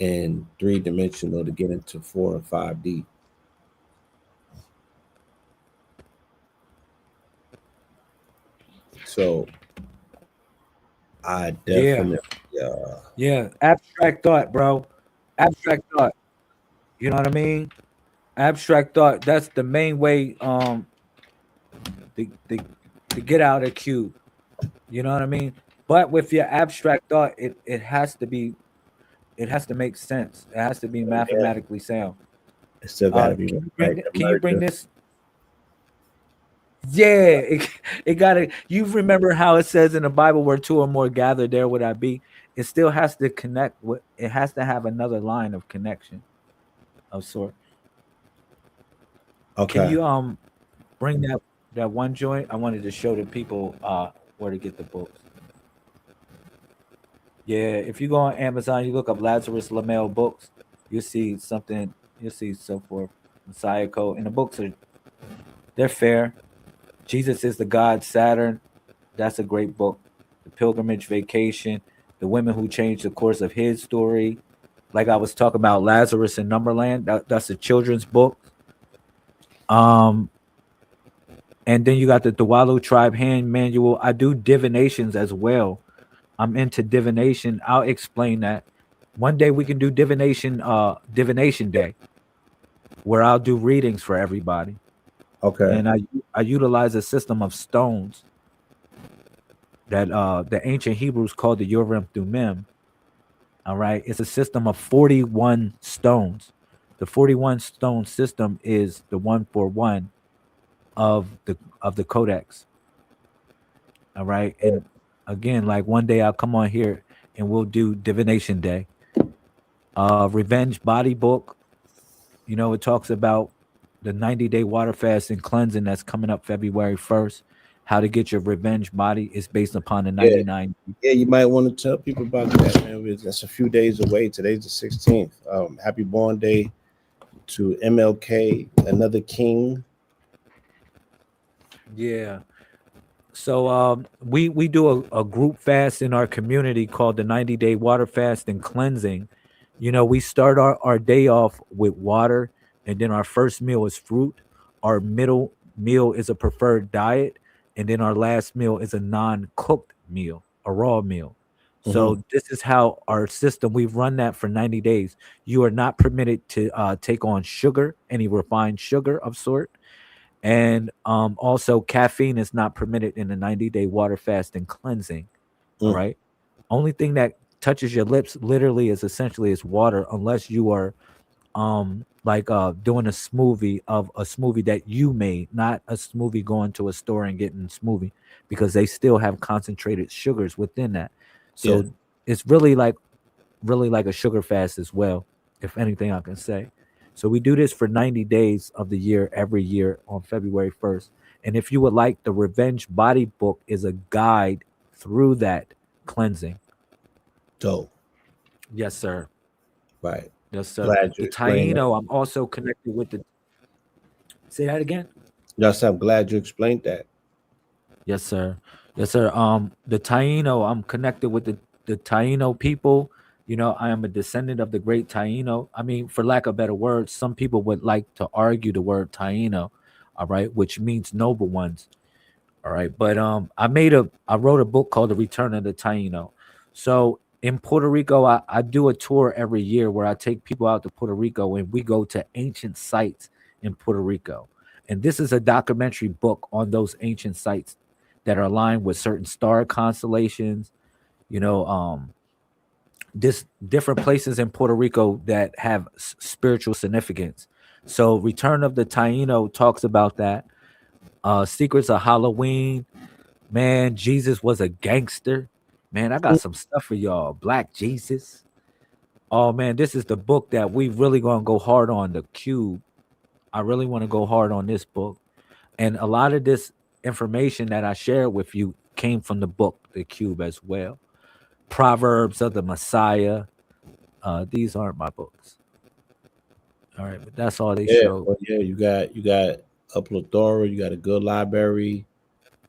and 3-dimensional to get into 4 and 5D. So I definitely Yeah, abstract thought, bro. Abstract thought. You know what I mean? Abstract thought. That's the main way to, to get out of cube. You know what I mean? But with your abstract thought, it has to be, it has to make sense. It has to be yeah, mathematically sound. it still got to be Can you right bring to can you bring merger. this? Yeah, it gotta, you remember how it says in the Bible, where two or more gather, there would I be. It still has to connect with, it has to have another line of connection of sort. Can Okay. you bring that one joint? I wanted to show the people where to get the books. Yeah, if you go on Amazon, you look up Lazarus Lamel books, you'll see something, you'll see so forth. Messiah Code. And the books are, they're fair. Jesus is the God Saturn. That's a great book. The Pilgrimage Vacation, The Women Who Changed the Course of His Story. Like I was talking about Lazarus in Numberland. That's a children's book. Um, and then you got the Tuwalu Tribe Hand Manual. I do divinations as well. I'm into divination. I'll explain that. One day we can do divination day, where I'll do readings for everybody. Okay. And I utilize a system of stones that the ancient Hebrews called the Urim Thummim. All right, it's a system of 41 stones. The 41 stone system is the 141 of the Codex. All right, and again, like one day I'll come on here and we'll do divination day. Revenge body book. You know, it talks about the 90-day water fast and cleansing that's coming up February 1st. How to get your revenge body is based upon the Yeah. 99. Yeah, you might want to tell people about that, man. That's a few days away. Today's the 16th. Happy born day to MLK, another king. Yeah. So we do a group fast in our community called the 90-day water fast and cleansing. You know, we start our day off with water, and then our first meal is fruit. Our middle meal is a preferred diet, and then our last meal is a non-cooked meal, a raw meal. Hmm. So this is how our system, we've run that for 90 days. You are not permitted to take on sugar, any refined sugar of sort. And also caffeine is not permitted in the 90-day water fast and cleansing. All Mm. right. Only thing that touches your lips literally is essentially is water, unless you are like doing a smoothie that you made, not a smoothie going to a store and getting smoothie, because they still have concentrated sugars within that. Yeah. So it's really like a sugar fast as well, if anything I can say. So we do this for 90 days of the year, every year on February 1st. And if you would like, the Revenge Body book is a guide through that cleansing. Dope. Yes, sir. Right. Yes, sir. Glad you The explained that. Taino, I'm also connected with the, say that again. Yes, I'm glad you explained that. Yes, sir. Yes, sir. The Taino, I'm connected with the Taino people. You know, I am a descendant of the great Taino. I mean, for lack of better words, some people would like to argue the word Taino, all right, which means noble ones. All right. But I wrote a book called The Return of the Taino. So in Puerto Rico, I do a tour every year where I take people out to Puerto Rico and we go to ancient sites in Puerto Rico. And this is a documentary book on those ancient sites that are aligned with certain star constellations, you know, this different places in Puerto Rico that have spiritual significance. So Return of the Taino talks about that. Secrets of Halloween. Man, Jesus was a gangster. Man, I got some stuff for y'all. Black Jesus. Oh man, this is the book that we really gonna go hard on, the Cube. I really want to go hard on this book. And a lot of this information that I shared with you came from the book, The Cube, as well. Proverbs of the Messiah. These aren't my books. All right, but that's all they Yeah. show. Well, yeah, you got a plethora, you got a good library,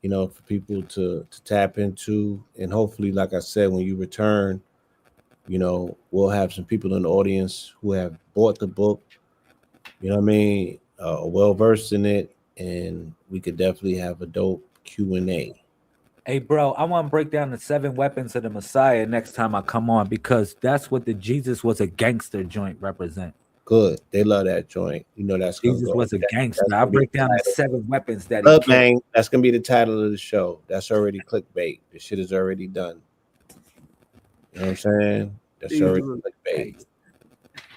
for people to tap into. And hopefully, like I said, when you return, You know, we'll have some people in the audience who have bought the book. You know what I mean? Well versed in it, and we could definitely have a dope Q&A. Hey, bro, I want to break down the 7 weapons of the Messiah next time I come on, because that's what the Jesus was a gangster joint represent. Good. They love that joint. You know that's gonna Jesus go. was a gangster. That's I'll gonna be break the down the title. 7 weapons that he Love killed. Bang. That's gonna be the title of the show. That's already clickbait. The shit is already done. You know what I'm saying? That's Jesus already was a clickbait. gangster.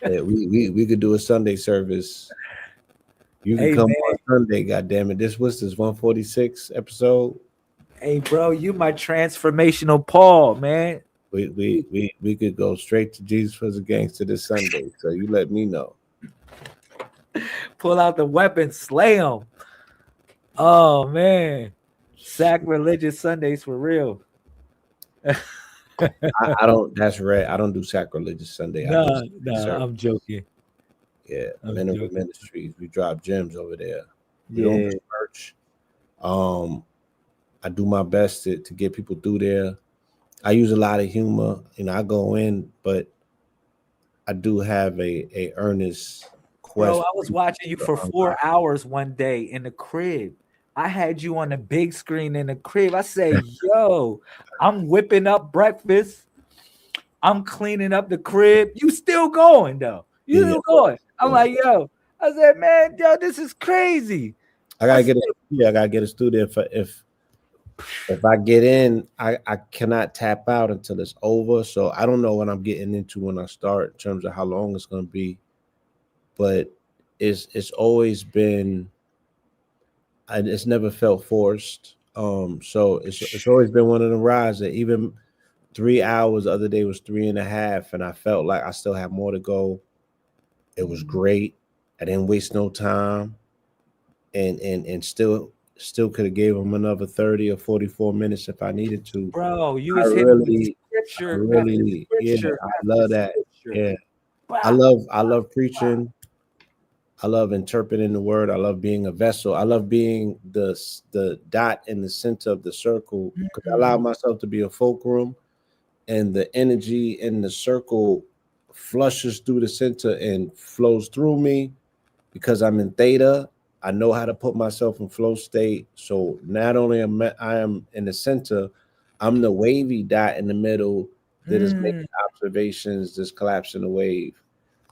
Yeah, we could do a Sunday service. You can Hey, come man. on Sunday. God damn it! What's this 146 episode? Hey, bro, you my transformational Paul, man. We could go straight to Jesus was a gangster this Sunday. So you let me know. Pull out the weapon, slay him. Oh, man. Sacrilegious Sundays for real. I don't. That's right. I don't do sacrilegious Sunday. I do Nah, Sunday service. I'm joking. Yeah, I'm Mineral joking. Ministries. We drop gems over there. We don't Yeah. do merch. I do my best to get people through there. I use a lot of humor. You know, I go in, but I do have a earnest Bro, quest. I was watching you for 4 hours one day in the crib. I had you on the big screen in the crib. I say, yo, I'm whipping up breakfast. I'm cleaning up the crib. You still going though. You Yeah, still going. I'm like, yo. I said, man, yo, this is crazy. I gotta get I gotta get a studio. If I get in, I cannot tap out until it's over. So I don't know what I'm getting into when I start in terms of how long it's gonna be. But it's always been, and it's never felt forced. So it's always been one of the rides that even 3 hours the other day was 3.5, and I felt like I still have more to go. It was great. I didn't waste no time, and still could have gave them another 30 or 44 minutes if I needed to. Bro, you I was hitting really, scripture after really, yeah, scripture I after love that. scripture. Yeah, Wow. I love preaching. I love interpreting the word. I love being a vessel. I love being the dot in the center of the circle, because I allow myself to be a fulcrum, and the energy in the circle flushes through the center and flows through me because I'm in theta. I know how to put myself in flow state. So not only am I am in the center, I'm the wavy dot in the middle that is making observations, just collapsing the wave.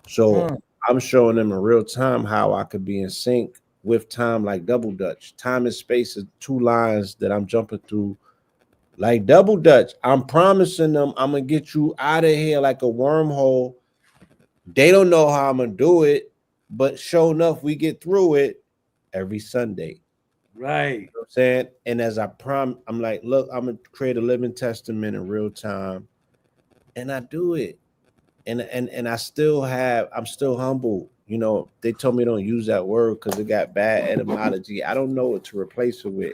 So I'm showing them in real time how I could be in sync with time, like double dutch. Time and space is 2 lines that I'm jumping through like double dutch. I'm promising them I'm gonna get you out of here like a wormhole. They don't know how I'm gonna do it, but sure enough, we get through it every Sunday. Right. You know what I'm saying? And as I'm like, look, I'm gonna create a living testament in real time. And I do it. And I'm still humble. You know, they told me don't use that word because it got bad etymology. I don't know what to replace it with.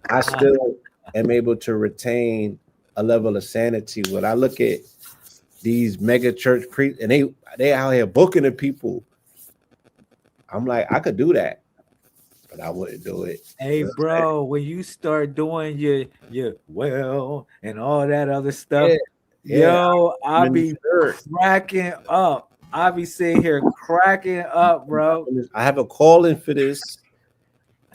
I still am able to retain a level of sanity. When I look at these mega church priests and they out here booking the people, I'm like, I could do that, but I wouldn't do it. Hey, bro, when you start doing your well and all that other stuff, yo, I'll be cracking up. I'll be sitting here cracking up, bro. I have a calling for this,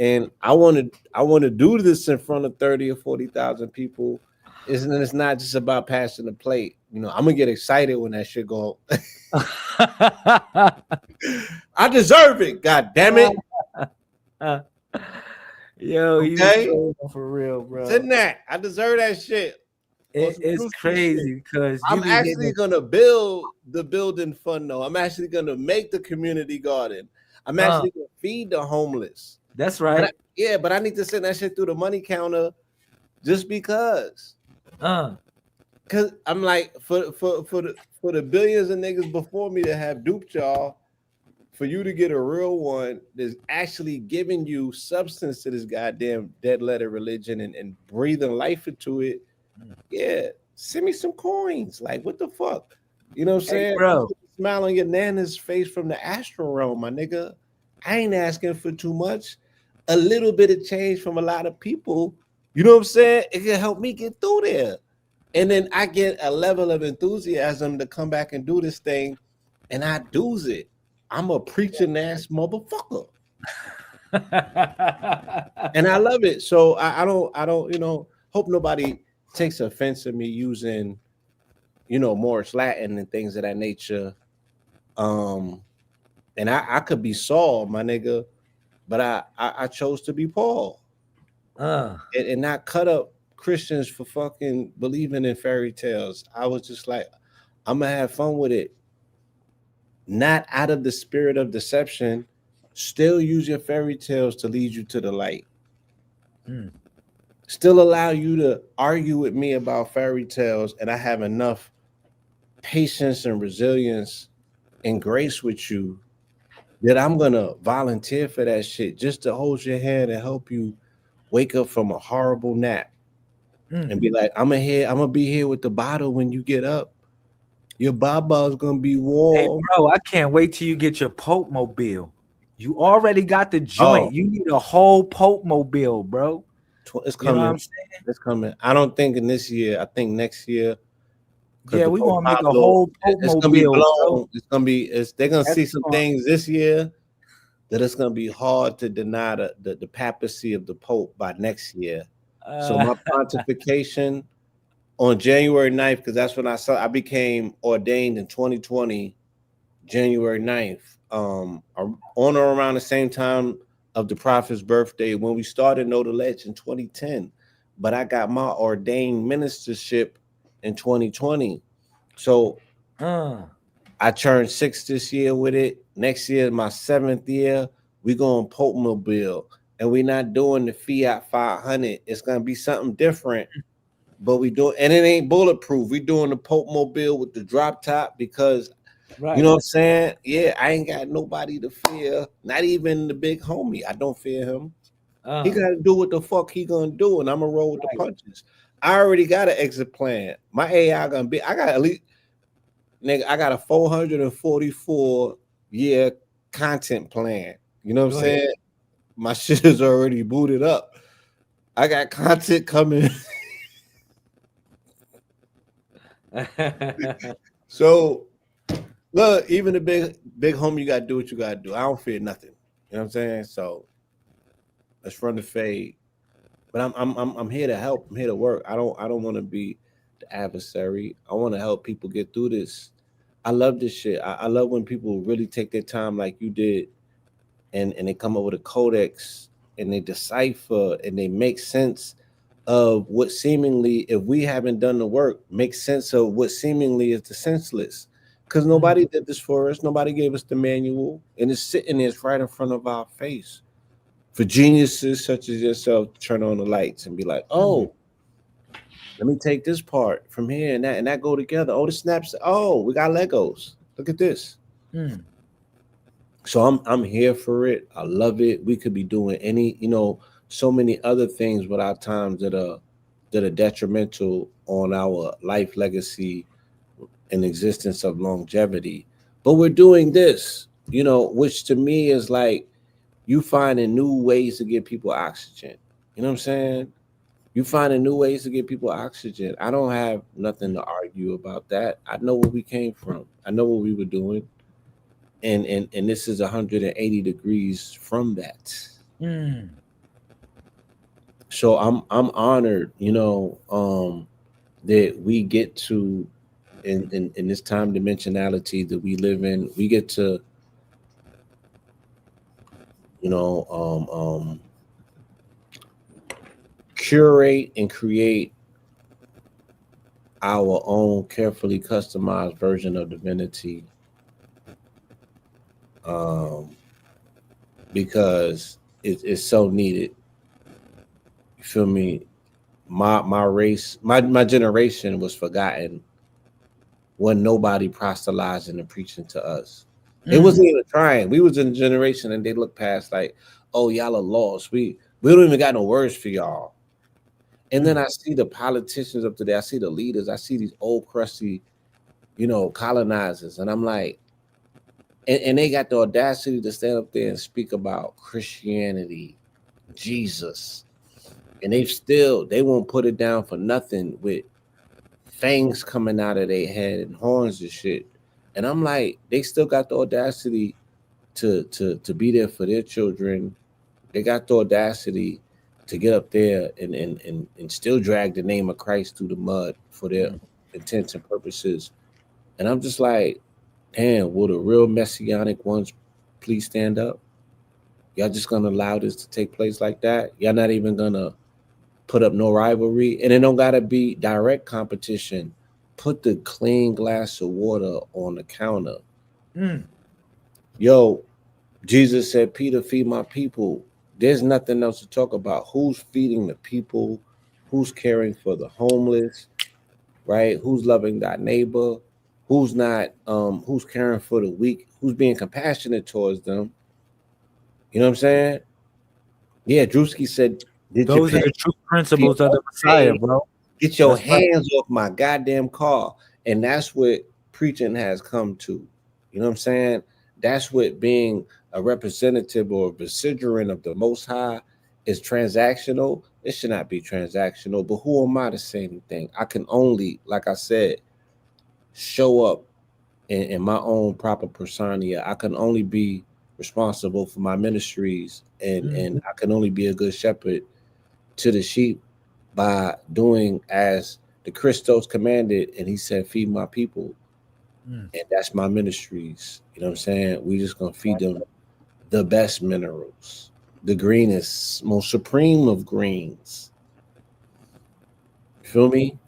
and I want to do this in front of 30 or 40,000 people. It's not just about passing the plate. You know, I'm gonna get excited when that shit go. I deserve it. God damn it. Yo, okay, for real, bro. Sitting that, I deserve that shit. It's crazy because I'm actually gonna build the building fund though. I'm actually gonna make the community garden. I'm actually gonna feed the homeless. That's right. But I need to send that shit through the money counter just because. Cause I'm like, for the billions of niggas before me that have duped y'all, for you to get a real one that's actually giving you substance to this goddamn dead letter religion and breathing life into it, yeah, send me some coins. Like, what the fuck? You know what I'm saying? Bro. Smile on your nana's face from the astral realm, my nigga. I ain't asking for too much. A little bit of change from a lot of people, you know what I'm saying? It can help me get through there. And then I get a level of enthusiasm to come back and do this thing, and I do's it. I'm a preaching ass motherfucker. And I love it. So I don't, hope nobody takes offense at me using, Morris Latin and things of that nature. Um, and I could be Saul, my nigga, but I chose to be Paul and not cut up Christians for fucking believing in fairy tales. I was just like, I'm gonna have fun with it, not out of the spirit of deception. Still use your fairy tales to lead you to the light. Still allow you to argue with me about fairy tales, and I have enough patience and resilience and grace with you that I'm gonna volunteer for that shit just to hold your hand and help you wake up from a horrible nap and be like, I'm gonna be here with the bottle when you get up. Your baba's gonna be Hey, warm. bro, I can't wait till you get your Pope Mobile. You already got the joint. Oh, You need a whole Pope Mobile, bro. it's You know what coming. I'm saying? It's coming. I don't think in this year. I think next year because Yeah, the we Pope want to make a Pablo, whole Pope it's gonna be Mobile, bro. blown. It's gonna be. They're gonna That's see some going. things this year that it's gonna be hard to deny the papacy of the Pope by next year. So my pontification on January 9th, because that's when I became ordained in 2020, January 9th. On or around the same time of the prophet's birthday when we started Know the Ledge in 2010. But I got my ordained ministership in 2020. So I turned 6 this year with it. Next year, my 7th year, we going Pope Mobile. And we're not doing the Fiat 500. It's gonna be something different. But we do, and it ain't bulletproof. We doing the Pope Mobile with the drop top because Right. you know what I'm saying? Yeah, I ain't got nobody to fear. Not even the big homie. I don't fear him. He gotta do what the fuck he gonna do, and I'm gonna roll with the punches. I already got an exit plan. My AI gonna be. I got at least, nigga. I got a 444 year content plan. You know what I'm saying? My shit is already booted up. I got content coming. So look, even the big homie, you gotta do what you gotta do. I don't fear nothing. You know what I'm saying? So let's run the fade. But I'm here to help. I'm here to work. I don't want to be the adversary. I want to help people get through this. I love this shit. I love when people really take their time like you did and they come up with a codex and they decipher and they make sense of what seemingly, if we haven't done the work, make sense of what seemingly is the senseless. Because nobody did this for us. Nobody gave us the manual. And it's sitting there, it's right in front of our face. For geniuses such as yourself to turn on the lights and be like, oh, let me take this part from here and that go together. Oh, the snaps. Oh, we got Legos. Look at this. So I'm here for it. I love it. We could be doing so many other things with our times that are detrimental on our life legacy and existence of longevity. But we're doing this, which to me is like you finding new ways to give people oxygen. You know what I'm saying? You finding new ways to give people oxygen. I don't have nothing to argue about that. I know where we came from. I know what we were doing. And this is 180 degrees from that. So I'm honored, that we get to in this time dimensionality that we live in, we get to, curate and create our own carefully customized version of divinity, because it's so needed. You feel me? My race, my generation was forgotten when nobody proselytizing and preaching to us. It wasn't even trying. We was in a generation and they look past like, oh, y'all are lost. We don't even got no words for y'all. And then I see the politicians up today. I see the leaders. I see these old crusty, colonizers. And I'm like, and they got the audacity to stand up there and speak about Christianity, Jesus. And they won't put it down for nothing with fangs coming out of their head and horns and shit. And I'm like, they still got the audacity to be there for their children. They got the audacity to get up there and still drag the name of Christ through the mud for their intents and purposes. And I'm just like, damn, will the real messianic ones please stand up? Y'all just gonna allow this to take place like that? Y'all not even gonna put up no rivalry? And it don't gotta be direct competition. Put the clean glass of water on the counter. Yo, Jesus said, Peter, feed my people. There's nothing else to talk about. Who's feeding the people? Who's caring for the homeless? Right? Who's loving thy neighbor? Who's not? Who's caring for the weak? Who's being compassionate towards them? You know what I'm saying? Yeah, Drewski said, those are the true principles of the Messiah, bro. Get your hands off my goddamn car. And that's what preaching has come to. You know what I'm saying? That's what being a representative or a vicegerent of the Most High is transactional. It should not be transactional. But who am I to say anything? I can only, like I said, show up in my own proper persona. I can only be responsible for my ministries, and I can only be a good shepherd to the sheep by doing as the Christos commanded, and he said, feed my people. And that's my ministries. You know what I'm saying? We just gonna feed them the best minerals, the greenest, most supreme of greens. You feel me?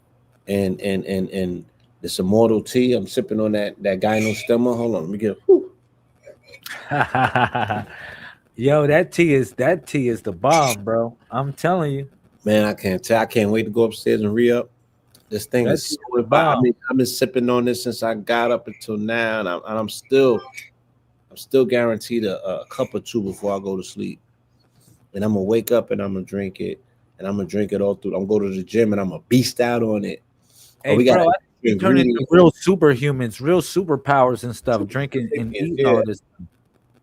And this immortal tea. I'm sipping on that gynostemma. Hold on, let me get Yo, that tea is the bomb, bro. I'm telling you. Man, I can't tell. I can't wait to go upstairs and re-up. This thing is so bomb. I've been sipping on this since I got up until now, and I'm still guaranteed a cup or two before I go to sleep. And I'm gonna wake up and I'm gonna drink it, and I'm gonna drink it all through. I'm gonna go to the gym and I'm gonna beast out on it. Hey, bro, you turn into real superhumans, real superpowers and stuff, drinking and eating all this.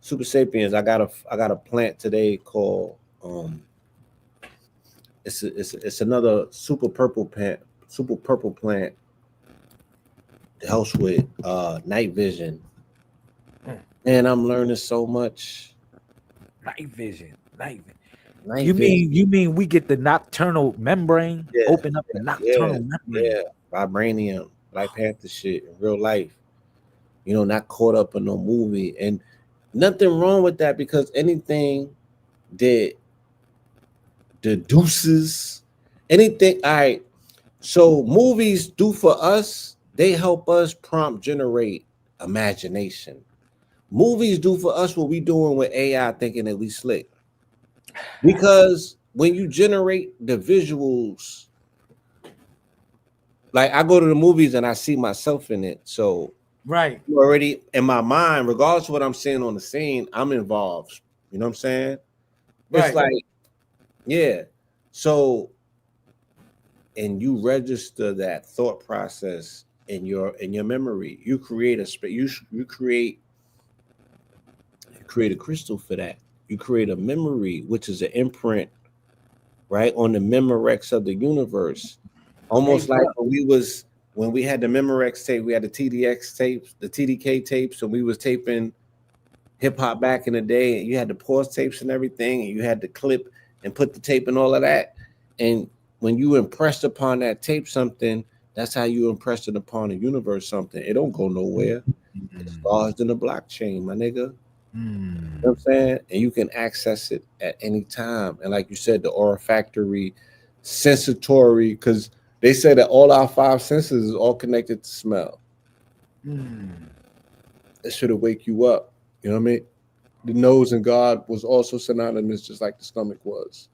Super Sapiens. I got a plant today called it's another super purple plant that helps with night vision. And I'm learning so much. Night vision. You mean we get the nocturnal membrane? Open up the nocturnal membrane. Yeah, vibranium, Black Panther shit in real life. You know, not caught up in no movie. And nothing wrong with that, because anything that deduces anything. All right. So movies do for us, they help us prompt generate imagination. Movies do for us what we doing with AI, thinking that we slick. Because when you generate the visuals, like I go to the movies and I see myself in it. So right, already in my mind, regardless of what I'm seeing on the scene, I'm involved. You know what I'm saying? Right. It's like, yeah. So, and you register that thought process in your memory. You create a space. You create a crystal for that. You create a memory, which is an imprint, right, on the Memorex of the universe. Almost like when we had the Memorex tape, we had the TDX tapes, the TDK tapes, and we was taping hip hop back in the day, and you had the pause tapes and everything, and you had to clip and put the tape and all of that. And when you impressed upon that tape something, that's how you impressed it upon the universe something. It don't go nowhere. It's lodged in the blockchain, my nigga. You know what I'm saying? And you can access it at any time. And like you said, the olfactory, sensory, because they say that all our five senses is all connected to smell. It should wake you up. You know what I mean? The nose and God was also synonymous, just like the stomach was.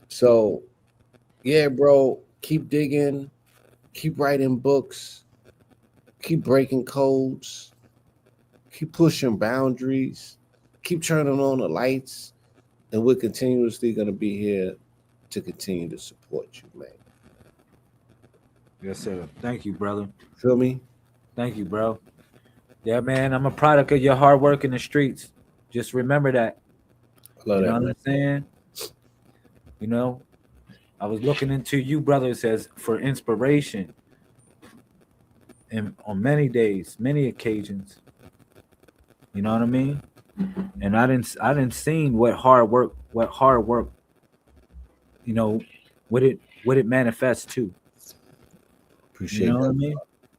So, yeah, bro, keep digging, keep writing books, keep breaking codes. Keep pushing boundaries, keep turning on the lights, and we're continuously going to be here to continue to support you, man. Yes, sir. Thank you, brother. Feel me? Thank you, bro. Yeah, man, I'm a product of your hard work in the streets. Just remember that. I love you that, know what I'm saying? You know, I was looking into you brothers as for inspiration. on many days, many occasions. You know what I mean? And I didn't seen what hard work, you know, what it manifests to. You Appreciate know what I that, mean?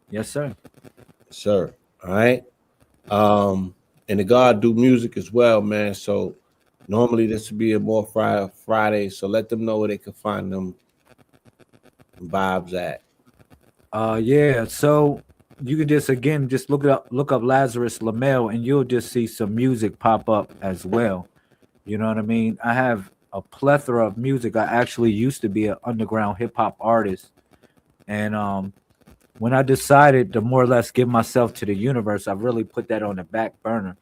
Yes, sir. sir. All right. And the God do music as well, man. So normally this would be a more Friday. So let them know where they can find them vibes at. Yeah. So you can just again just look up Lazarus Lamel, and you'll just see some music pop up as well. You know what I mean? I have a plethora of music. I actually used to be an underground hip hop artist, and when I decided to more or less give myself to the universe, I really put that on the back burner,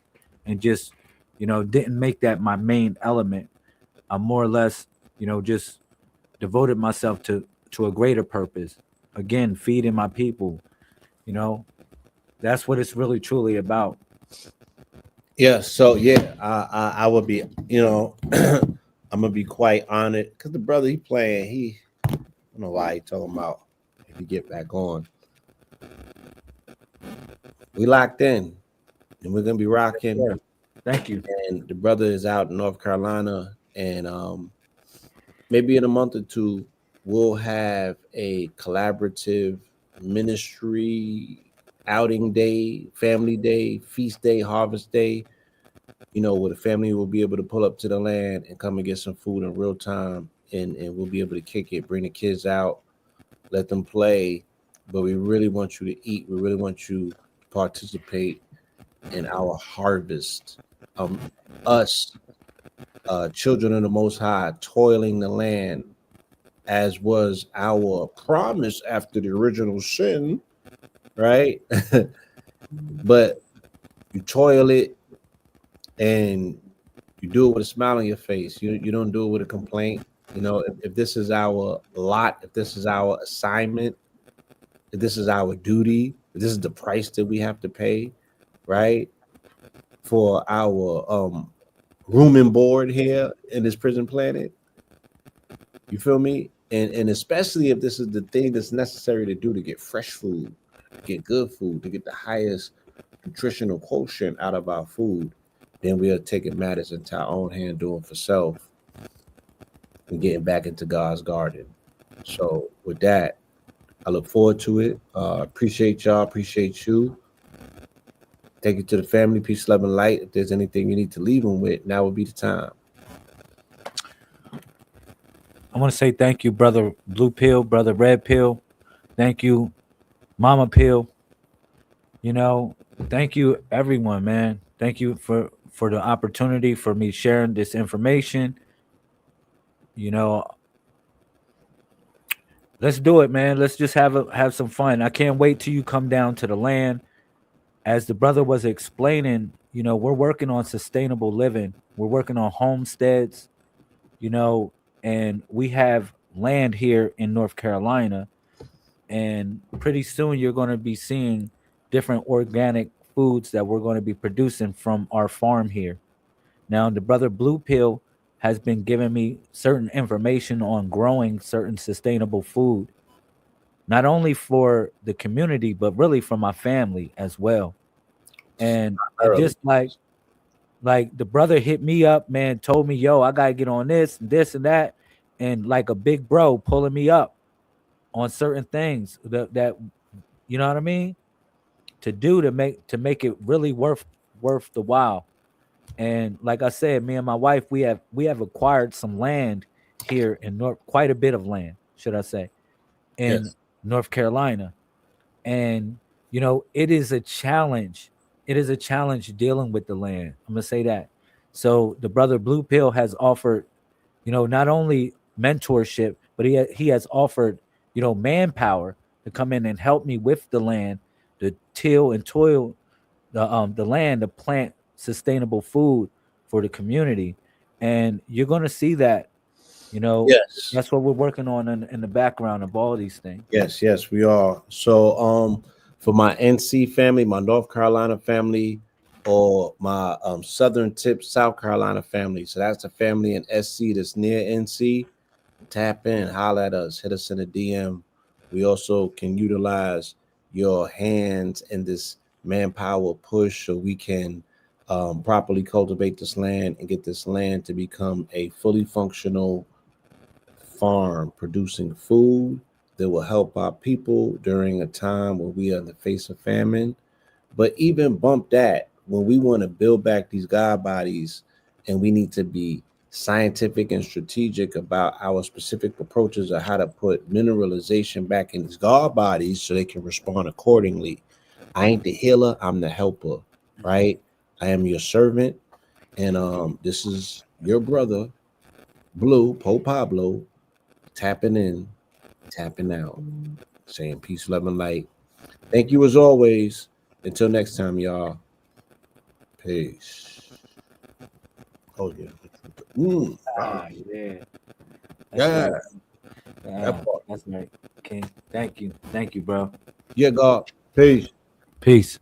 and just didn't make that my main element. I more or less just devoted myself to a greater purpose. Again, feeding my people. You know, that's what it's really truly about. Yeah. So yeah, I would be, I'm gonna be quite honored because the brother he playing, I don't know why he talking about if he get back on. We locked in and we're gonna be rocking. Yeah. Thank you. And the brother is out in North Carolina, and maybe in a month or two we'll have a collaborative ministry outing day, family day, feast day, harvest day. Where the family will be able to pull up to the land and come and get some food in real time, and we'll be able to kick it, bring the kids out, let them play. But we really want you to eat. We really want you to participate in our harvest. Us, children of the Most High, toiling the land, as was our promise after the original sin, right? But you toil it and you do it with a smile on your face. You don't do it with a complaint. If this is our lot, if this is our assignment, if this is our duty, if this is the price that we have to pay, right? For our room and board here in this prison planet. You feel me? And especially if this is the thing that's necessary to do to get fresh food, to get good food, to get the highest nutritional quotient out of our food, then we are taking matters into our own hand, doing for self, and getting back into God's garden. So with that, I look forward to it. Appreciate y'all. Appreciate you. Take it to the family. Peace, love, and light. If there's anything you need to leave them with, now would be the time. I want to say thank you, brother Blue Pill, brother Red Pill. Thank you, Mama Pill. Thank you, everyone, man. Thank you for the opportunity for me sharing this information. You know, let's do it, man. Let's just have some fun. I can't wait till you come down to the land. As the brother was explaining, we're working on sustainable living. We're working on homesteads, you know, and we have land here in North Carolina. And pretty soon you're going to be seeing different organic foods that we're going to be producing from our farm here. Now, the brother Blue Pill has been giving me certain information on growing certain sustainable food, not only for the community, but really for my family as well. And it just like the brother hit me up, man, told me, yo, I gotta get on this and that, and like a big bro pulling me up on certain things that you know what I mean, to do to make it really worth the while. And like I said, me and my wife, we have acquired some land here in quite a bit of land, should I say, in Yes. North Carolina. And it is a challenge. It is a challenge dealing with the land. I'm gonna say that. So the brother Blue Pill has offered, not only mentorship, but he has offered, manpower to come in and help me with the land, to till and toil the land, to plant sustainable food for the community. And you're gonna see that, Yes. that's what we're working on in the background of all these things. Yes, we are. So, for my NC family, my North Carolina family, or my Southern Tip South Carolina family. So that's the family in SC that's near NC. Tap in, holler at us, hit us in a DM. We also can utilize your hands in this manpower push so we can properly cultivate this land and get this land to become a fully functional farm producing food that will help our people during a time when we are in the face of famine. But even bump that, when we want to build back these God bodies and we need to be scientific and strategic about our specific approaches of how to put mineralization back in these God bodies so they can respond accordingly. I ain't the healer, I'm the helper, right? I am your servant, and this is your brother, Blue, Po Pablo, tapping in, tapping out, saying peace, love, and light. Thank you as always. Until next time, y'all. Peace. Oh yeah. Yeah. That's Yeah. right. That's right. Okay. Thank you, bro. Yeah, God. Peace. Peace.